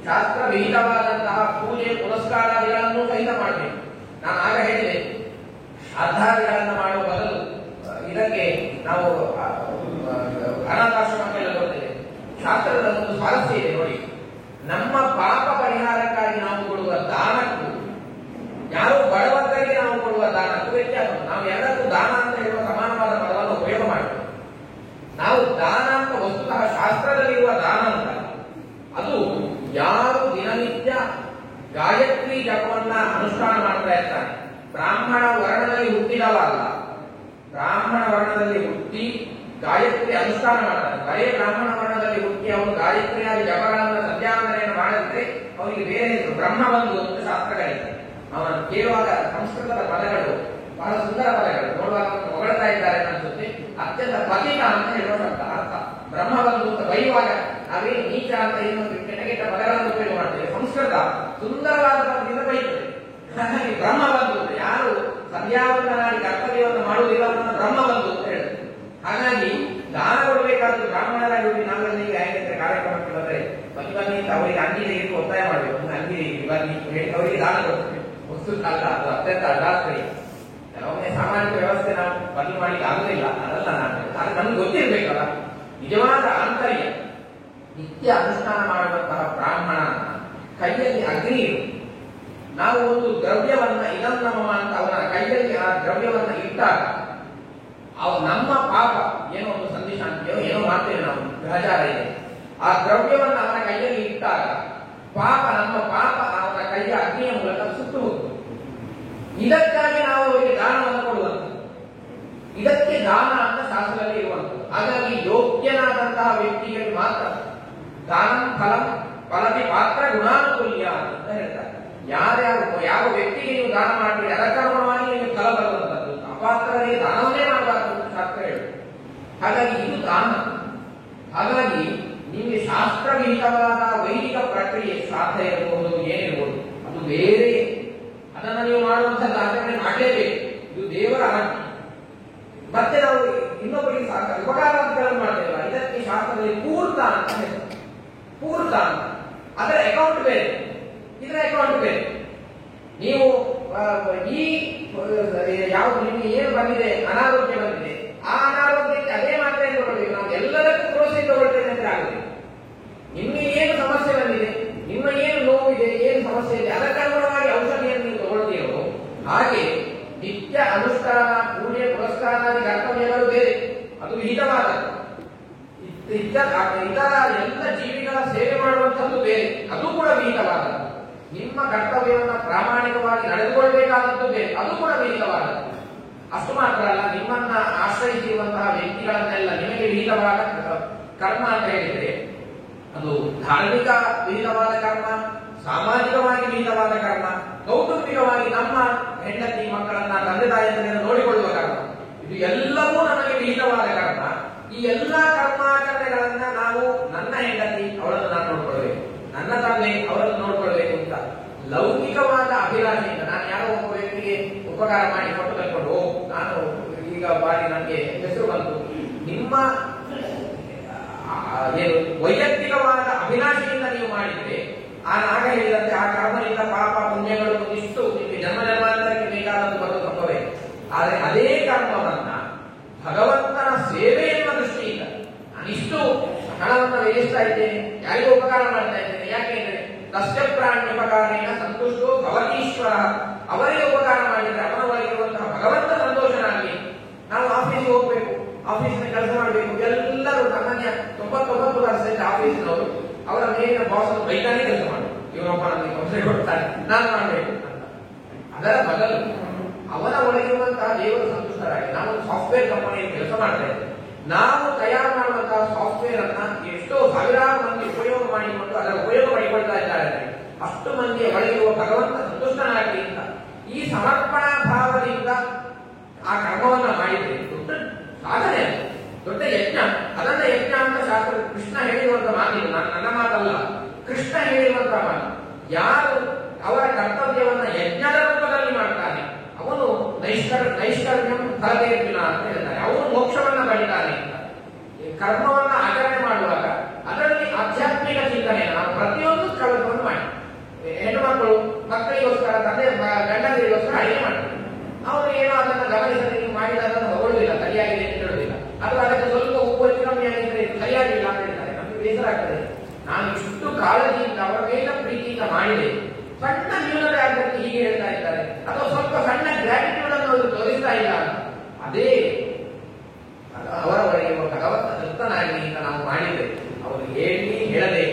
ಶಾಸ್ತ್ರ ವಿಹಿತವಾದಂತಹ ಪೂಜೆ ಪುರಸ್ಕಾರಾದಿಗಳನ್ನು ಸಹಿತ ಮಾಡಬೇಕು. ನಾನು ಆಗ ಹೇಳಿದೆ, ಶ್ರಾದ್ದಾದಿಗಳನ್ನು ಮಾಡುವ ಬದಲು ಇದಕ್ಕೆ ನಾವು ಅನಾಥಾಶ್ರಮಕ್ಕೆಲ್ಲ ಬರ್ತೇವೆ. ಶಾಸ್ತ್ರದ ಒಂದು ಸ್ವಾರಸ್ಯ ಇದೆ ನೋಡಿ. ನಮ್ಮ ಪಾಪ ಪರಿಹಾರಕ್ಕಾಗಿ ನಾವು ಕೊಡುವ ದಾನಕ್ಕೂ ಯಾರೋ ಬಡವರಿಗೆ ನಾವು ಕೊಡುವ ದಾನಕ್ಕೂ ವ್ಯತ್ಯಾಸ. ನಾವು ಎಲ್ಲಕ್ಕೂ ದಾನ ಅಂತ ಹೇಳುವ ಸಮಾನವಾದ ಪದವನ್ನು ಉಪಯೋಗ ಮಾಡಬೇಕು. ನಾವು ದಾನ ಅಂತ ವಸ್ತುತಃ ಶಾಸ್ತ್ರದಲ್ಲಿರುವ ದಾನ ಅಂತ ಅದು ಯಾರು ದಿನನಿತ್ಯ ಗಾಯತ್ರಿ ಜಪವನ್ನ ಅನುಷ್ಠಾನ ಮಾಡ್ತಾ ಇರ್ತಾನೆ, ಬ್ರಾಹ್ಮಣ ವರ್ಣದಲ್ಲಿ ಹುಟ್ಟಿದವ ಅಲ್ಲ, ಬ್ರಾಹ್ಮಣ ವರ್ಣದಲ್ಲಿ ಹುಟ್ಟಿ ಗಾಯತ್ರಿ ಅನುಷ್ಠಾನ ಮಾಡ್ತಾನೆ. ಬರೇ ಬ್ರಾಹ್ಮಣ ವರ್ಣದಲ್ಲಿ ಹುಟ್ಟಿ ಅವನು ಗಾಯತ್ರಿಯಾಗಿ ಜಪಗಳನ್ನು ಸಂಧ್ಯಾವಂದನೆಯನ್ನು ಮಾಡಿದ್ರೆ ಅವನಿಗೆ ಬೇರೆ ಹೆಸರು ಬ್ರಹ್ಮಬಂಧು ಅಂತ ಶಾಸ್ತ್ರ ಕರೀತಾರೆ. ಅವನು ಕೇಳುವಾಗ ಸಂಸ್ಕೃತದ ಪದಗಳು ಬಹಳ ಸುಂದರ ಪದಗಳು, ನೋಡುವಾಗ ಹೊಗಳ್ತಾ ಇದ್ದಾರೆ ಅನ್ಸುತ್ತೆ. ಅತ್ಯಂತ ಪತಿತ ಅಂತ ಹೇಳುವ ಶಬ್ದ ಅರ್ಥ. ಬ್ರಹ್ಮಬಂಧು ಅಂತ ಬೈಯುವಾಗ ನಾವೇ ನೀಚ ಅಂತ ಇನ್ನೊಂದು ಕೆಟ್ಟ ಪದಗಳನ್ನು ಉಪಯೋಗ ಮಾಡ್ತೇವೆ. ಸಂಸ್ಕೃತ ಸುಂದರವಾದ ಪದದಿಂದ ಬೈತದೆ. ಹಾಗಾಗಿ ಬ್ರಹ್ಮಬಂಧು ಯಾರು ಸಂಧ್ಯಾವಂದನಾಗಿ ಕರ್ತವ್ಯವನ್ನು ಮಾಡುವುದಿಲ್ಲ ಅವರನ್ನು ಬ್ರಹ್ಮಬಂಧು ಅಂತ ಹೇಳ್ತಾರೆ. ಹಾಗಾಗಿ ದಾನ ಕೊಡಬೇಕಾದ್ರೆ ಬ್ರಾಹ್ಮಣರಾಗಿ ನಾವೆಲ್ಲ ಈಗ ಹೇಗೆ ಕಾರ್ಯಕ್ರಮಕ್ಕೆ ಬಂದರೆ ಬನ್ನಿ ಅಂತ ಅವರಿಗೆ ಅಂಗಿ ತೆಗೆದು ಒತ್ತಾಯ ಮಾಡಬೇಕು. ಅಂಗಿ ಬನ್ನಿ ಹೇಳಿ ಅವರಿಗೆ ದಾನ ಕೊಡ್ತೇವೆ. ವಸ್ತು ಅಲ್ಲ, ಅದು ಅತ್ಯಂತ ಅಡ್ಡಾಸ್ತ್ರೀಯ. ಕೆಲವೊಮ್ಮೆ ಸಾಮಾಜಿಕ ವ್ಯವಸ್ಥೆ ನಾವು ಬದಲು ಮಾಡಲಿಕ್ಕೆ ಆಗುದಿಲ್ಲ, ಅದಲ್ಲ ನಾನು. ಅದು ನಮ್ಗೆ ಗೊತ್ತಿರ್ಬೇಕಲ್ಲ ನಿಜವಾದ ಆಂತರ್ಯ. ನಿತ್ಯ ಅನುಷ್ಠಾನ ಮಾಡುವಂತಹ ಬ್ರಾಹ್ಮಣ ಕೈಯಲ್ಲಿ ಅಗ್ನಿ ಇರು. ನಾವು ಒಂದು ದ್ರವ್ಯವನ್ನ ಇದನ್ನಮ ಅಂತ ಅವನ ಕೈಯಲ್ಲಿ ಆ ದ್ರವ್ಯವನ್ನ ಇಟ್ಟಾಗ ನಮ್ಮ ಪಾಪ ಏನೋ ಒಂದು ಸಂದೇಶಾಂತಿಯೋ ಏನೋ ಮಾಡ್ತೇವೆ ನಾವು, ಗ್ರಹಚಾರ ಇದೆ. ಆ ದ್ರವ್ಯವನ್ನ ಅವನ ಕೈಯಲ್ಲಿ ಇಟ್ಟಾಗ ನಮ್ಮ ಪಾಪ ಅವನ ಕೈಯ ಅಗ್ನಿಯ ಮೂಲಕ ಸುಟ್ಟು ಹೋಗ್ತದೆ. ಇದಕ್ಕಾಗಿ ನಾವು ಅವರಿಗೆ ದಾನವನ್ನು ಕೊಡುವಂಥದ್ದು, ಇದಕ್ಕೆ ದಾನ ಅಂತ ಶಾಸ್ತ್ರದಲ್ಲಿ ಇರುವಂಥದ್ದು. ಹಾಗಾಗಿ ಯೋಗ್ಯನಾದಂತಹ ವ್ಯಕ್ತಿಗೆ ಮಾತ್ರ ದಾನಂ ಫಲಂ ಫಲದಿ ಪಾತ್ರ ಗುಣಾನುಕೂಲ್ಯ ಅಂತ ಹೇಳ್ತಾರೆ. ಯಾವ ವ್ಯಕ್ತಿಗೆ ನೀವು ದಾನ ಮಾಡ್ತೀರಿ ಅದಕ್ಕನುಗುಣವಾಗಿ ನಿಮಗೆ ಫಲ ಬರುವಂಥದ್ದು. ಅಪಾತ್ರರಿಗೆ ದಾನವನ್ನೇ ಮಾಡಬಾರದು ಅಂತ ಶಾಸ್ತ್ರ ಹೇಳುತ್ತೆ. ಹಾಗಾಗಿ ಇದು ದಾನ. ಹಾಗಾಗಿ ನಿಮಗೆ ಶಾಸ್ತ್ರವಿಹಿತವಾದ ವೈದಿಕ ಪ್ರಕ್ರಿಯೆ ಶ್ರಾದ್ದ ಇರಬಹುದು, ಏನಿರಬಹುದು, ಅದು ಬೇರೆ. ಅದನ್ನು ನೀವು ಮಾಡುವಂಥದ್ದು ಆಚರಣೆ ಮಾಡಲೇಬೇಕು. ಇದು ದೇವರ ಆಜ್ಞೆ. ಮತ್ತೆ ನಾವು ಇನ್ನೊಬ್ಬರಿಗೆ ಉಪಕಾರಾಂತಗಳನ್ನು ಮಾಡ್ತೇವಲ್ಲ, ಇದಕ್ಕೆ ಶಾಸ್ತ್ರದಲ್ಲಿ ಪೂರ್ತ ಅಂತ ಹೇಳ್ತಾರೆ. ಪೂರ್ತ ಅಂತ ಅದರ ಅಕೌಂಟ್ ಬೇರೆ, ಇದರ ಅಕೌಂಟ್ ಬೇರೆ. ನೀವು ಈ ಯಾವುದು ನಿಮಗೆ ಏನು ಬಂದಿದೆ, ಅನಾರೋಗ್ಯ ಬಂದಿದೆ, ಆ ಅನಾರೋಗ್ಯಕ್ಕೆ ಅದೇ ಮಾತ್ರ ತಗೊಳ್ಬೇಕು. ನಾವು ಎಲ್ಲದಕ್ಕೂ ಪ್ರೋತ್ಸಾಹ ತಗೊಳ್ತೇವೆ ಅಂತ ಆಗುದಿಲ್ಲ. ನಿಮಗೆ ಏನು ಸಮಸ್ಯೆ ಬಂದಿದೆ, ನಿಮ್ಮ ಏನು ನೋವಿದೆ, ಏನು ಸಮಸ್ಯೆ ಇದೆ, ಅದಕ್ಕನುಗುಣವಾಗಿ ಔಷಧಿಯನ್ನು ನೀವು ತಗೊಳ್ತೀರೋ ಹಾಗೆ ನಿತ್ಯ ಅನುಷ್ಠಾನ, ಪೂಜೆ, ಪುರಸ್ಕಾರಾದಿ ಕರ್ತವ್ಯಗಳು ಬೇರೆ, ಅದು ವಿಹಿತವಾದದ್ದು. ಇತರ ಎಲ್ಲ ಜೀವಿಗಳ ಸೇವೆ ಮಾಡುವಂಥದ್ದು ಬೇರೆ, ಅದು ಕೂಡ ವಿಹಿತವಾದದ್ದು. ನಿಮ್ಮ ಕರ್ತವ್ಯವನ್ನು ಪ್ರಾಮಾಣಿಕವಾಗಿ ನಡೆದುಕೊಳ್ಬೇಕಾದದ್ದು ಬೇರೆ, ಅದು ಕೂಡ ವಿಹಿತವಾದದ್ದು. ಅಷ್ಟು ಮಾತ್ರ ಅಲ್ಲ, ನಿಮ್ಮನ್ನ ಆಶ್ರಯಿಸಿರುವಂತಹ ವ್ಯಕ್ತಿಗಳನ್ನೆಲ್ಲ ನಿಮಗೆ ವಿಹಿತವಾದ ಕರ್ಮ ಅಂತ ಹೇಳಿದ್ರೆ ಅದು ಧಾರ್ಮಿಕ ವಿಹಿತವಾದ ಕರ್ಮ, ಸಾಮಾಜಿಕವಾಗಿ ವಿಹಿತವಾದ ಕರ್ಮ, ಕೌಟುಂಬಿಕವಾಗಿ ನಮ್ಮ ಹೆಂಡತಿ ಮಕ್ಕಳನ್ನ ತಂದೆ ತಾಯಿಯನ್ನು ನೋಡಿಕೊಳ್ಳುವ ಕರ್ಮ, ಇದು ಎಲ್ಲವೂ ನಮಗೆ ವಿಹಿತವಾದ ಕರ್ಮ. ಈ ಎಲ್ಲಾ ಕರ್ಮಾಚರಣೆಗಳನ್ನ ನಾವು ನನ್ನ ಹೆಂಡತಿ ಅವಳನ್ನು ನಾನು ನೋಡ್ಕೊಳ್ಬೇಕು, ನನ್ನ ತಂದೆ ಅವರನ್ನು ನೋಡ್ಕೊಳ್ಬೇಕು ಅಂತ ಲೌಕಿಕವಾದ ಅಭಿಲಾಷೆಯಿಂದ ನಾನು ಯಾರೋ ಒಬ್ಬ ವ್ಯಕ್ತಿಗೆ ಉಪಕಾರ ಮಾಡಿ ಕೊಟ್ಟು ತಗೊಂಡು ನಾನು ಈಗ ಬಾರಿ ನನಗೆ ಹೆಸರು ಬಂತು, ನಿಮ್ಮ ಏನು ವೈಯಕ್ತಿಕವಾದ ಅಭಿಲಾಷೆಯಿಂದ ನೀವು ಮಾಡಿದ್ರೆ ಆಗ ಹೇಳಿದಂತೆ ಆ ಕರ್ಮದಿಂದ ಪಾಪ ಪುಣ್ಯಗಳು ಒಂದಿಷ್ಟು ನಿಮಗೆ ಜನ್ಮ ಜನ್ಮಾಂತರಕ್ಕೆ ಬೇಕಾದದ್ದು ಬರೋ ಸಂಭವೇ. ಆದರೆ ಅದೇ ಕರ್ಮವನ್ನ ಭಗವಂತನ ಸೇವೆ ಎನ್ನುವ ದೃಷ್ಟಿಯಿಂದ ನಾನಿಷ್ಟು ಹಣವನ್ನು ವ್ಯಯಿಸ್ತಾ ಇದ್ದೇನೆ, ಯಾರಿಗೂ ಉಪಕಾರ ಮಾಡ್ತಾ ಇದ್ದೇನೆ, ಯಾಕೆಂದ್ರೆ ತಸ್ಯ ಪ್ರಾಣ್ಯುಪಕಾರೇಣ ಸಂತುಷ್ಟೋ ಭವತೀಶ್ವರ, ಅವರಿಗೆ ಉಪಕಾರ ಮಾಡಿದ್ರೆ ಅವನ ಒಳಗಿರುವಂತಹ ಭಗವಂತ ಸಂತೋಷನಾಗಲಿ. ನಾವು ಆಫೀಸ್ಗೆ ಹೋಗ್ಬೇಕು, ಆಫೀಸಿನ ಕೆಲಸ ಮಾಡಬೇಕು, ಎಲ್ಲರೂ ಸಾಮಾನ್ಯ 99% ಆಫೀಸಿನವರು ಅವರ ಮೇಲಿನ ಬಾಸ್ ಬೈತಾನೆ ಕೆಲಸ ಮಾಡು, ಇವರೊಬ್ಬ ನಮಗೆ ತೊಂದರೆ ಕೊಡ್ತಾರೆ, ನಾನು ಮಾಡಬೇಕು ಅಂತ. ಅದರ ಬದಲು ಅವನ ಒಳಗಿರುವಂತಹ ದೇವರು ಸಂತುಷ್ಟರಾಗಿ ನಾವು ಸಾಫ್ಟ್ವೇರ್ ಕಂಪನಿಯಲ್ಲಿ ಕೆಲಸ ಮಾಡ್ತಾ ಇದ್ದೇವೆ, ನಾವು ತಯಾರು ಮಾಡುವಂತಹ ಸಾಫ್ಟ್ವೇರ್ ಅನ್ನ ಎಷ್ಟೋ ಸಾವಿರಾರು ಮಂದಿ ಉಪಯೋಗ ಮಾಡಿಕೊಂಡು ಅದರ ಉಪಯೋಗ ಮಾಡಿಕೊಳ್ತಾ ಇದ್ದಾರೆ. ಅಷ್ಟು ಮಂದಿಯ ಒಳಗಿರುವ ಭಗವಂತ ಸಂತುಷ್ಟನಾಗಲಿ ಅಂತ ಈ ಸಮರ್ಪಣಾ ಭಾವದಿಂದ ಆ ಕರ್ಮವನ್ನ ಮಾಡಿದ್ರೆ ದೊಡ್ಡ ಸಾಧನೆ, ದೊಡ್ಡ ಯಜ್ಞ. ಅದನ್ನ ಯಜ್ಞ ಅಂತ ಶಾಸ್ತ್ರ ಕೃಷ್ಣ ಹೇಳಿರುವಂತ ಮಾತಿಲ್ಲ, ನನ್ನ ಮಾತಲ್ಲ, ಕೃಷ್ಣ ಹೇಳಿರುವಂತ ಮಾತು. ಯಾರು ಅವರ ಕರ್ತವ್ಯವನ್ನ ಯಜ್ಞದ ರೂಪದಲ್ಲಿ ಮಾಡ್ತಾನೆ ಅವನು ನೈಷ್ಕರ್ಮ್ಯಂ ಫಲದೇರ್ಜುನ ಅಂತ ಹೇಳ್ತಾರೆ, ಅವನು ಮೋಕ್ಷವನ್ನ ಪಡಿತಾನೆ ಅಂತ. ಕರ್ಮವನ್ನ ಆಚರಣೆ ಮಾಡುವಾಗ ಅದರಲ್ಲಿ ಆಧ್ಯಾತ್ಮಿಕ ಚಿಂತನೆ ನಾವು ಪ್ರತಿಯೊಂದು ಕೆಲಸವನ್ನು ಮಾಡಿ, ಹೆಣ್ಣು ಮಕ್ಕಳು ಮಕ್ಕಳಿಗೋಸ್ಕರ ತಂದೆ ಗಂಡಂದಿರಿಗೋಸ್ಕರ ಅಡಿಗೆ ಮಾಡ್ತಾರೆ, ಅವರು ಏನೋ ಅದನ್ನು ಗಮನಿಸದೆ ನೀವು ಮಾಡಿದ ಅದನ್ನು ಹೊಗಳುವುದಿಲ್ಲ, ಸರಿಯಾಗಿದೆ ಅಂತ ಹೇಳುವುದಿಲ್ಲ, ಅಥವಾ ಅದಕ್ಕೆ ಸ್ವಲ್ಪ ಉಪ್ಪು ಹೆಚ್ಚು ಕಮ್ಮಿ ಆಗಿದ್ರೆ ಸರಿಯಾಗಿಲ್ಲ ಅಂತ ಹೇಳ್ತಾರೆ. ನಮಗೆ ಬೇಸರ ಆಗ್ತದೆ, ನಾನು ಇಷ್ಟು ಕಾಳಜಿಯಿಂದ ಅವರ ಮೇಲೆ ಪ್ರೀತಿಯಿಂದ ಮಾಡಿದೆ, ಸಣ್ಣ ನ್ಯೂನತೆ ಆಗಕ್ಕೆ ಹೀಗೆ ಹೇಳ್ತಾ ಇದ್ದಾರೆ, ಅಥವಾ ಸ್ವಲ್ಪ ಸಣ್ಣ ಗ್ರಾಟಿಟ್ಯೂಡ್ ಅನ್ನು ಅವರು ತೋರಿಸ್ತಾ ಇಲ್ಲ, ಅದೇ ಅವರ ಒಳಗೆ ಭಗವಂತ ತೃಪ್ತನಾಗಲಿ ಅಂತ ನಾವು ಮಾಡಿದ್ರೆ ಅವರು ಹೇಳದೆ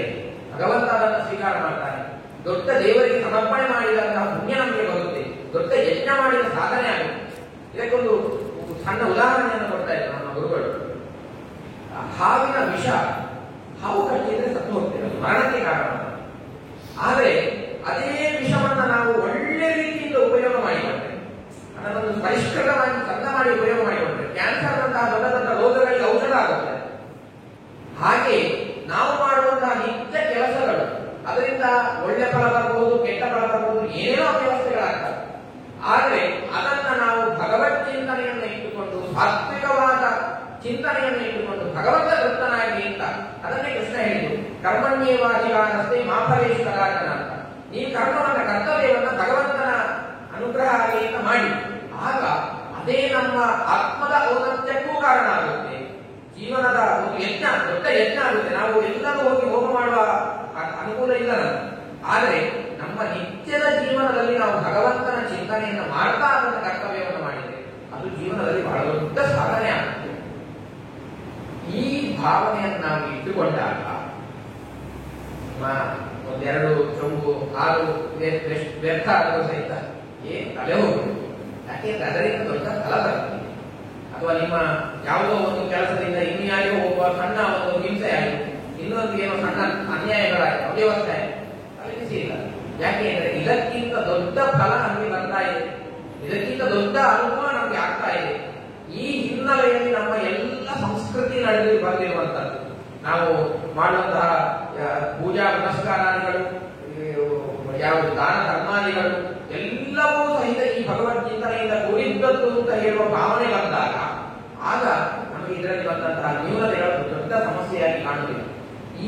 ಭಗವಂತ ಅದನ್ನು ಸ್ವೀಕಾರ ಮಾಡ್ತಾನೆ. ದೊಡ್ಡ ದೇವರಿಗೆ ಸಮರ್ಪಣೆ ಮಾಡಿದಂತಹ ಪುಣ್ಯ ನಮಗೆ ಬರುತ್ತೆ, ದೊಡ್ಡ ಯಜ್ಞ ಮಾಡಿದ ಸಾಧನೆ ಆಗುತ್ತೆ. ಇದಕ್ಕೊಂದು ಸಣ್ಣ ಉದಾಹರಣೆಯನ್ನು ಕೊಡ್ತಾ ಇದ್ದಾರೆ ನಮ್ಮ ಗುರುಗಳು. ಹಾವಿನ ವಿಷ, ಹಾವು ಕಟ್ಟಿದ್ರೆ ಸತ್ತು ಹೋಗ್ತೇವೆ, ಮರಣಕ್ಕೆ ಕಾರಣ. ಆದರೆ ಅದೇ ವಿಷವನ್ನ ನಾವು ಒಳ್ಳೆ ರೀತಿಯಿಂದ ಉಪಯೋಗ ಮಾಡಿಕೊಂಡ್ರೆ, ಅದನ್ನು ಪರಿಷ್ಕೃತವಾಗಿ ಚಂದ ಮಾಡಿ ಉಪಯೋಗ ಮಾಡಿಕೊಂಡ್ರೆ ಕ್ಯಾನ್ಸರ್ ನಂತಹ ದೊಡ್ಡ ದೊಡ್ಡ ರೋಗಗಳಿಗೆ ಔಷಧ ಆಗುತ್ತದೆ. ಹಾಗೆ ನಾವು ಮಾಡುವಂತಹ ನಿತ್ಯ ಕೆಲಸಗಳು ಅದರಿಂದ ಒಳ್ಳೆ ಫಲ ಬರಬಹುದು, ಕೆಟ್ಟ ಫಲ ಬರಬಹುದು, ಏನೇನೋ ವ್ಯವಸ್ಥೆಗಳಾಗ್ತವೆ. ಆದರೆ ಅದನ್ನ ನಾವು ಭಗವತ್ ಚಿಂತನೆಯನ್ನು ಇಟ್ಟುಕೊಂಡು, ಸಾತ್ವಿಕವಾದ ಚಿಂತನೆಯನ್ನು ಇಟ್ಟುಕೊಂಡು ಭಗವಂತ ತೃಪ್ತನಾಗಿ ಅಂತ ಅದನ್ನೇ ಕೃಷ್ಣ ಹೇಳಿದ್ರು, ಕರ್ಮಣ್ಯೇವಾಧಿಕಾರಸ್ಥೆ ಮಾಫಲೇಶ್ವರಾಜನ ಅಂತ. ಈ ಕರ್ಮವನ್ನ ಕರ್ತವ್ಯವನ್ನ ಭಗವಂತನ ಅನುಗ್ರಹ ಆಗಲಿ ಅಂತ ಮಾಡಿ, ಆಗ ಅದೇ ನಮ್ಮ ಆತ್ಮದ ಔನ್ನತ್ಯಕ್ಕೂ ಕಾರಣ ಆಗುತ್ತೆ. ಜೀವನದ ಒಂದು ಯಜ್ಞ, ದೊಡ್ಡ ಯಜ್ಞ ಆಗುತ್ತೆ. ನಾವು ಎಲ್ಲರೂ ಹೋಗಿ ಹೋಮ ಮಾಡುವ ಅನುಕೂಲ ಇಲ್ಲ ನಮಗೆ. ಆದರೆ ನಮ್ಮ ನಿತ್ಯದ ಜೀವನದಲ್ಲಿ ನಾವು ಭಗವಂತನ ಚಿಂತನೆಯನ್ನು ಮಾಡ್ತಾ ಅದನ್ನ ಕರ್ತವ್ಯವನ್ನು ಮಾಡಿದರೆ ಅದು ಜೀವನದಲ್ಲಿ ಬಹಳ ದೊಡ್ಡ ಸಾಧನೆ ಆಗುತ್ತೆ. ಈ ಭಾವನೆಯನ್ನು ನಾವು ಇಟ್ಟುಕೊಂಡಾಗ ಒಂದೆರಡು ಚೊಂಬು ಹಾಲು ವ್ಯರ್ಥ ಆದರೂ ಸಹಿತ ತಲೆ ಹೋಗುವುದು. ಯಾಕೆಂದ್ರೆ ಅದರಿಂದ ದೊಡ್ಡ ಫಲ ಬರುತ್ತೆ. ಅಥವಾ ನಿಮ್ಮ ಯಾವುದೋ ಒಂದು ಕೆಲಸದಿಂದ ಇನ್ನು ಯಾರಿಗೂ ಹೋಗುವ ಸಣ್ಣ ಒಂದು ಹಿಂಸೆ ಆಯಿತು, ಇನ್ನೊಂದು ಏನೋ ಸಣ್ಣ ಅನ್ಯಾಯಗಳಾಯಿತು, ಅವ್ಯವಸ್ಥೆ ಆಯಿತು, ತಲೆಬಿಸಿ ಇಲ್ಲ. ಯಾಕೆಂದ್ರೆ ಇದಕ್ಕಿಂತ ದೊಡ್ಡ ಫಲ ನಮಗೆ ಬರ್ತಾ ಇದೆ, ಇದಕ್ಕಿಂತ ದೊಡ್ಡ ಅನುಭವ ನಮಗೆ ಆಗ್ತಾ ಇದೆ. ಈ ಹಿನ್ನೆಲೆಯಲ್ಲಿ ನಮ್ಮ ಎಲ್ಲ ಸಂಸ್ಕೃತಿ ನಡೆದು ಬಂದಿರುವಂತದ್ದು, ನಾವು ಮಾಡುವಂತಹ ಪೂಜಾ ಪುನಸ್ಕಾರಾದಿಗಳು, ಯಾವುದು ದಾನ ಧರ್ಮಾದಿಗಳು ಎಲ್ಲವೂ ಸಹಿತ ಈ ಭಗವದ್ಗೀತೆಯಿಂದ ಕೂಡಿದ್ದದ್ದು ಅಂತ ಹೇಳುವ ಭಾವನೆ ಬಂದಾಗ ಆಗ ನಮಗೆ ಇದರಲ್ಲಿ ಬಂದಂತಹ ನ್ಯೂನತೆಗಳು ದೊಡ್ಡ ಸಮಸ್ಯೆಯಾಗಿ ಕಾಣುತ್ತಿದೆ.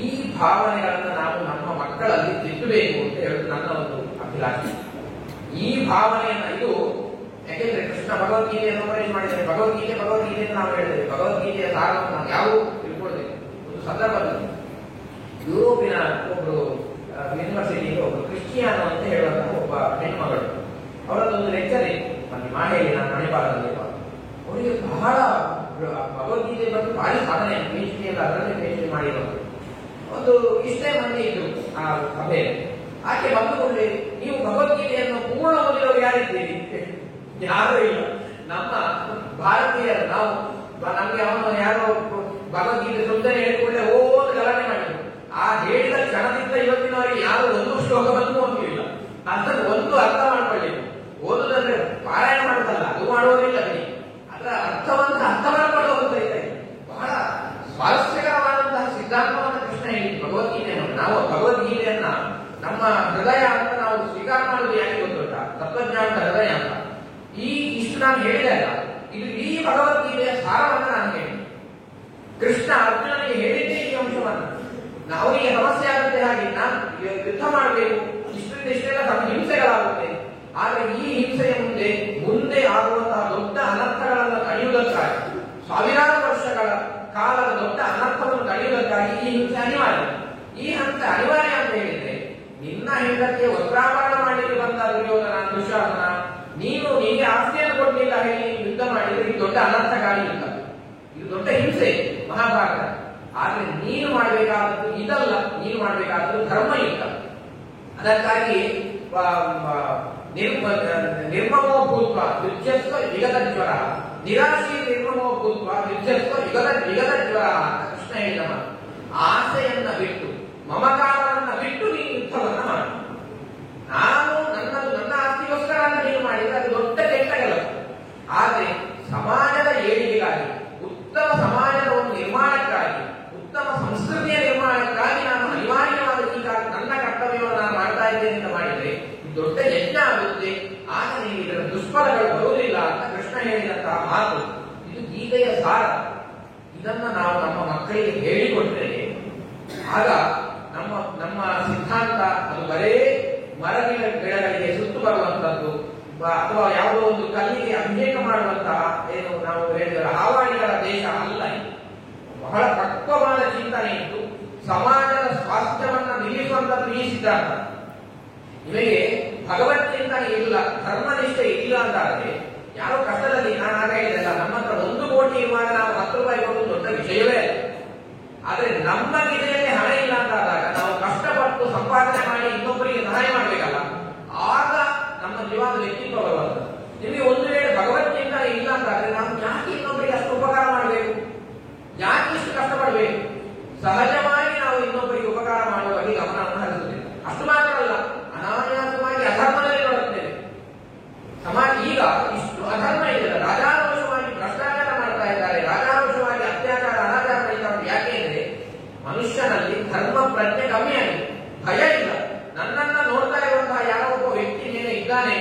ಈ ಭಾವನೆಗಳನ್ನು ನಾವು ನಮ್ಮ ಮಕ್ಕಳಲ್ಲಿ ತಿದ್ದಬೇಕು ಅಂತ ಹೇಳುವುದು ನನ್ನ ಒಂದು ಅಭಿಲಾಷೆ. ಈ ಭಾವನೆಯನ್ನ ಇದು ಯಾಕೆಂದ್ರೆ ಕೃಷ್ಣ ಭಗವದ್ಗೀತೆಯನ್ನು ಉಪದೇಶ ಮಾಡಿದರೆ, ಭಗವದ್ಗೀತೆಯನ್ನು ನಾವು ಹೇಳಿದ್ದೇವೆ, ಭಗವದ್ಗೀತೆಯ ಸಾರವನ್ನು ನಾವು ಯಾವ ತಿಳ್ಕೊಳ್ಬೇಕು. ಒಂದು ಸಂದರ್ಭದಲ್ಲಿ ಯುರೋಪಿನ ಒಬ್ಬರು ಯೂನಿವರ್ಸಿಟಿಗೆ ಒಬ್ಬರು ಕ್ರಿಶ್ಚಿಯಾನೋ ಅಂತ ಹೇಳುವಂತಹ ಒಬ್ಬ ಹೆಣ್ಮಗಳು, ಅವರದ್ದೊಂದು ಲೆಕ್ಚರ್ ಇತ್ತು ಅಲ್ಲಿ ಮಾಹೇಲಿ, ನಾನು ಮಣಿಪಾಲದಲ್ಲಿ. ಅವರಿಗೆ ಬಹಳ ಭಗವದ್ಗೀತೆ ಬಗ್ಗೆ ಭಾರಿ ಸಾಧನೆ, PhD ಎಲ್ಲ ಅದರಲ್ಲಿ PhD ಮಾಡಿರೋದು. ಒಂದು ಇಷ್ಟೇ ಮಂದಿ ಇದ್ರು ಆ ಸಭೆಯಲ್ಲಿ. ಆಕೆ ಬಂದುಕೊಂಡ್ರೆ, ನೀವು ಭಗವದ್ಗೀತೆಯನ್ನು ಪೂರ್ಣ ಓದಿರೋರು ಯಾರಿದ್ದೀರಿ? ಯಾರೂ ಇಲ್ಲ. ನಮ್ಮ ಭಾರತೀಯರು ನಾವು ನಮ್ಗೆ ಅವನು ಯಾರೋ ಭಗವದ್ಗೀತೆ ಸುಮ್ಮನೆ ಹೇಳಿಕೊಂಡ್ರೆ ಓದು ಗಲಾಟೆ ಮಾಡಿದ್ರು. ಆ ಹೇಳಿದ ಕ್ಷಣದಿಂದ ಇವತ್ತಿನವರೆಗೆ ಯಾರು ಒಂದು ಶ್ಲೋಕವನ್ನು ಓದಲಿಲ್ಲ, ಅದನ್ನು ಒಂದು ಅರ್ಥ ಮಾಡ್ಕೊಳ್ಳಿಲ್ಲ. ಓದುದಂದ್ರೆ ಪಾರಾಯಣ ಮಾಡುತ್ತಲ್ಲ, ಅದು ಮಾಡುವುದಿಲ್ಲ. ಅದರ ಅರ್ಥವನ್ನು ಅರ್ಥ ಮಾಡಿಕೊಂಡು ಹೋಗ್ತಾ ಇದ್ದಾರೆ. ಬಹಳ ಸ್ವಾರಸ್ಯಕರವಾದಂತಹ ಸಿದ್ಧಾಂತವನ್ನು ಕೃಷ್ಣ ಹೇಳಿದ್ದು ಭಗವದ್ಗೀತೆಯನ್ನು. ನಾವು ಭಗವದ್ಗೀತೆಯನ್ನ ನಮ್ಮ ಹೃದಯ ಅಂತ ನಾವು ಸ್ವೀಕಾರ ಮಾಡುವುದು ಯಾಕೆ ಗೊತ್ತುಂಟ? ತತ್ವಜ್ಞಾನದ ಹೃದಯ ಅಂತ. ಇಷ್ಟು ನಾನು ಹೇಳಿದೆ ಅಲ್ಲ, ಇದು ಈ ಭಗವದ್ಗೀತೆಯ ಸಾರವನ್ನು ನಾನು ಹೇಳಿ ಕೃಷ್ಣ ಅರ್ಜುನನಿಗೆ ಹೇಳಿದ್ದೇ ಈ ಅಂಶವನ್ನು. ಅವರಿಗೆ ಸಮಸ್ಯೆ ಆಗುತ್ತೆ, ಹಾಗೆ ನಾನು ಯುದ್ಧ ಮಾಡಬೇಕು, ಇಷ್ಟೆಲ್ಲ ಹಿಂಸೆಗಳಾಗುತ್ತೆ. ಆದರೆ ಈ ಹಿಂಸೆಯ ಮುಂದೆ ಆಗುವಂತಹ ದೊಡ್ಡ ಅನರ್ಥಗಳನ್ನು ತಡೆಯುವುದಕ್ಕಾಗಿ, ಸಾವಿರಾರು ವರ್ಷಗಳ ಕಾಲದ ದೊಡ್ಡ ಅನರ್ಥವನ್ನು ತಡೆಯುವುದಕ್ಕಾಗಿ ಈ ಹಿಂಸೆ ಅನಿವಾರ್ಯ. ಈ ಹಿಂಸೆ ಅನಿವಾರ್ಯ ಅಂತ ಹೇಳಿದ್ರೆ, ನಿನ್ನ ಹೆಂಡತಿಗೆ ವಸ್ತ್ರಾಭರಣ ಮಾಡಲಿಕ್ಕೆ ಬಂದ ದುರ್ಯೋಧನ, ದುಶ್ಯಾಸನ, ನೀನು ನಿಮಗೆ ಆಸ್ತಿಯನ್ನು ಕೊಡಲಿಲ್ಲ ಹೇಳಿ ಯುದ್ಧ ಮಾಡಿದ್ರೆ ಇದು ದೊಡ್ಡ ಅನರ್ಥಕಾರಿ ಯುದ್ಧ, ಇದು ದೊಡ್ಡ ಹಿಂಸೆ ಮಹಾಭಾರತ. ಆದ್ರೆ ನೀನು ಮಾಡಬೇಕಾದದ್ದು ಇದಲ್ಲ, ನೀನು ಮಾಡಬೇಕಾದದ್ದು ಧರ್ಮ ಯುದ್ಧ. ಅದಕ್ಕಾಗಿ ನಿರ್ಮಮೋ ಭೂತ್ವ ಯುಜ್ಯಸ್ವ ವಿಗತ ಜ್ವರ, ನಿರಾಶಿ ನಿರ್ಮಮೋ ಭೂತ್ವ ಯುಜ್ಯಸ್ವ ವಿಗತ ಜ್ವರ ಅಂತ ಕೃಷ್ಣ ಹೇಳಿದ ಮಾತು. ಆಸೆಯನ್ನ ಬಿಟ್ಟು, ಮಮಕಾರವನ್ನ ಬಿಟ್ಟು ನೀನು ಯುದ್ಧವನ್ನ ಮಾಡು. ನಾನು ನನ್ನ ಆಸ್ತಿಗೋಸ್ಕರ ಅಂತ ನೀನು ಮಾಡಿದ್ರೆ ಅದು ದೊಡ್ಡ ಕೆಟ್ಟ ಕೆಲಸ. ಆದ್ರೆ ಸಮಾಜದ ಏಳಿಗೆಗಾಗಿ, ಉತ್ತಮ ಸಮಾಜದ ಒಂದು ನಿರ್ಮಾಣಕ್ಕಾಗಿ, ಉತ್ತಮ ಸಂಸ್ಕೃತಿಯ ನಿರ್ಮಾಣಕ್ಕಾಗಿ ನಾನು ಅನಿವಾರ್ಯವಾದ ನನ್ನ ಕರ್ತವ್ಯವನ್ನು ನಾನು ಮಾಡ್ತಾ ಇದ್ದೇನೆ ಅಂತ ಮಾಡಿದ್ರೆ ದೊಡ್ಡ ಯಜ್ಞ ಆಗುತ್ತೆ. ಆಗ ನೀವು ಇದರ ದುಷ್ಫಲಗಳು ಬರುವುದಿಲ್ಲ ಅಂತ ಕೃಷ್ಣ ಹೇಳಿದಂತಹ ಮಾತು. ಇದು ಗೀತೆಯ ಸಾರ. ಇದನ್ನ ನಾವು ನಮ್ಮ ಮಕ್ಕಳಿಗೆ ಹೇಳಿಕೊಟ್ರೆ ಆಗ ನಮ್ಮ ಸಿದ್ಧಾಂತ ಅದು ಬರೇ ಮರಗಿನ ಗಿಡಗಳಿಗೆ ಸುತ್ತು ಬರುವಂತದ್ದು ಅಥವಾ ಯಾವುದೋ ಒಂದು ಕಲ್ಲಿಗೆ ಅಭಿಷೇಕ ಮಾಡುವಂತಹ ಏನು ನಾವು ಹೇಳಿದ ಹಾವಾಡಿಗಳ ದೇಶ ಅಲ್ಲ. ಇದು ಬಹಳ ಪಕ್ವವಾದ ಚಿಂತನೆ ಇತ್ತು. ಸಮಾಜದ ಸ್ವಾಸ್ಥ್ಯವನ್ನ ನಿಲ್ಲಿಸುವಂತದ್ದು ಈ ಸಿದ್ಧಾಂತ. ನಿಮಗೆ ಭಗವದ್ಚಿಂತನೆ ಇಲ್ಲ, ಧರ್ಮನಿಷ್ಠೆ ಇಲ್ಲ ಅಂತಾದ್ರೆ ಯಾರೋ ಕಷ್ಟದಲ್ಲಿ, ನಾನು ಆಗ ಹೇಳಿದೆಲ್ಲ, ನಮ್ಮ ಹತ್ರ 1 ಕೋಟಿ ಇರುವಾಗ ನಾವು 10 ರೂಪಾಯಿ ಕೊಡುವುದು ದೊಡ್ಡ ವಿಷಯವೇ ಅಲ್ಲ. ಆದ್ರೆ ನಮ್ಮ ಗಿಡದಲ್ಲಿ ಹಣ ಇಲ್ಲ ಅಂತಾದಾಗ ನಾವು ಕಷ್ಟಪಟ್ಟು ಸಂಪಾದನೆ ಮಾಡಿ ಇನ್ನೊಬ್ಬರಿಗೆ ಸಹಾಯ ಮಾಡಬೇಕಲ್ಲ, ಆಗ ನಮ್ಮ ಜೀವನ ವ್ಯಕ್ತಿತ್ವ ಬರುವಂತ. ನಿಮಗೆ ಒಂದು ವೇಳೆ ಭಗವದ್ಚಿಂತನೆ ಇಲ್ಲ ಅಂತಾದ್ರೆ ನಾವು ಯಾಕೆ ಇನ್ನೊಬ್ಬರಿಗೆ ಅಷ್ಟು ಉಪಕಾರ ಮಾಡಬೇಕು, ಯಾಕೆ ಇಷ್ಟು ಕಷ್ಟಪಡಬೇಕು? ಸಹಜವಾಗಿ ನಾವು ಇನ್ನೊಬ್ಬರಿಗೆ ಉಪಕಾರ ಮಾಡುವಾಗ ಗಮನವನ್ನು ಹರಿಸುತ್ತೇವೆ. ಅಷ್ಟು ಮಾತ್ರ ಅಲ್ಲ, ಅನಾಯಾಸವಾಗಿ ಅಧರ್ಮದಲ್ಲಿ ನೋಡುತ್ತೇವೆ. ಸಮಾಜ ಈಗ ಇಷ್ಟು ಅಧರ್ಮ ಇದೆ, ರಾಜಾರೋಷವಾಗಿ ಭ್ರಷ್ಟಾಚಾರ ಮಾಡ್ತಾ ಇದ್ದಾರೆ, ರಾಜಾರೋಷವಾಗಿ ಅತ್ಯಾಚಾರ ಅನಾಚಾರ ನಡೀತಾ ಉಂಟು. ಯಾಕೆಂದ್ರೆ ಮನುಷ್ಯನಲ್ಲಿ ಧರ್ಮ ಪ್ರಜ್ಞೆ ಕಮ್ಮಿಯಾಗಿದೆ, ಭಯ ಇಲ್ಲ. ನನ್ನನ್ನ ನೋಡ್ತಾ ಇರುವಂತಹ ಯಾರೋ ಒಬ್ಬ ವ್ಯಕ್ತಿ ಮೇಲೆ ಇದ್ದಾನೆ,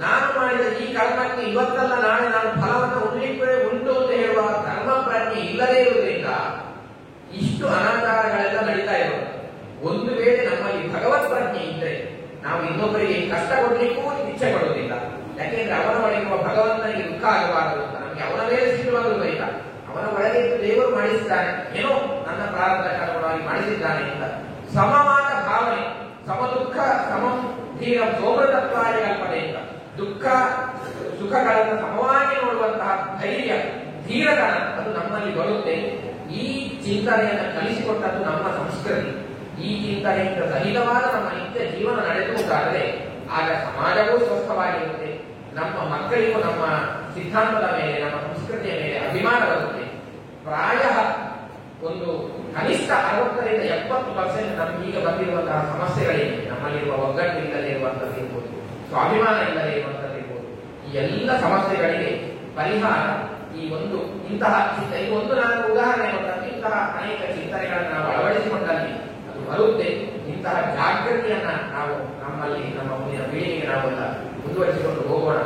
ನಾನು ಮಾಡಿದ ಈ ಕರ್ಮಕ್ಕೆ ಇವತ್ತಲ್ಲ ನಾಳೆ ನಾನು ಫಲವನ್ನು ಉಂಟು ಅಂತ ಹೇಳುವ ಧರ್ಮ ಪ್ರಜ್ಞೆ ಇಲ್ಲದೇ ಇರುವುದರಿಂದ ಇಷ್ಟು ಅನಾಚಾರಗಳೆಲ್ಲ ನಡೀತಾ ಇರೋದು. ಒಂದು ವೇಳೆ ನಮ್ಮಲ್ಲಿ ಭಗವತ್ ಪ್ರಜ್ಞೆ ಇದ್ದರೆ ನಾವು ಇನ್ನೊಬ್ಬರಿಗೆ ಕಷ್ಟ ಕೊಡ್ಲಿಕ್ಕೂ ಇಚ್ಛೆ ಪಡುವುದಿಲ್ಲ. ಯಾಕೆಂದ್ರೆ ಅವನ ಒಳಗಿರುವ ಭಗವಂತನಿಗೆ ದುಃಖ ಆಗಬಾರದು, ದೇವರು ಮಾಡಿಸಿದ್ದಾನೆ, ಏನೋ ನನ್ನ ಪ್ರಾರಂಭಕ್ಕೆ ಅನುಗುಣವಾಗಿ ಮಾಡಿಸಿದ್ದಾನೆ ಅಂತ ಸಮವಾದ ಭಾವನೆ, ಸಮ ದುಃಖ ಸಮಂ ಧೀರ ಸೋಮೃತತ್ವಾಯ ಕಲ್ಪನೆಯಿಂದ ದುಃಖ ಸುಖಗಳನ್ನು ಸಮವಾಗಿ ನೋಡುವಂತಹ ಧೈರ್ಯ ಧೀರತನ ಅದು ನಮ್ಮಲ್ಲಿ ಬರುತ್ತೆ. ಈ ಚಿಂತನೆಯನ್ನು ಕಲಿಸಿಕೊಟ್ಟದ್ದು ನಮ್ಮ ಸಂಸ್ಕೃತಿ. ಈ ಚಿಂತನೆಯಿಂದ ಸಹಿತವಾದ ನಮ್ಮ ನಿತ್ಯ ಜೀವನ ನಡೆಸುವುದಾದರೆ ಆಗ ಸಮಾಜವೂ ಸ್ವಸ್ಥವಾಗಿರುತ್ತೆ, ನಮ್ಮ ಮಕ್ಕಳಿಗೂ ನಮ್ಮ ಸಿದ್ಧಾಂತದ ಮೇಲೆ ನಮ್ಮ ಸಂಸ್ಕೃತಿಯ ಮೇಲೆ ಅಭಿಮಾನ ಬರುತ್ತೆ. ಪ್ರಾಯ ಒಂದು ಕನಿಷ್ಠ 60ರಿಂದ 70% ನಮಗೀಗ ಬಂದಿರುವಂತಹ ಸಮಸ್ಯೆಗಳೇನಿದೆ, ನಮ್ಮಲ್ಲಿರುವ ಒಗ್ಗಟ್ಟು ಇಲ್ಲದೆ ಇರುವಂತದ್ದು ಇರ್ಬೋದು, ಸ್ವಾಭಿಮಾನ ಇಲ್ಲದೆ ಇರುವಂತದ್ದು ಇರ್ಬೋದು, ಈ ಎಲ್ಲ ಸಮಸ್ಯೆಗಳಿಗೆ ಪರಿಹಾರ ಈ ಒಂದು ಇಂತಹ ಚಿಂತನೆ. ಇದು ಒಂದು ನಾನು ಉದಾಹರಣೆ ಕೊಟ್ಟಂತೆ ಇಂತಹ ಅನೇಕ ಚಿಂತನೆಗಳನ್ನು ನಾವು ಅಳವಡಿಸಿಕೊಂಡಲ್ಲಿ ಅದು ಬರುತ್ತೆ. ಇಂತಹ ಜಾಗೃತಿಯನ್ನ ನಾವು ನಮ್ಮಲ್ಲಿ ನಮ್ಮ ಮುಂದಿನ ಪೀಳಿಗೆಗೆ ನಾವೆಲ್ಲ ಮುಂದುವರಿಸಿಕೊಂಡು ಹೋಗೋಣ.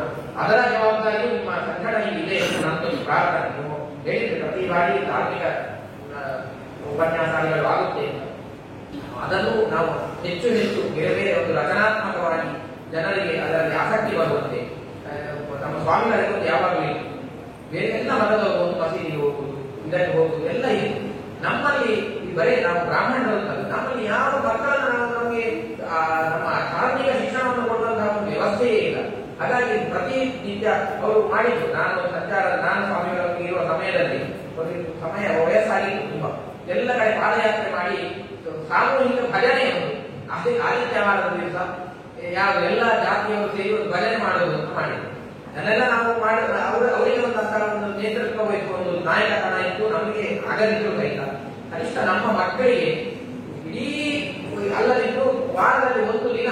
ಅದರ ಜವಾಬ್ದಾರಿಯು ನಿಮ್ಮ ಸಂಘಟನೆಗೆ ಇದೆ ಎಂದು ನನ್ನೊಂದು ಪ್ರಾರ್ಥನೆ. ನೀವು ಹೇಳಿದ್ರೆ ಪ್ರತಿ ಬಾರಿ ಧಾರ್ಮಿಕ ಉಪನ್ಯಾಸಗಳು ಆಗುತ್ತೆ, ಅದನ್ನು ನಾವು ಹೆಚ್ಚು ಹೆಚ್ಚು ಬೇರೆ ಬೇರೆ ಒಂದು ರಚನಾತ್ಮಕವಾಗಿ ಜನರಿಗೆ ಅದರಲ್ಲಿ ಆಸಕ್ತಿ ಬರುವಂತೆ ನಮ್ಮ ಸ್ವಾಮಿಗಳಿಗೊಂದು ಯಾವಾಗಲೂ ಬೇರೆ ಎಲ್ಲ ಮತದವರು ಒಂದು ಮಸೀದಿಗೆ ಹೋಗುವುದು, ಇದಕ್ಕೆ ಹೋಗುವುದು ಎಲ್ಲ ಇದೆ. ನಮ್ಮಲ್ಲಿ ಬರೇ ನಾವು ಬ್ರಾಹ್ಮಣರು ಅಂತಲ್ಲ, ನಮ್ಮಲ್ಲಿ ಯಾವ ಮಕ್ಕಳನ್ನು ನಾವು ನಮಗೆ ನಮ್ಮ ಧಾರ್ಮಿಕ ಶಿಕ್ಷಣವನ್ನು ಕೊಡುವಂತಹ ಒಂದು ವ್ಯವಸ್ಥೆಯೇ ಇಲ್ಲ. ಹಾಗಾಗಿ ಪ್ರತಿ ನಿತ್ಯ ಅವರು ಮಾಡಿದ್ರು. ನಾನು ಸ್ವಾಮಿಗಳಲ್ಲಿ ಇರುವ ಸಮಯದಲ್ಲಿ ಸಮಯ ವಯಸ್ಸಾಗಿತ್ತು, ತುಂಬಾ ಎಲ್ಲ ಕಡೆ ಪಾದಯಾತ್ರೆ ಮಾಡಿ ಸಾಮೂಹಿಕ ಭಜನೆ ಒಂದು ಆದಿತ್ಯವಾರದ ದಿವಸ ಯಾವ ಎಲ್ಲ ಜಾತಿಯವರು ಸೇರಿ ಒಂದು ಭಜನೆ ಮಾಡುವುದು ಅಂತ ಮಾಡಿದ್ರು. ಅದನ್ನೆಲ್ಲ ನಾವು ಅವರಿಗೆ ಒಂದು ನೇತೃತ್ವ ಬೇಕು, ಒಂದು ನಾಯಕತನ ಇತ್ತು, ನಮಗೆ ಆಗದಿದ್ರು ಸಹಿತ ಕನಿಷ್ಠ ನಮ್ಮ ಮಕ್ಕಳಿಗೆ ಇಡೀ ಅಲ್ಲದಿದ್ದು ವಾರದಲ್ಲಿ ಒಂದು ದಿನ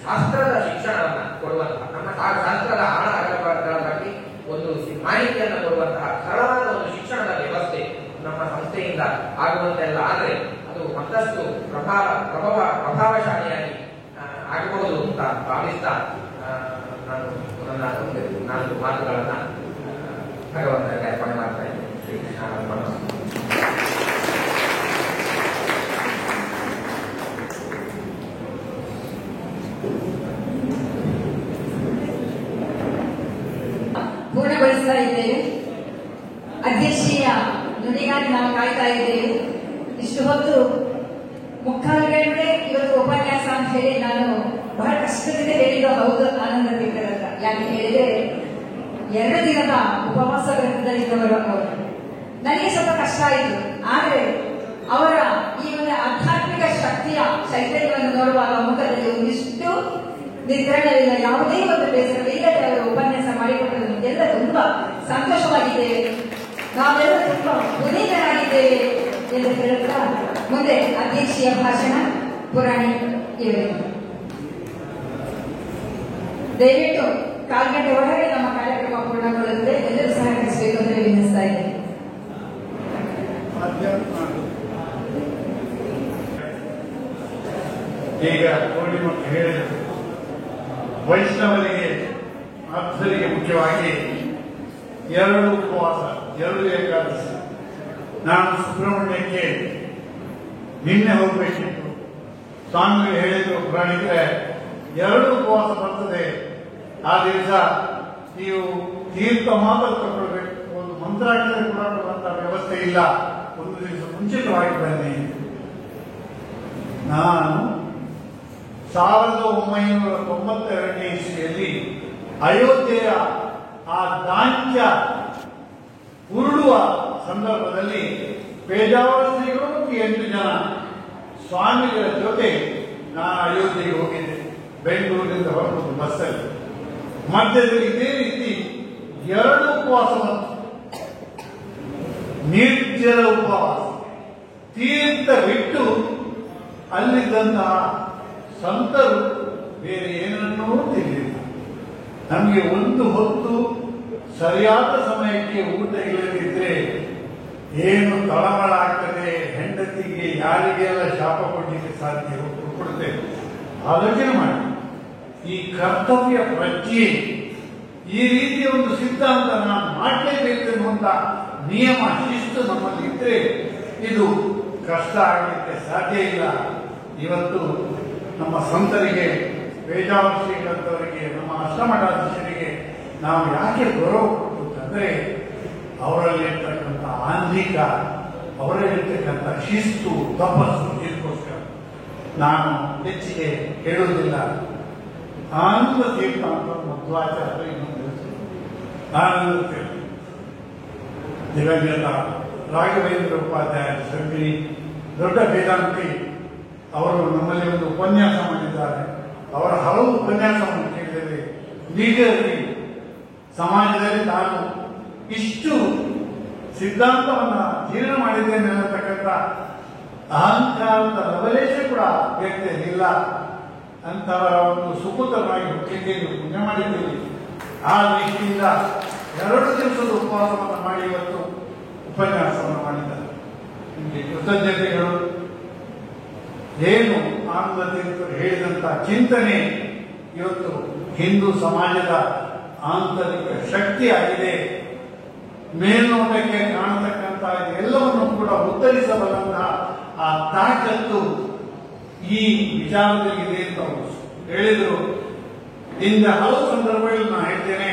ಶಾಸ್ತ್ರದ ಶಿಕ್ಷಣವನ್ನ ಕೊಡುವಂತಹ, ನಮ್ಮ ಶಾಸ್ತ್ರದ ಆಳ ಅಗಲಗಳ ಬಗ್ಗೆ ಒಂದು ಮಾಹಿತಿಯನ್ನು ಕೊಡುವಂತಹ ಸರಳವಾದ ಒಂದು ಶಿಕ್ಷಣದ ವ್ಯವಸ್ಥೆ ನಮ್ಮ ಸಂಸ್ಥೆಯಿಂದ ಆಗುವಂತೆಲ್ಲ ಆದರೆ ಅದು ಮತ್ತಷ್ಟು ಪ್ರಭಾವಶಾಲಿಯಾಗಿ ಆಗಬಹುದು ಅಂತ ಭಾವಿಸ್ತಾ ನಾನು ನನ್ನ ನಾಲ್ಕು ಮಾತುಗಳನ್ನ ಭಗವಂತನಿಗೆ ಅರ್ಪಣೆ ಮಾಡ್ತಾ ಇದ್ದೇನೆ. ಪೂರ್ಣಗೊಳಿಸ್ತಾ ಇದ್ದೇವೆ. ಅಧ್ಯಕ್ಷೀಯ ನುಡಿಗಾಗಿ ನಾವು ಕಾಯ್ತಾ ಇದ್ದೇವೆ. ಇಷ್ಟು ಹೊತ್ತು ಮುಕ್ಕಾಲು ಗಂಟೆ ಇವತ್ತು ಉಪನ್ಯಾಸ ಅಂತ ಹೇಳಿ ನಾನು ಬಹಳ ಕಷ್ಟದಿಂದ ಹೇಳಿದ್ದು ಹೌದು ಆನಂದ ತೀರ್ಥರಲ್ಲ. ಯಾಕೆ ಹೇಳಿದ್ರೆ 2 ದಿನದ ಉಪವಾಸ ವ್ರತದಲ್ಲಿದ್ದವರು ಅವರು. ನನಗೆ ಸ್ವಲ್ಪ ಕಷ್ಟ ಆಯಿತು, ಆದರೆ ಅವರ ಈ ಒಂದು ಆಧ್ಯಾತ್ಮಿಕ ಶಕ್ತಿಯ ಚೈತನ್ಯವನ್ನು ನೋಡುವಾಗ ಮುಖದಲ್ಲಿ ಒಂದಿಷ್ಟು ನಿಗ್ರಹವಿಲ್ಲ, ಯಾವುದೇ ಒಂದು ಬೇಸರವಿಲ್ಲದೆ ಅವರು ಉಪನ್ಯಾಸ ಮಾಡಿಕೊಟ್ಟರು. ಎಲ್ಲ ತುಂಬಾ ಸಂತೋಷವಾಗಿದ್ದೇವೆ, ನಾವೆಲ್ಲ ತುಂಬಾ ಪುನೀತರಾಗಿದ್ದೇವೆ ಎಂದು ಹೇಳುತ್ತಾ ಮುಂದೆ ಅಧ್ಯಕ್ಷೀಯ ಭಾಷಣ ಪುರಾಣಿ ಇವರು. ದಯವಿಟ್ಟು 1/4 ಗಂಟೆ ಒಳಗೆ ನಮ್ಮ ಕಾರ್ಯಕ್ರಮ ಪೂರ್ಣಗೊಳ್ಳುತ್ತದೆ, ಎಲ್ಲರೂ ಸಹಕರಿಸಬೇಕು ಅಂತ ವಿನಿಸ್ತಾ ಇದ್ದೇನೆ. ಈಗ ಪೂರ್ಣಿಮಾ ಹೇಳಿದರು, ವೈಷ್ಣವರಿಗೆ ಆಪ್ತರಿಗೆ ಮುಖ್ಯವಾಗಿ 2 ಉಪವಾಸ, 2 ಏಕಾದಶಿ. ನಾನು ಸುಬ್ರಹ್ಮಣ್ಯಕ್ಕೆ ನಿನ್ನೆ ಹೋಗಬೇಕಿತ್ತು, ಸ್ವಾಮಿಗಳು ಹೇಳಿದ್ರು ಪುರಾಣಿಕರೆ 2 ಉಪವಾಸ ಬರ್ತದೆ, ಆ ದಿವಸ ನೀವು ತೀರ್ಥ ಮಾತ್ರ ತಗೊಳ್ಬೇಕು, ಒಂದು ಮಂತ್ರಾಕ್ಷರ ಕೂಡ ಕೊಡುವಂತಹ ವ್ಯವಸ್ಥೆ ಇಲ್ಲ, ಒಂದು ದಿವಸ ಮುಂಚಿತವಾಗಿ ಬನ್ನಿ. ನಾನು 1992 ಇಸ್ವಿಯಲ್ಲಿ ಅಯೋಧ್ಯೆಯ ಆ ದಾಂತ್ಯ ಉರುಳುವ ಸಂದರ್ಭದಲ್ಲಿ ಪೇಜಾವರ ಶ್ರೀಗಳು ಮತ್ತು 8 ಜನ ಸ್ವಾಮಿಗಳ ಜೊತೆ ನಾನು ಅಯೋಧ್ಯೆಗೆ ಹೋಗಿದ್ದೆ. ಬೆಂಗಳೂರಿನಿಂದ ಹೊರಟು ಬಸ್ಸಲ್ಲಿ ಮಧ್ಯದಲ್ಲಿ ಇದೇ ರೀತಿ 2 ಉಪವಾಸ ಬಂತು. ನಿರ್ಜಲ ಉಪವಾಸ, ತೀರ್ಥ ಬಿಟ್ಟು ಅಲ್ಲಿದ್ದಂತಹ ಸಂತರು ಬೇರೆ ಏನನ್ನೂ ತಿಳಿದಿಲ್ಲ. ನಮಗೆ ಒಂದು ಹೊತ್ತು ಸರಿಯಾದ ಸಮಯಕ್ಕೆ ಊಟ ಇಲ್ಲದಿದ್ರೆ ಏನು ತಳಮಳ ಆಗ್ತದೆ, ಹೆಂಡತಿಗೆ ಯಾರಿಗೆಲ್ಲ ಶಾಪ ಕೊಡಲಿಕ್ಕೆ ಸಾಧ್ಯ ಕೊಡ್ತೇವೆ. ಆಲೋಚನೆ ಮಾಡಿ, ಈ ಕರ್ತವ್ಯ ಪ್ರಜ್ಞೆ, ಈ ರೀತಿಯ ಒಂದು ಸಿದ್ಧಾಂತ ನಾನು ಮಾಡಲೇಬೇಕು ಎನ್ನುವಂತ ನಿಯಮ ಶಿಸ್ತು ನಮ್ಮಲ್ಲಿ ಇದ್ರೆ ಇದು ಕಷ್ಟ ಆಗಲಿಕ್ಕೆ ಸಾಧ್ಯ ಇಲ್ಲ. ಇವತ್ತು ನಮ್ಮ ಸಂತರಿಗೆ, ಪೇಜಾವರ ಶ್ರೀಗಳಂತವರಿಗೆ, ನಮ್ಮ ಅಷ್ಟಮಠಾಧೀಶರಿಗೆ ನಾವು ಯಾಕೆ ಗೌರವ ಕೊಡ್ತಂದ್ರೆ ಅವರಲ್ಲಿರ್ತಕ್ಕಂಥ ಆಂಧಿಕ ಅವರಲ್ಲಿರ್ತಕ್ಕಂಥ ಶಿಸ್ತು ತಪಸ್ಸು ಇದಕ್ಕೋಸ್ಕರ ನಾನು ಹೆಚ್ಚಿಗೆ ಹೇಳುವುದಿಲ್ಲ. ಆನಂದ ತೀರ್ಥ ಅಂತ ಮಧ್ವಾಚಾರ್ಯ ಇನ್ನೊಂದು ಆನಂದ ತೀರ್ಥ, ದಿವಂಗತ ರಾಘವೇಂದ್ರ ಉಪಾಧ್ಯಾಯ ಸಭ್ರಿ ದೊಡ್ಡ ವೇದಾಂತಿ ಅವರು ನಮ್ಮಲ್ಲಿ ಒಂದು ಉಪನ್ಯಾಸ ಮಾಡಿದ್ದಾರೆ. ಅವರ ಹಲವು ಉಪನ್ಯಾಸವನ್ನು ಕೇಳಿದರೆ ನಿಜವಾಗಿ ಸಮಾಜದಲ್ಲಿ ನಾನು ಇಷ್ಟು ಸಿದ್ಧಾಂತವನ್ನು ಜೀರ್ಣ ಮಾಡಿದ್ದೇನೆ ಅನ್ನತಕ್ಕಂಥ ಅಹಂಕಾರದ ಲವಲೇಶ ಕೂಡ ವ್ಯಕ್ತಿಯಲ್ಲಿಲ್ಲ. ಅಂತವರ ಒಂದು ಸುಪುತ್ರನಾಗಿ ಹುಟ್ಟಿದ್ದೇನೆ, ಪುಣ್ಯ ಮಾಡಿದ್ದೇನೆ. ಆ ದೃಷ್ಟಿಯಿಂದ 2 ದಿವಸದ ಉಪವಾಸವನ್ನು ಮಾಡಿ ಇವತ್ತು ಉಪನ್ಯಾಸವನ್ನು ಮಾಡಿದ್ದಾರೆ. ನಿಮಗೆ ಕೃತಜ್ಞತೆಗಳು. ಏನು ಆನಂದ ತೀರ್ಥರು ಹೇಳಿದಂತ ಚಿಂತನೆ ಇವತ್ತು ಹಿಂದೂ ಸಮಾಜದ ಆಂತರಿಕ ಶಕ್ತಿಯಾಗಿದೆ. ಮೇಲ್ನೋಟಕ್ಕೆ ಕಾಣತಕ್ಕಂಥ ಎಲ್ಲವನ್ನು ಕೂಡ ಉತ್ತರಿಸಬಲ್ಲಂತಹ ಆ ತಾಕತ್ತು ಈ ವಿಚಾರದಲ್ಲಿದೆ ಅಂತ ಅವರು ಹೇಳಿದರು. ಇಂದ ಹಲವು ಸಂದರ್ಭಗಳಲ್ಲಿ ನಾನು ಹೇಳ್ತೇನೆ,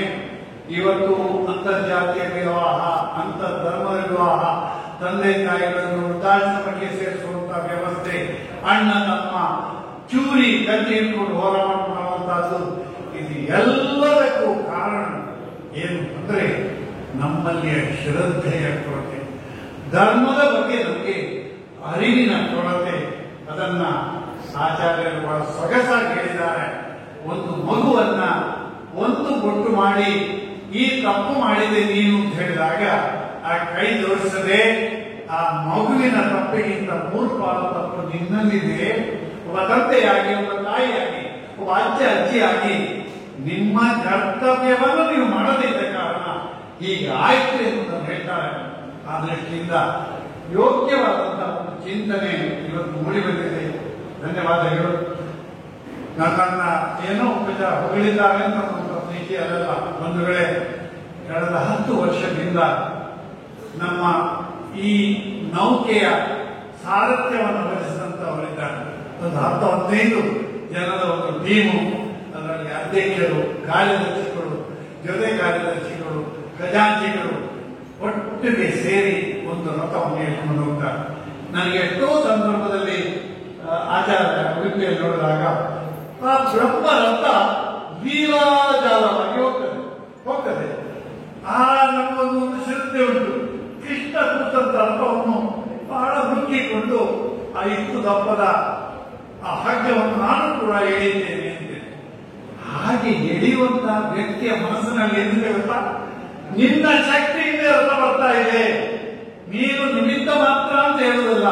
ಇವತ್ತು ಅಂತರ್ಜಾತೀಯ ವಿವಾಹ, ಅಂತರ್ಧರ್ಮದ ವಿವಾಹ, ತಂದೆ ತಾಯಿಗಳನ್ನು ವೃದ್ಧಾಶ್ರಮಕ್ಕೆ ಸೇರಿಸುವಂತಹ ವ್ಯವಸ್ಥೆ, ಅಣ್ಣ ತಮ್ಮ ಚೂರಿ ಕತ್ತಿ ಇಟ್ಕೊಂಡು ಹೋರಾಟ ಮಾಡುವಂತಹದ್ದು, ಇದು ಎಲ್ಲದಕ್ಕೂ ಕಾರಣ ಏನು ಅಂದ್ರೆ ನಮ್ಮಲ್ಲಿಯ ಶ್ರದ್ಧೆಯ ಕೊರತೆ, ಧರ್ಮದ ಬಗ್ಗೆ ನಮಗೆ ಅರಿವಿನ ಕೊರತೆ. ಅದನ್ನ ಆಚಾರ್ಯರು ಬಹಳ ಸೊಗಸಾಗಿ ಹೇಳಿದ್ದಾರೆ. ಒಂದು ಮಗುವನ್ನ ಒಂದು ಬೊಟ್ಟು ಮಾಡಿ ಈ ತಪ್ಪು ಮಾಡಿದೆ ನೀನು ಅಂತ ಹೇಳಿದಾಗ ಆ ಕೈ ತೋರಿಸದೆ ಆ ಮಗುವಿನ ತಪ್ಪಿಗಿಂತ 3 ಪಾಲು ತಪ್ಪು ನಿನ್ನಲ್ಲಿದೆ. ಒಬ್ಬ ತಂದೆಯಾಗಿ, ಒಬ್ಬ ತಾಯಿಯಾಗಿ, ಒಬ್ಬ ಅಜ್ಜಿಯಾಗಿ ನಿಮ್ಮ ಕರ್ತವ್ಯವನ್ನು ನೀವು ಮಾಡದಿದ್ದ ಕಾರಣ ಹೀಗೆ ಆಯ್ತು ಎನ್ನುವುದನ್ನು ಹೇಳ್ತಾರೆ. ಆ ದೃಷ್ಟಿಯಿಂದ ಯೋಗ್ಯವಾದಂತಹ ಒಂದು ಚಿಂತನೆ ಇವತ್ತು ಮೂಡಿ ಬಂದಿದೆ. ಧನ್ಯವಾದಗಳು. ನನ್ನನ್ನ ಏನೋ ಉಪಚಾರ ಹೊಗಳಿದ್ದಾರೆ ಅಂತ ಒಂದು ಪ್ರೀತಿ ಅಲ್ಲ ಬಂಧುಗಳೇ. ಕಳೆದ 10 ವರ್ಷದಿಂದ ನಮ್ಮ ಈ ನೌಕೆಯ ಸಾರಥ್ಯವನ್ನು ವಹಿಸಿದಂತವರಿದ್ದಾರೆ. ಒಂದು 10-15 ಜನರ ಒಂದು ಟೀಮು, ಅದರಲ್ಲಿ ಅಧ್ಯಕ್ಷರು, ಕಾರ್ಯದರ್ಶಿಗಳು, ಜೊತೆ ಕಾರ್ಯದರ್ಶಿಗಳು, ಖಜಾಂಚಿಗಳು ಒಟ್ಟಿಗೆ ಸೇರಿ ಒಂದು ರಥವನ್ನು ಹೇಳ್ಕೊಂಡು ಹೋಗ್ತಾರೆ. ನನಗೆ ಎಷ್ಟೋ ಸಂದರ್ಭದಲ್ಲಿ ಆಚಾರ್ಯ ಉಡುಪಿಯಲ್ಲಿ ನೋಡಿದಾಗ ಆ ಬ್ರಹ್ಮ ರಥ ಲೀಲಾಜಾಲವಾಗಿ ಹೋಗ್ತದೆ. ಆ ನಮ್ಮೊಂದು ಶ್ರದ್ಧೆ ಉಂಟು. ಕೃಷ್ಣ ಕೂತಂತ ರಥವನ್ನು ಬಹಳ ಮುಚ್ಚಿಕೊಂಡು ಆ ಇಷ್ಟು ದಪ್ಪದ ಆ ಹಗ್ಗವನ್ನು ನಾನು ಕೂಡ ಎಳೆಯುತ್ತೇನೆ ಅಂತೇನೆ. ಹಾಗೆ ಎಳೆಯುವಂತಹ ವ್ಯಕ್ತಿಯ ಮನಸ್ಸಿನಲ್ಲಿ ಏನಿದೆ ಗೊತ್ತಾ? ನಿನ್ನ ಶಕ್ತಿಯಿಂದ ರಥ ಬರ್ತಾ ಇದೆ, ನೀನು ನಿಮಿತ್ತ ಮಾತ್ರ ಅಂತ ಹೇಳುವುದಲ್ಲ,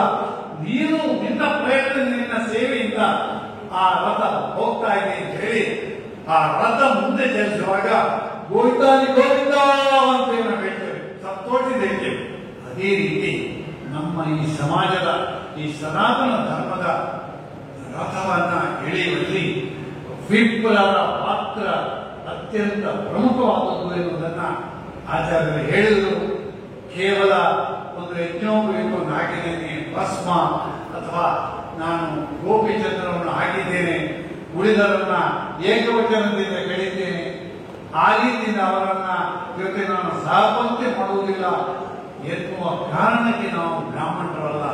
ನೀನು ನಿನ್ನ ಪ್ರಯತ್ನ, ನಿನ್ನ ಸೇವೆಯಿಂದ ಆ ರಥ ಹೋಗ್ತಾ ಇದೆ ಅಂತ ಹೇಳಿ ಆ ರಥ ಮುಂದೆ ಚಲಿಸುವಾಗ ಗೋವಿಂದಾನಿ ಗೋವಿಂದ ಅಂತ ನಾವು ಹೇಳ್ತೇವೆ, ಸಂತೋಷಿದ್ದೇವೆ. ಅದೇ ರೀತಿ ನಮ್ಮ ಈ ಸಮಾಜದ, ಈ ಸನಾತನ ಧರ್ಮದ ರಥವನ್ನ ಎಳೆಯುವಲ್ಲಿ ವಿಪ್ಲವರ ಪಾತ್ರ ಅತ್ಯಂತ ಪ್ರಮುಖವಾದದ್ದು ಎನ್ನುವುದನ್ನ ಆಚಾರ್ಯರು ಹೇಳಿದರು. ಕೇವಲ ಒಂದು ಯಜ್ಞೋಪವೀತವನ್ನು ಹಾಕಿದ್ದೇನೆ, ಭಸ್ಮ ಅಥವಾ ನಾನು ಗೋಪಿಚಂದ್ರವನ್ನು ಹಾಕಿದ್ದೇನೆ, ಉಳಿದವರನ್ನ ಏಕವಚನದಿಂದ ಕೇಳಿದ್ದೇನೆ, ಆ ರೀತಿಯಿಂದ ಅವರನ್ನ ಜೊತೆ ನಾನು ಸಹಪಂಕ್ತಿ ಮಾಡುವುದಿಲ್ಲ ಎನ್ನುವ ಕಾರಣಕ್ಕೆ ನಾವು ಬ್ರಾಹ್ಮಣರಲ್ಲ.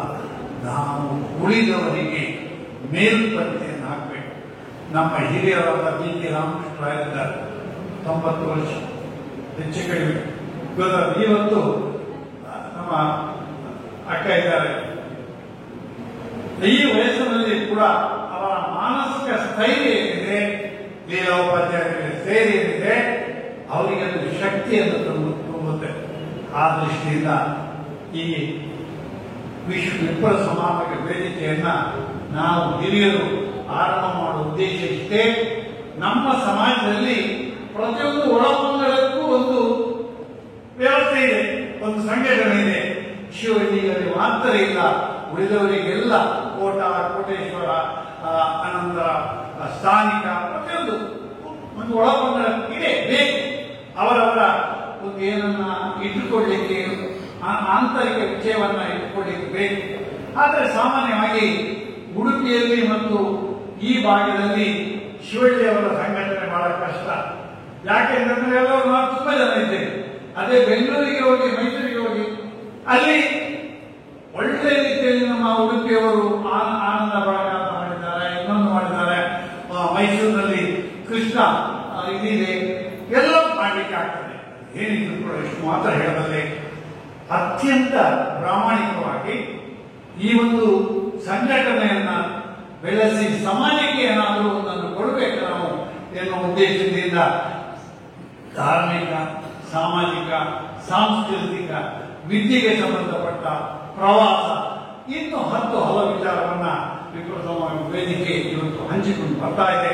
ನಾವು ಉಳಿದವರಿಗೆ ಮೇಲ್ಪಂಕ್ತಿಯನ್ನು ಹಾಕಬೇಕು. ನಮ್ಮ ಹಿರಿಯರಾದ ಬಿ ಕೆ ರಾಮಕೃಷ್ಣರಾಗಿದ್ದಾರೆ, 90 ವರ್ಷ ಹೆಚ್ಚು ಕಡಿಮೆ. ಇವತ್ತು ನಮ್ಮ ಅಕ್ಕ ಇದ್ದಾರೆ. ಈ ವಯಸ್ಸಿನಲ್ಲಿ ಕೂಡ ಅವರ ಮಾನಸಿಕ ಸ್ಥೈರ್ಯ ಏನಿದೆ, ಲೀಲಾ ಉಪಾಧ್ಯಾಯರಿಗೆ ಸೇರಿ ಏನಿದೆ, ಅವರಿಗೆ ಒಂದು ಶಕ್ತಿಯನ್ನು ತುಂಬುತ್ತೆ. ಆ ದೃಷ್ಟಿಯಿಂದ ಈ ವಿಪ್ರ ಸಮಾವೇಶ ವೇದಿಕೆಯನ್ನ ನಾವು ಹಿರಿಯರು ಆರಂಭ ಮಾಡುವ ಉದ್ದೇಶ ಇಷ್ಟೇ. ನಮ್ಮ ಸಮಾಜದಲ್ಲಿ ಪ್ರತಿಯೊಂದು ಒಳಪಂಗಡಕ್ಕೂ ಒಂದು ವ್ಯವಸ್ಥೆ ಇದೆ, ಒಂದು ಸಂಘಟನೆ ಇದೆ. ಶಿವಳ್ಳಿಯಲ್ಲಿ ಮಾತ್ರ ಇಲ್ಲ, ಉಳಿದವರಿಗೆಲ್ಲ ಕೋಟ, ಕೋಟೇಶ್ವರ, ಅನಂತರ ಸ್ಥಾನಿಕ ಪ್ರತಿಯೊಂದು ಒಂದು ಒಳಪಂಗಡ ಇದೆ, ಬೇಕು. ಅವರವರ ಒಂದು ಏನನ್ನ ಇಟ್ಟುಕೊಳ್ಳಿಕ್ಕೆ, ಆಂತರಿಕ ವಿಷಯವನ್ನ ಇಟ್ಟುಕೊಳ್ಳಿಕ್ಕೆ ಬೇಕು. ಆದರೆ ಸಾಮಾನ್ಯವಾಗಿ ಉಡುಪಿಯಲ್ಲಿ ಮತ್ತು ಈ ಭಾಗದಲ್ಲಿ ಶಿವಳ್ಳಿಯವರ ಸಂಘಟನೆ ಬಹಳ ಕಷ್ಟ. ಯಾಕೆಂದ್ರೆ ಎಲ್ಲರೂ ನಾವು ತುಂಬಾ ಜನ ಇದ್ದೇವೆ. ಅದೇ ಬೆಂಗಳೂರಿಗೆ ಹೋಗಿ, ಮೈಸೂರಿಗೆ ಹೋಗಿ ಅಲ್ಲಿ ಒಳ್ಳೆ ರೀತಿಯಲ್ಲಿ ನಮ್ಮ ಉಡುಪಿಯವರು ಆನಂದ ಬಳಗ ಮಾಡಿದ್ದಾರೆ, ಇನ್ನೊಂದು ಮಾಡಿದ್ದಾರೆ. ಮೈಸೂರಿನಲ್ಲಿ ಕೃಷ್ಣ ಇದಿದೆ, ಎಲ್ಲ ಮಾಡಲಿಕ್ಕೆ ಆಗ್ತದೆ. ಏನಿದ್ರು ಕೂಡ ಇಷ್ಟು ಮಾತ್ರ ಹೇಳಬಲ್ಲೆ, ಅತ್ಯಂತ ಪ್ರಾಮಾಣಿಕವಾಗಿ ಈ ಒಂದು ಸಂಘಟನೆಯನ್ನ ಬೆಳೆಸಿ ಸಮಾಜಕ್ಕೆ ಏನಾದರೂ ಒಂದನ್ನು ಕೊಡಬೇಕು ನಾವು ಎನ್ನುವ ಉದ್ದೇಶದಿಂದ ಧಾರ್ಮಿಕ, ಸಾಮಾಜಿಕ, ಸಾಂಸ್ಕೃತಿಕ, ವಿದ್ಯೆಗೆ ಸಂಬಂಧಪಟ್ಟ ಪ್ರವಾಸ, ಇನ್ನು 10 ಹಲವು ವಿಚಾರವನ್ನ ವಿಪ್ರ ಸಮಾಜ ವೇದಿಕೆ ಇವತ್ತು ಹಂಚಿಕೊಂಡು ಬರ್ತಾ ಇದೆ.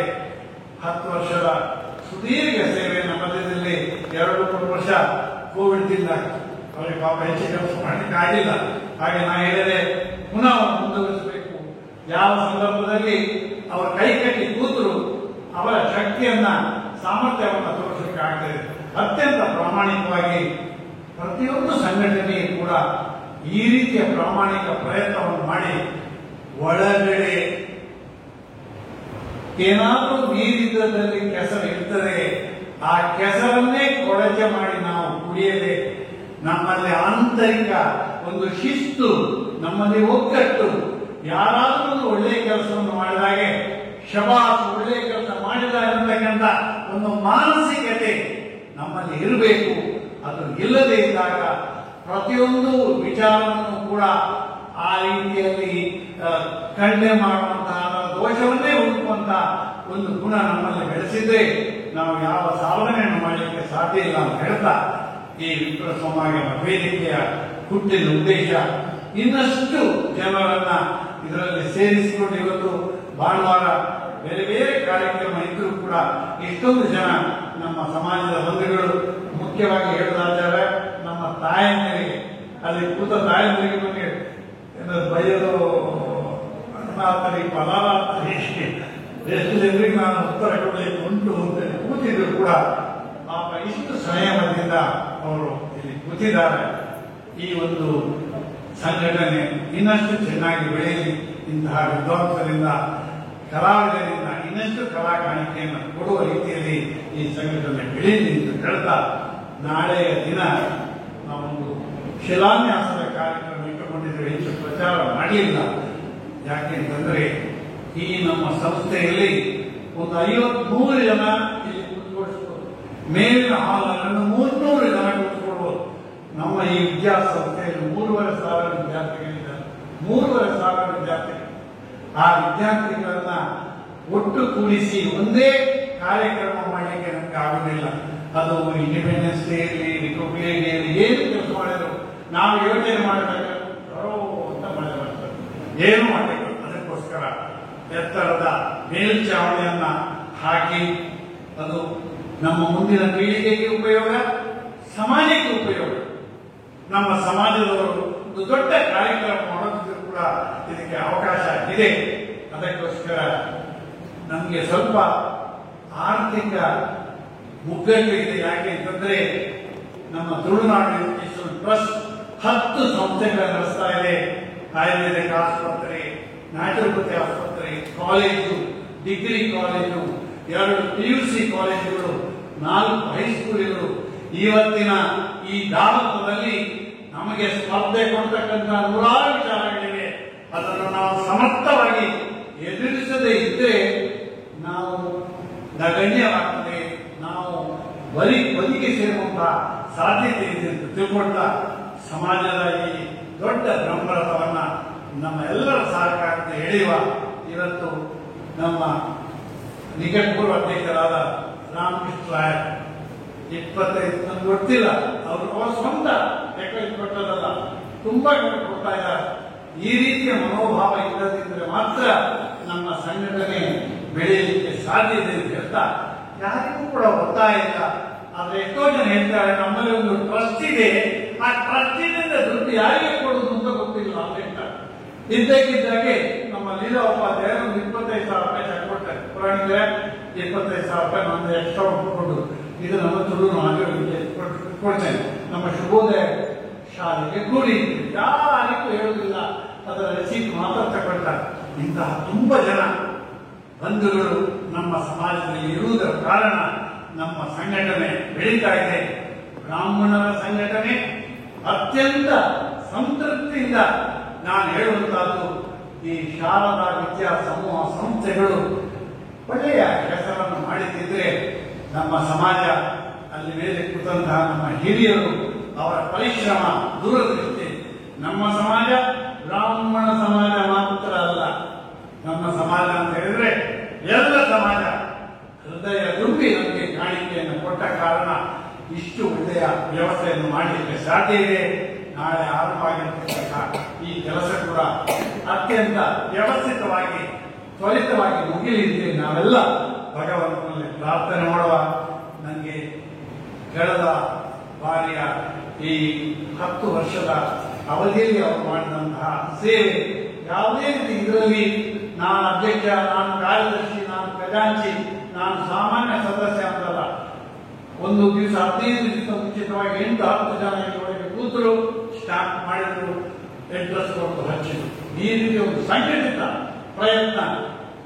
10 ವರ್ಷದ ಸುದೀರ್ಘ ಸೇವೆಯ ಮಧ್ಯದಲ್ಲಿ 2-3 ವರ್ಷ ಕೋವಿಡ್ದಿಂದ ಅವರಿಗೆ ಪಾಪ ಹೆಚ್ಚು ಕೆಲಸ ಮಾಡಲಿಕ್ಕೆ ಆಗಿಲ್ಲ. ಹಾಗೆ ನಾ ಹೇಳಿದರೆ ಪುನಃ ಮುಂದುವರಿಸಬೇಕು. ಯಾವ ಸಂದರ್ಭದಲ್ಲಿ ಅವರ ಕೈ ಕಟ್ಟಿ ಕೂತರು ಅವರ ಶಕ್ತಿಯನ್ನ, ಸಾಮರ್ಥ್ಯವನ್ನ ತೋರಿಸಲಿಕ್ಕೆ ಆಗ್ತದೆ. ಅತ್ಯಂತ ಪ್ರಾಮಾಣಿಕವಾಗಿ ಪ್ರತಿಯೊಂದು ಸಂಘಟನೆಯೂ ಕೂಡ ಈ ರೀತಿಯ ಪ್ರಾಮಾಣಿಕ ಪ್ರಯತ್ನವನ್ನು ಮಾಡಿ ಒಳಗಡೆ ಏನಾದರೂ ನೀರಿದ್ದಲ್ಲಿ ಕೆಸರು ಇರ್ತದೆ, ಆ ಕೆಸರನ್ನೇ ಕೊಳಚೆ ಮಾಡಿ ನಾವು ಕುಡಿಯದೆ ನಮ್ಮಲ್ಲಿ ಆಂತರಿಕ ಒಂದು ಶಿಸ್ತು, ನಮ್ಮಲ್ಲಿ ಒಗ್ಗಟ್ಟು, ಯಾರಾದರೂ ಒಂದು ಒಳ್ಳೆಯ ಕೆಲಸವನ್ನು ಮಾಡಿದಾಗೆ ಶಬಾಸ್ ಒಳ್ಳೆಯ ಕೆಲಸ ಮಾಡಿದ ಇರತಕ್ಕಂಥ ಒಂದು ಮಾನಸಿಕತೆ ನಮ್ಮಲ್ಲಿ ಇರಬೇಕು. ಅದು ಇಲ್ಲದೆ ಇದ್ದಾಗ ಪ್ರತಿಯೊಂದು ವಿಚಾರವನ್ನು ಕೂಡ ಆ ರೀತಿಯಲ್ಲಿ ಖಂಡನೆ ಮಾಡುವಂತಹ, ದೋಷವನ್ನೇ ಹುಡುಕುವಂತಹ ಒಂದು ಗುಣ ನಮ್ಮಲ್ಲಿ ಬೆಳೆಸಿದ್ರೆ ನಾವು ಯಾವ ಸಾಧನೆಯನ್ನು ಮಾಡಲಿಕ್ಕೆ ಸಾಧ್ಯ ಇಲ್ಲ ಅಂತ ಹೇಳ್ತಾ, ಈ ವಿಪ್ರ ಸಮಾಜ ವೇದಿಕೆಯ ಹುಟ್ಟಿನ ಉದ್ದೇಶ ಇನ್ನಷ್ಟು ಜನರನ್ನ ಇದರಲ್ಲಿ ಸೇರಿಸಿಕೊಂಡು ಇವತ್ತು ಭಾನುವಾರ ಬೇರೆ ಬೇರೆ ಕಾರ್ಯಕ್ರಮ ಇದ್ರೂ ಕೂಡ ಇಷ್ಟೊಂದು ಜನ ನಮ್ಮ ಸಮಾಜದ ಬಂಧುಗಳು, ಮುಖ್ಯವಾಗಿ ಹೇಳೋದಾದರೆ ನಮ್ಮ ತಾಯಂದಿರಿಗೆ, ಅಲ್ಲಿ ಕೂತ ತಾಯಂದಿರಿಗೆ ನಮಗೆ ಬಯಲು ಪದಾರ್ಥಿ ಎಷ್ಟು ಜನರಿಗೆ ನಾನು ಉತ್ತರ ಕೊಡಲಿಕ್ಕೆ ಉಂಟು ಅಂತ ಕೂತಿದ್ರು ಕೂಡ ಪಾಪ ಇಷ್ಟು ಸಂಯಮದಿಂದ ಅವರು ಇಲ್ಲಿ ಕೂತಿದ್ದಾರೆ. ಈ ಒಂದು ಸಂಘಟನೆ ಇನ್ನಷ್ಟು ಚೆನ್ನಾಗಿ ಬೆಳೆಯಲಿ, ಇಂತಹ ವಿದ್ವಾಂಸರಿಂದ, ಕಲಾವಿದರಿಂದ ಇನ್ನಷ್ಟು ಕಲಾ ಕಾಣಿಕೆಯನ್ನು ಕೊಡುವ ರೀತಿಯಲ್ಲಿ ಈ ಸಂಘಟನೆ ಬೆಳೆಯಲಿ ಅಂತ ಹೇಳ್ತಾ, ನಾಳೆಯ ದಿನ ನಾವೊಂದು ಶಿಲಾನ್ಯಾಸದ ಕಾರ್ಯಕ್ರಮ ಇಟ್ಟುಕೊಂಡಿದ್ದೇವೆ. ಹೆಚ್ಚು ಪ್ರಚಾರ ಮಾಡಲಿಲ್ಲ. ಯಾಕೆಂತಂದ್ರೆ ಈ ನಮ್ಮ ಸಂಸ್ಥೆಯಲ್ಲಿ ಒಂದು 53 ಜನ ಇಲ್ಲಿ ಕೂತ್ಕೊಳಿಸಬಹುದು, ಮೇಲಿನ ಹಾಲನ್ನು 300 ಜನ ಕೂತ್ಕೊಳ್ಬಹುದು. ನಮ್ಮ ಈ ವಿದ್ಯಾಸಂಸ್ಥೆಯಲ್ಲಿ 3,500 ವಿದ್ಯಾರ್ಥಿಗಳಿದ್ದಾರೆ. 3,500 ವಿದ್ಯಾರ್ಥಿಗಳು. ಆ ವಿದ್ಯಾರ್ಥಿಗಳನ್ನ ಒಟ್ಟು ಕೂಡಿಸಿ ಒಂದೇ ಕಾರ್ಯಕ್ರಮ ಮಾಡಲಿಕ್ಕೆ ನಮ್ಗೆ ಆಗುದಿಲ್ಲ. ಅದು ಇಂಡಿಪೆಂಡೆನ್ಸ್ ಡೇ ಇರಲಿ, ರಿಪಬ್ಲಿಕ್ ಡೇ ಇರಲಿ, ಏನು ಕೆಲಸ ಮಾಡಿದ್ರು ನಾವು ಯೋಚನೆ ಮಾಡಬೇಕಾದ್ರೆ ಅಂತ ಮಳೆ ಬರ್ತದೆ, ಏನು ಮಾಡಬೇಕು. ಅದಕ್ಕೋಸ್ಕರ ಎತ್ತರದ ಮೇಲ್ಚಾವಣಿಯನ್ನ ಹಾಕಿ ಅದು ನಮ್ಮ ಮುಂದಿನ ಪೀಳಿಗೆಗೆ ಉಪಯೋಗ, ಸಮಾಜಕ್ಕೆ ಉಪಯೋಗ. ನಮ್ಮ ಸಮಾಜದವರು ಒಂದು ದೊಡ್ಡ ಕಾರ್ಯಕ್ರಮ ಮಾಡೋದಕ್ಕೂ ಕೂಡ ಇದಕ್ಕೆ ಅವಕಾಶ ಇದೆ. ಅದಕ್ಕೋಸ್ಕರ ನಮಗೆ ಸ್ವಲ್ಪ ಆರ್ಥಿಕ ಮುಗ್ಗಟ್ಟು ಇದೆ. ಯಾಕೆ ಅಂತಂದ್ರೆ ನಮ್ಮ ತುಳುನಾಡು ಎಜುಕೇಶನ್ ಟ್ರಸ್ಟ್ 10 ಸಂಸ್ಥೆಗಳನ್ನು ನಡೆಸ್ತಾ ಇದೆ. ಆಯುರ್ವೇದಿಕ ಆಸ್ಪತ್ರೆ, ನ್ಯಾಚುರೋಪತಿ ಆಸ್ಪತ್ರೆ, ಕಾಲೇಜು, ಡಿಗ್ರಿ ಕಾಲೇಜು, 2 PUC ಕಾಲೇಜುಗಳು, 4 ಹೈಸ್ಕೂಲುಗಳು. ಇವತ್ತಿನ ಈ ದಾವದಲ್ಲಿ ನಮಗೆ ಸ್ಪರ್ಧೆ ಕೊಡ್ತಕ್ಕಂಥ 100 ವಿಚಾರಗಳಿವೆ. ಅದನ್ನು ನಾವು ಸಮರ್ಥವಾಗಿ ಎದುರಿಸದೇ ಇದ್ರೆ ನಾವು ನಗಣ್ಯವಾಗ್ತದೆ, ನಾವು ಬದುಕಿ ಸೇರುವಂತಹ ಸಾಧ್ಯತೆ ಇದೆ ಅಂತ ತಿಳ್ಕೊಳ್ತಾ, ಸಮಾಜದ ಈ ದೊಡ್ಡ ಬ್ರಹ್ಮರಥವನ್ನ ನಮ್ಮ ಎಲ್ಲರ ಸಹಕಾರದಿಂದ ಎಳೆಯುವ ಇವತ್ತು ನಮ್ಮ ನಿಕಟಪೂರ್ವ ಅಧ್ಯಕ್ಷರಾದ ರಾಮಕೃಷ್ಣ ರಾಯ್ 25 ನಮ್ಗೆ ಗೊತ್ತಿಲ್ಲ, ಅವ್ರ ಸ್ವಂತ ಲೆಕ್ಕ ಕೊಟ್ಟದಲ್ಲ, ತುಂಬಾ ಕೊಡ್ತಾ ಇದ್ದಾರೆ. ಈ ರೀತಿಯ ಮನೋಭಾವ ಇಲ್ಲದಿದ್ದರೆ ಮಾತ್ರ ನಮ್ಮ ಸಂಘಟನೆ ಬೆಳೆಯಲಿಕ್ಕೆ ಸಾಧ್ಯ ಇದೆ ಅಂತ ಹೇಳ್ತಾ, ಯಾರಿಗೂ ಕೂಡ ಒತ್ತಾಯ ಇಲ್ಲ. ಆದ್ರೆ ಎಷ್ಟೋ ಜನ ಹೇಳ್ತಾರೆ ನಮ್ಮಲ್ಲಿ ಒಂದು ಟ್ರಸ್ಟ್ ಇದೆ, ಆ ಟ್ರಸ್ಟಿನಿಂದ ದುಡ್ಡು ಯಾರಿಗೆ ಕೊಡುವುದು ಅಂತ ಗೊತ್ತಿಲ್ಲ ಅಂತ ಹೇಳ್ತಾರೆ. ಇದ್ದಕ್ಕಿದ್ದಾಗೆ ನಮ್ಮ ಲೀಲಾ ಉಪಾಧ್ಯಾಯರು ಒಂದು 25,000 ರೂಪಾಯಿ ಚೆಕ್ ಕೊಡ್ತಾರೆ. ಪುರಾಣಿಗೆ 25,000 ರೂಪಾಯಿ ನಮ್ದು ಎಕ್ಸ್ಟ್ರಾ ಕೊಟ್ಟು ಇದು ನಮ್ಮ ತುಳು ಆಗಿರೋದಕ್ಕೆ ಕೊಡ್ತೇನೆ. ನಮ್ಮ ಶುಭೋದಯ ಶಾಲೆಗೆ ಕೂಡಿ ಯಾರಿಗೂ ಹೇಳುವುದಿಲ್ಲ, ಅದರ ರಸೀಟ್ ಮಾತ್ರ ತಗೊಳ್ತಾರೆ. ಇಂತಹ ತುಂಬಾ ಜನ ಬಂಧುಗಳು ನಮ್ಮ ಸಮಾಜದಲ್ಲಿ ಇರುವುದರ ಕಾರಣ ನಮ್ಮ ಸಂಘಟನೆ ಬೆಳೀತಾ ಇದೆ. ಬ್ರಾಹ್ಮಣರ ಸಂಘಟನೆ ಅತ್ಯಂತ ಸಂತೃಪ್ತಿಯಿಂದ ನಾನು ಹೇಳುವಂತಹದ್ದು, ಈ ಶಾರದಾ ವಿದ್ಯಾ ಸಮೂಹ ಸಂಸ್ಥೆಗಳು ಒಳ್ಳೆಯ ಕೆಲಸವನ್ನು ಮಾಡಿದ್ದಿದ್ರೆ ನಮ್ಮ ಸಮಾಜ, ಅಲ್ಲಿ ಮೇಲೆ ಕೂತಂತಹ ನಮ್ಮ ಹಿರಿಯರು, ಅವರ ಪರಿಶ್ರಮ, ದೂರದೃಷ್ಟಿ, ನಮ್ಮ ಸಮಾಜ ಬ್ರಾಹ್ಮಣ ಸಮಾಜ ಮಾತ್ರ ಅಲ್ಲ, ನಮ್ಮ ಸಮಾಜ ಅಂತ ಹೇಳಿದ್ರೆ ಎಲ್ಲ ಸಮಾಜ ಹೃದಯ ತುಂಬಿ ನಮಗೆ ಕಾಣಿಕೆಯನ್ನು ಕೊಟ್ಟ ಕಾರಣ ಇಷ್ಟು ಒಳ್ಳೆಯ ವ್ಯವಸ್ಥೆಯನ್ನು ಮಾಡಲಿಕ್ಕೆ ಸಾಧ್ಯ ಇದೆ. ನಾಳೆ ಆರಂಭವಾಗಿರತಕ್ಕಂಥ ಈ ಕೆಲಸ ಕೂಡ ಅತ್ಯಂತ ವ್ಯವಸ್ಥಿತವಾಗಿ ತ್ವರಿತವಾಗಿ ಮುಗಿಲಿದೆ. ನಾವೆಲ್ಲ ಭಗವಂತನಲ್ಲಿ ಪ್ರಾರ್ಥನೆ ಮಾಡುವ. ನನಗೆ ಕಳೆದ ಬಾರಿಯ ಈ 10 ವರ್ಷದ ಅವಧಿಯಲ್ಲಿ ಅವರು ಮಾಡಿದಂತಹ ಸೇವೆ ಯಾವುದೇ ರೀತಿ ಇದರಲ್ಲಿ ನಾನು ಅಧ್ಯಕ್ಷ, ನಾನು ಕಾರ್ಯದರ್ಶಿ, ನಾನು ಖಜಾಂಚಿ, ನಾನು ಸಾಮಾನ್ಯ ಸದಸ್ಯ ಅಂತಲ್ಲ. ಒಂದು ದಿವಸ 15 ದಿವಸ ಮುಂಚಿತವಾಗಿ 8-10 ಜನ ಇಲ್ಲಿವರೆಗೆ ಕೂತರು, ಸ್ಟಾಂಪ್ ಮಾಡಿದ್ರು, ಅಡ್ರೆಸ್ ಕೊಟ್ಟು ಹಚ್ಚಿದ್ರು. ಈ ರೀತಿ ಒಂದು ಸಂಘಟಿತ ಪ್ರಯತ್ನ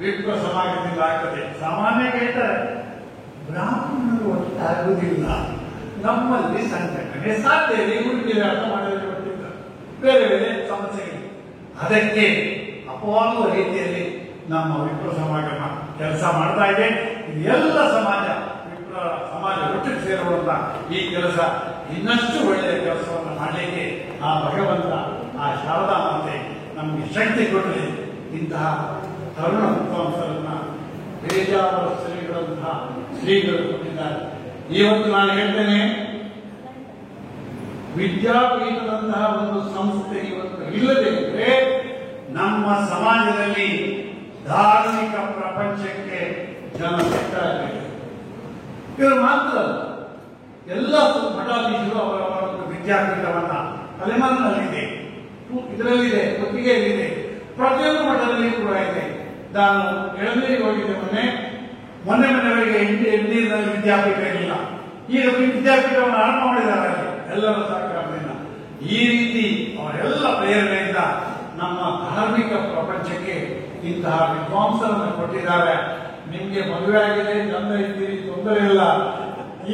ವಿಪ್ರ ಸಮಾಜದಿಂದ ಆಗ್ತದೆ. ಸಾಮಾನ್ಯ ಹೇಳ್ತಾರೆ ಬ್ರಾಹ್ಮಣರು ಒಟ್ಟಾಗುವುದಿಲ್ಲ, ನಮ್ಮಲ್ಲಿ ಸಂಘಟನೆ ಸಾಧ್ಯ ಇದೆ. ಇವರು ಅರ್ಥ ಮಾಡಿದ್ರೆ ಒಟ್ಟಿದ್ದಾರೆ ಬೇರೆ ಬೇರೆ ಸಮಸ್ಯೆಗಳು. ಅದಕ್ಕೆ ಅಪವಾಗುವ ರೀತಿಯಲ್ಲಿ ನಮ್ಮ ವಿಪ್ರ ಸಮಾಜ ಕೆಲಸ ಮಾಡ್ತಾ ಇದೆ. ಎಲ್ಲ ಸಮಾಜ, ವಿಪ್ರ ಸಮಾಜ ಒಟ್ಟಿಗೆ ಸೇರುವಂತ ಈ ಕೆಲಸ ಇನ್ನಷ್ಟು ಒಳ್ಳೆಯ ಕೆಲಸವನ್ನು ಮಾಡಲಿಕ್ಕೆ ಆ ಭಗವಂತ, ಆ ಶಾರದಾ ಮಾತೆ ನಮಗೆ ಶಕ್ತಿ ಕೊಡಲಿ. ಇಂತಹ ತರುಣ ವಿದ್ವಾಂಸರನ್ನ ಬೇಜಾವರ ಶ್ರೀಗಳಂತಹ ಶ್ರೀಗಳು ಕೊಟ್ಟಿದ್ದಾರೆ. ಇವತ್ತು ನಾನು ಹೇಳ್ತೇನೆ, ವಿದ್ಯಾಪೀಠದಂತಹ ಒಂದು ಸಂಸ್ಥೆ ಇವತ್ತು ಇಲ್ಲದೆ ಇದ್ರೆ ನಮ್ಮ ಸಮಾಜದಲ್ಲಿ ಧಾರ್ಮಿಕ ಪ್ರಪಂಚಕ್ಕೆ ಜನ ಸಿಕ್ಕಾಗಿದೆ. ಇವರು ಮಾತ್ರ ಎಲ್ಲ ಮಠಾಧೀಶರು ಅವರವರ ವಿದ್ಯಾಪೀಠವನ್ನ ತಲೆಮಾರಿನಲ್ಲಿದೆ, ಇದರಲ್ಲಿದೆ, ಒತ್ತಿಗೆಯಲ್ಲಿದೆ, ಪ್ರತಿಯೊಂದು ಮಠದಲ್ಲಿ ಕೂಡ ಇದೆ. ನಾನು ಎಳನೀರಿಗೆ ಹೋಗಿದ್ದೆ ಮೊನ್ನೆ ಮನೆಯವರಿಗೆ ಎಳ್ನೀರಿನಲ್ಲಿ ವಿದ್ಯಾಪೀಠ ಇರಲಿಲ್ಲ. ಈಗ ವಿದ್ಯಾಪೀಠವನ್ನು ಆರಂಭ ಮಾಡಿದ್ದಾರೆ ಎಲ್ಲರ ಸಹಕಾರದಿಂದ. ಈ ರೀತಿ ಅವರೆಲ್ಲ ಪ್ರೇರಣೆಯಿಂದ ನಮ್ಮ ಧಾರ್ಮಿಕ ಪ್ರಪಂಚಕ್ಕೆ ಇಂತಹ ವಿದ್ವಾಂಸರನ್ನು ಕೊಟ್ಟಿದ್ದಾರೆ. ನಿಮ್ಗೆ ಮದುವೆ ಆಗಿದೆ, ಚಂದ ಇದ್ದೀರಿ, ತೊಂದರೆ ಇಲ್ಲ.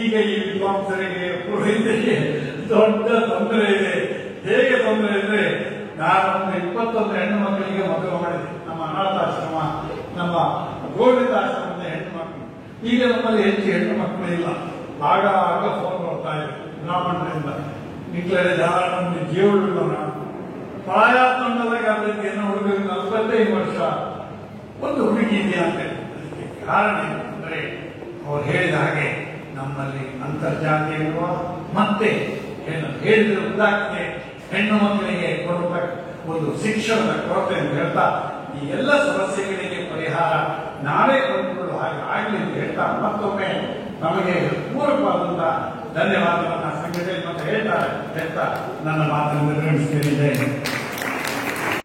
ಈಗ ಈ ವಿದ್ವಾಂಸರಿಗೆ, ಪುರೋಹಿತರಿಗೆ ದೊಡ್ಡ ತೊಂದರೆ ಇದೆ. ಹೇಗೆ ತೊಂದರೆ ಇದ್ರೆ, ನಾನು 21 ಹೆಣ್ಣು ಮಕ್ಕಳಿಗೆ ಮದುವೆ ಮಾಡಿದೆ. ನಮ್ಮ ಅನಾಥಾಶ್ರಮ, ನಮ್ಮ ಗೋವಿಂದಾಶ್ರಮದ ಹೆಣ್ಣು ಮಕ್ಕಳು. ಈಗ ನಮ್ಮಲ್ಲಿ ಹೆಚ್ಚು ಹೆಣ್ಣು ಮಕ್ಕಳು ಇಲ್ಲ. ಆಗ ಫೋನ್ ಬರ್ತಾ ಇದೆ ಬ್ರಾಹ್ಮಣರಿಂದ, ನಿಕ್ಲಡೆ ಧಾರಾಳ ಜೀವನ ಪ್ರಾಯ ತಂಡದಾಗ ಅದಕ್ಕೆ ಏನೋ ಹುಡುಗರಿಗೆ 45 ವರ್ಷ ಒಂದು ಹುಡುಗಿ ಇದೆಯಾ ಅಂತ. ಅದಕ್ಕೆ ಕಾರಣ ಅಂದರೆ ಅವ್ರು ಹೇಳಿದ ಹಾಗೆ ನಮ್ಮಲ್ಲಿ ಅಂತರ್ಜಾತೀಯ ಇರುವ ಮತ್ತೆ ಹೇಳಿದ ಉದಾಹರಣೆ ಹೆಣ್ಣು ಮಕ್ಕಳಿಗೆ ಕೊಡುವ ಒಂದು ಶಿಕ್ಷಣದ ಕೊರತೆ ಅಂತ ಹೇಳ್ತಾ, ಈ ಎಲ್ಲ ಸಮಸ್ಯೆಗಳಿಗೆ ಪರಿಹಾರ ನಾವೇ ಕಂಡುಕೊಳ್ಳುವ ಹಾಗೆ ಆಗಲಿ ಅಂತ ಹೇಳ್ತಾ, ಮತ್ತೊಮ್ಮೆ ನಮಗೆ ಪೂರಕವಾದಂತಹ ಧನ್ಯವಾದವನ್ನು ಸಂಘಟನೆ ಮತ್ತೆ ಹೇಳ್ತಾ ನನ್ನ ಮಾತನ್ನು ನಿರ್ವಹಿಸ್ತೇನೆ.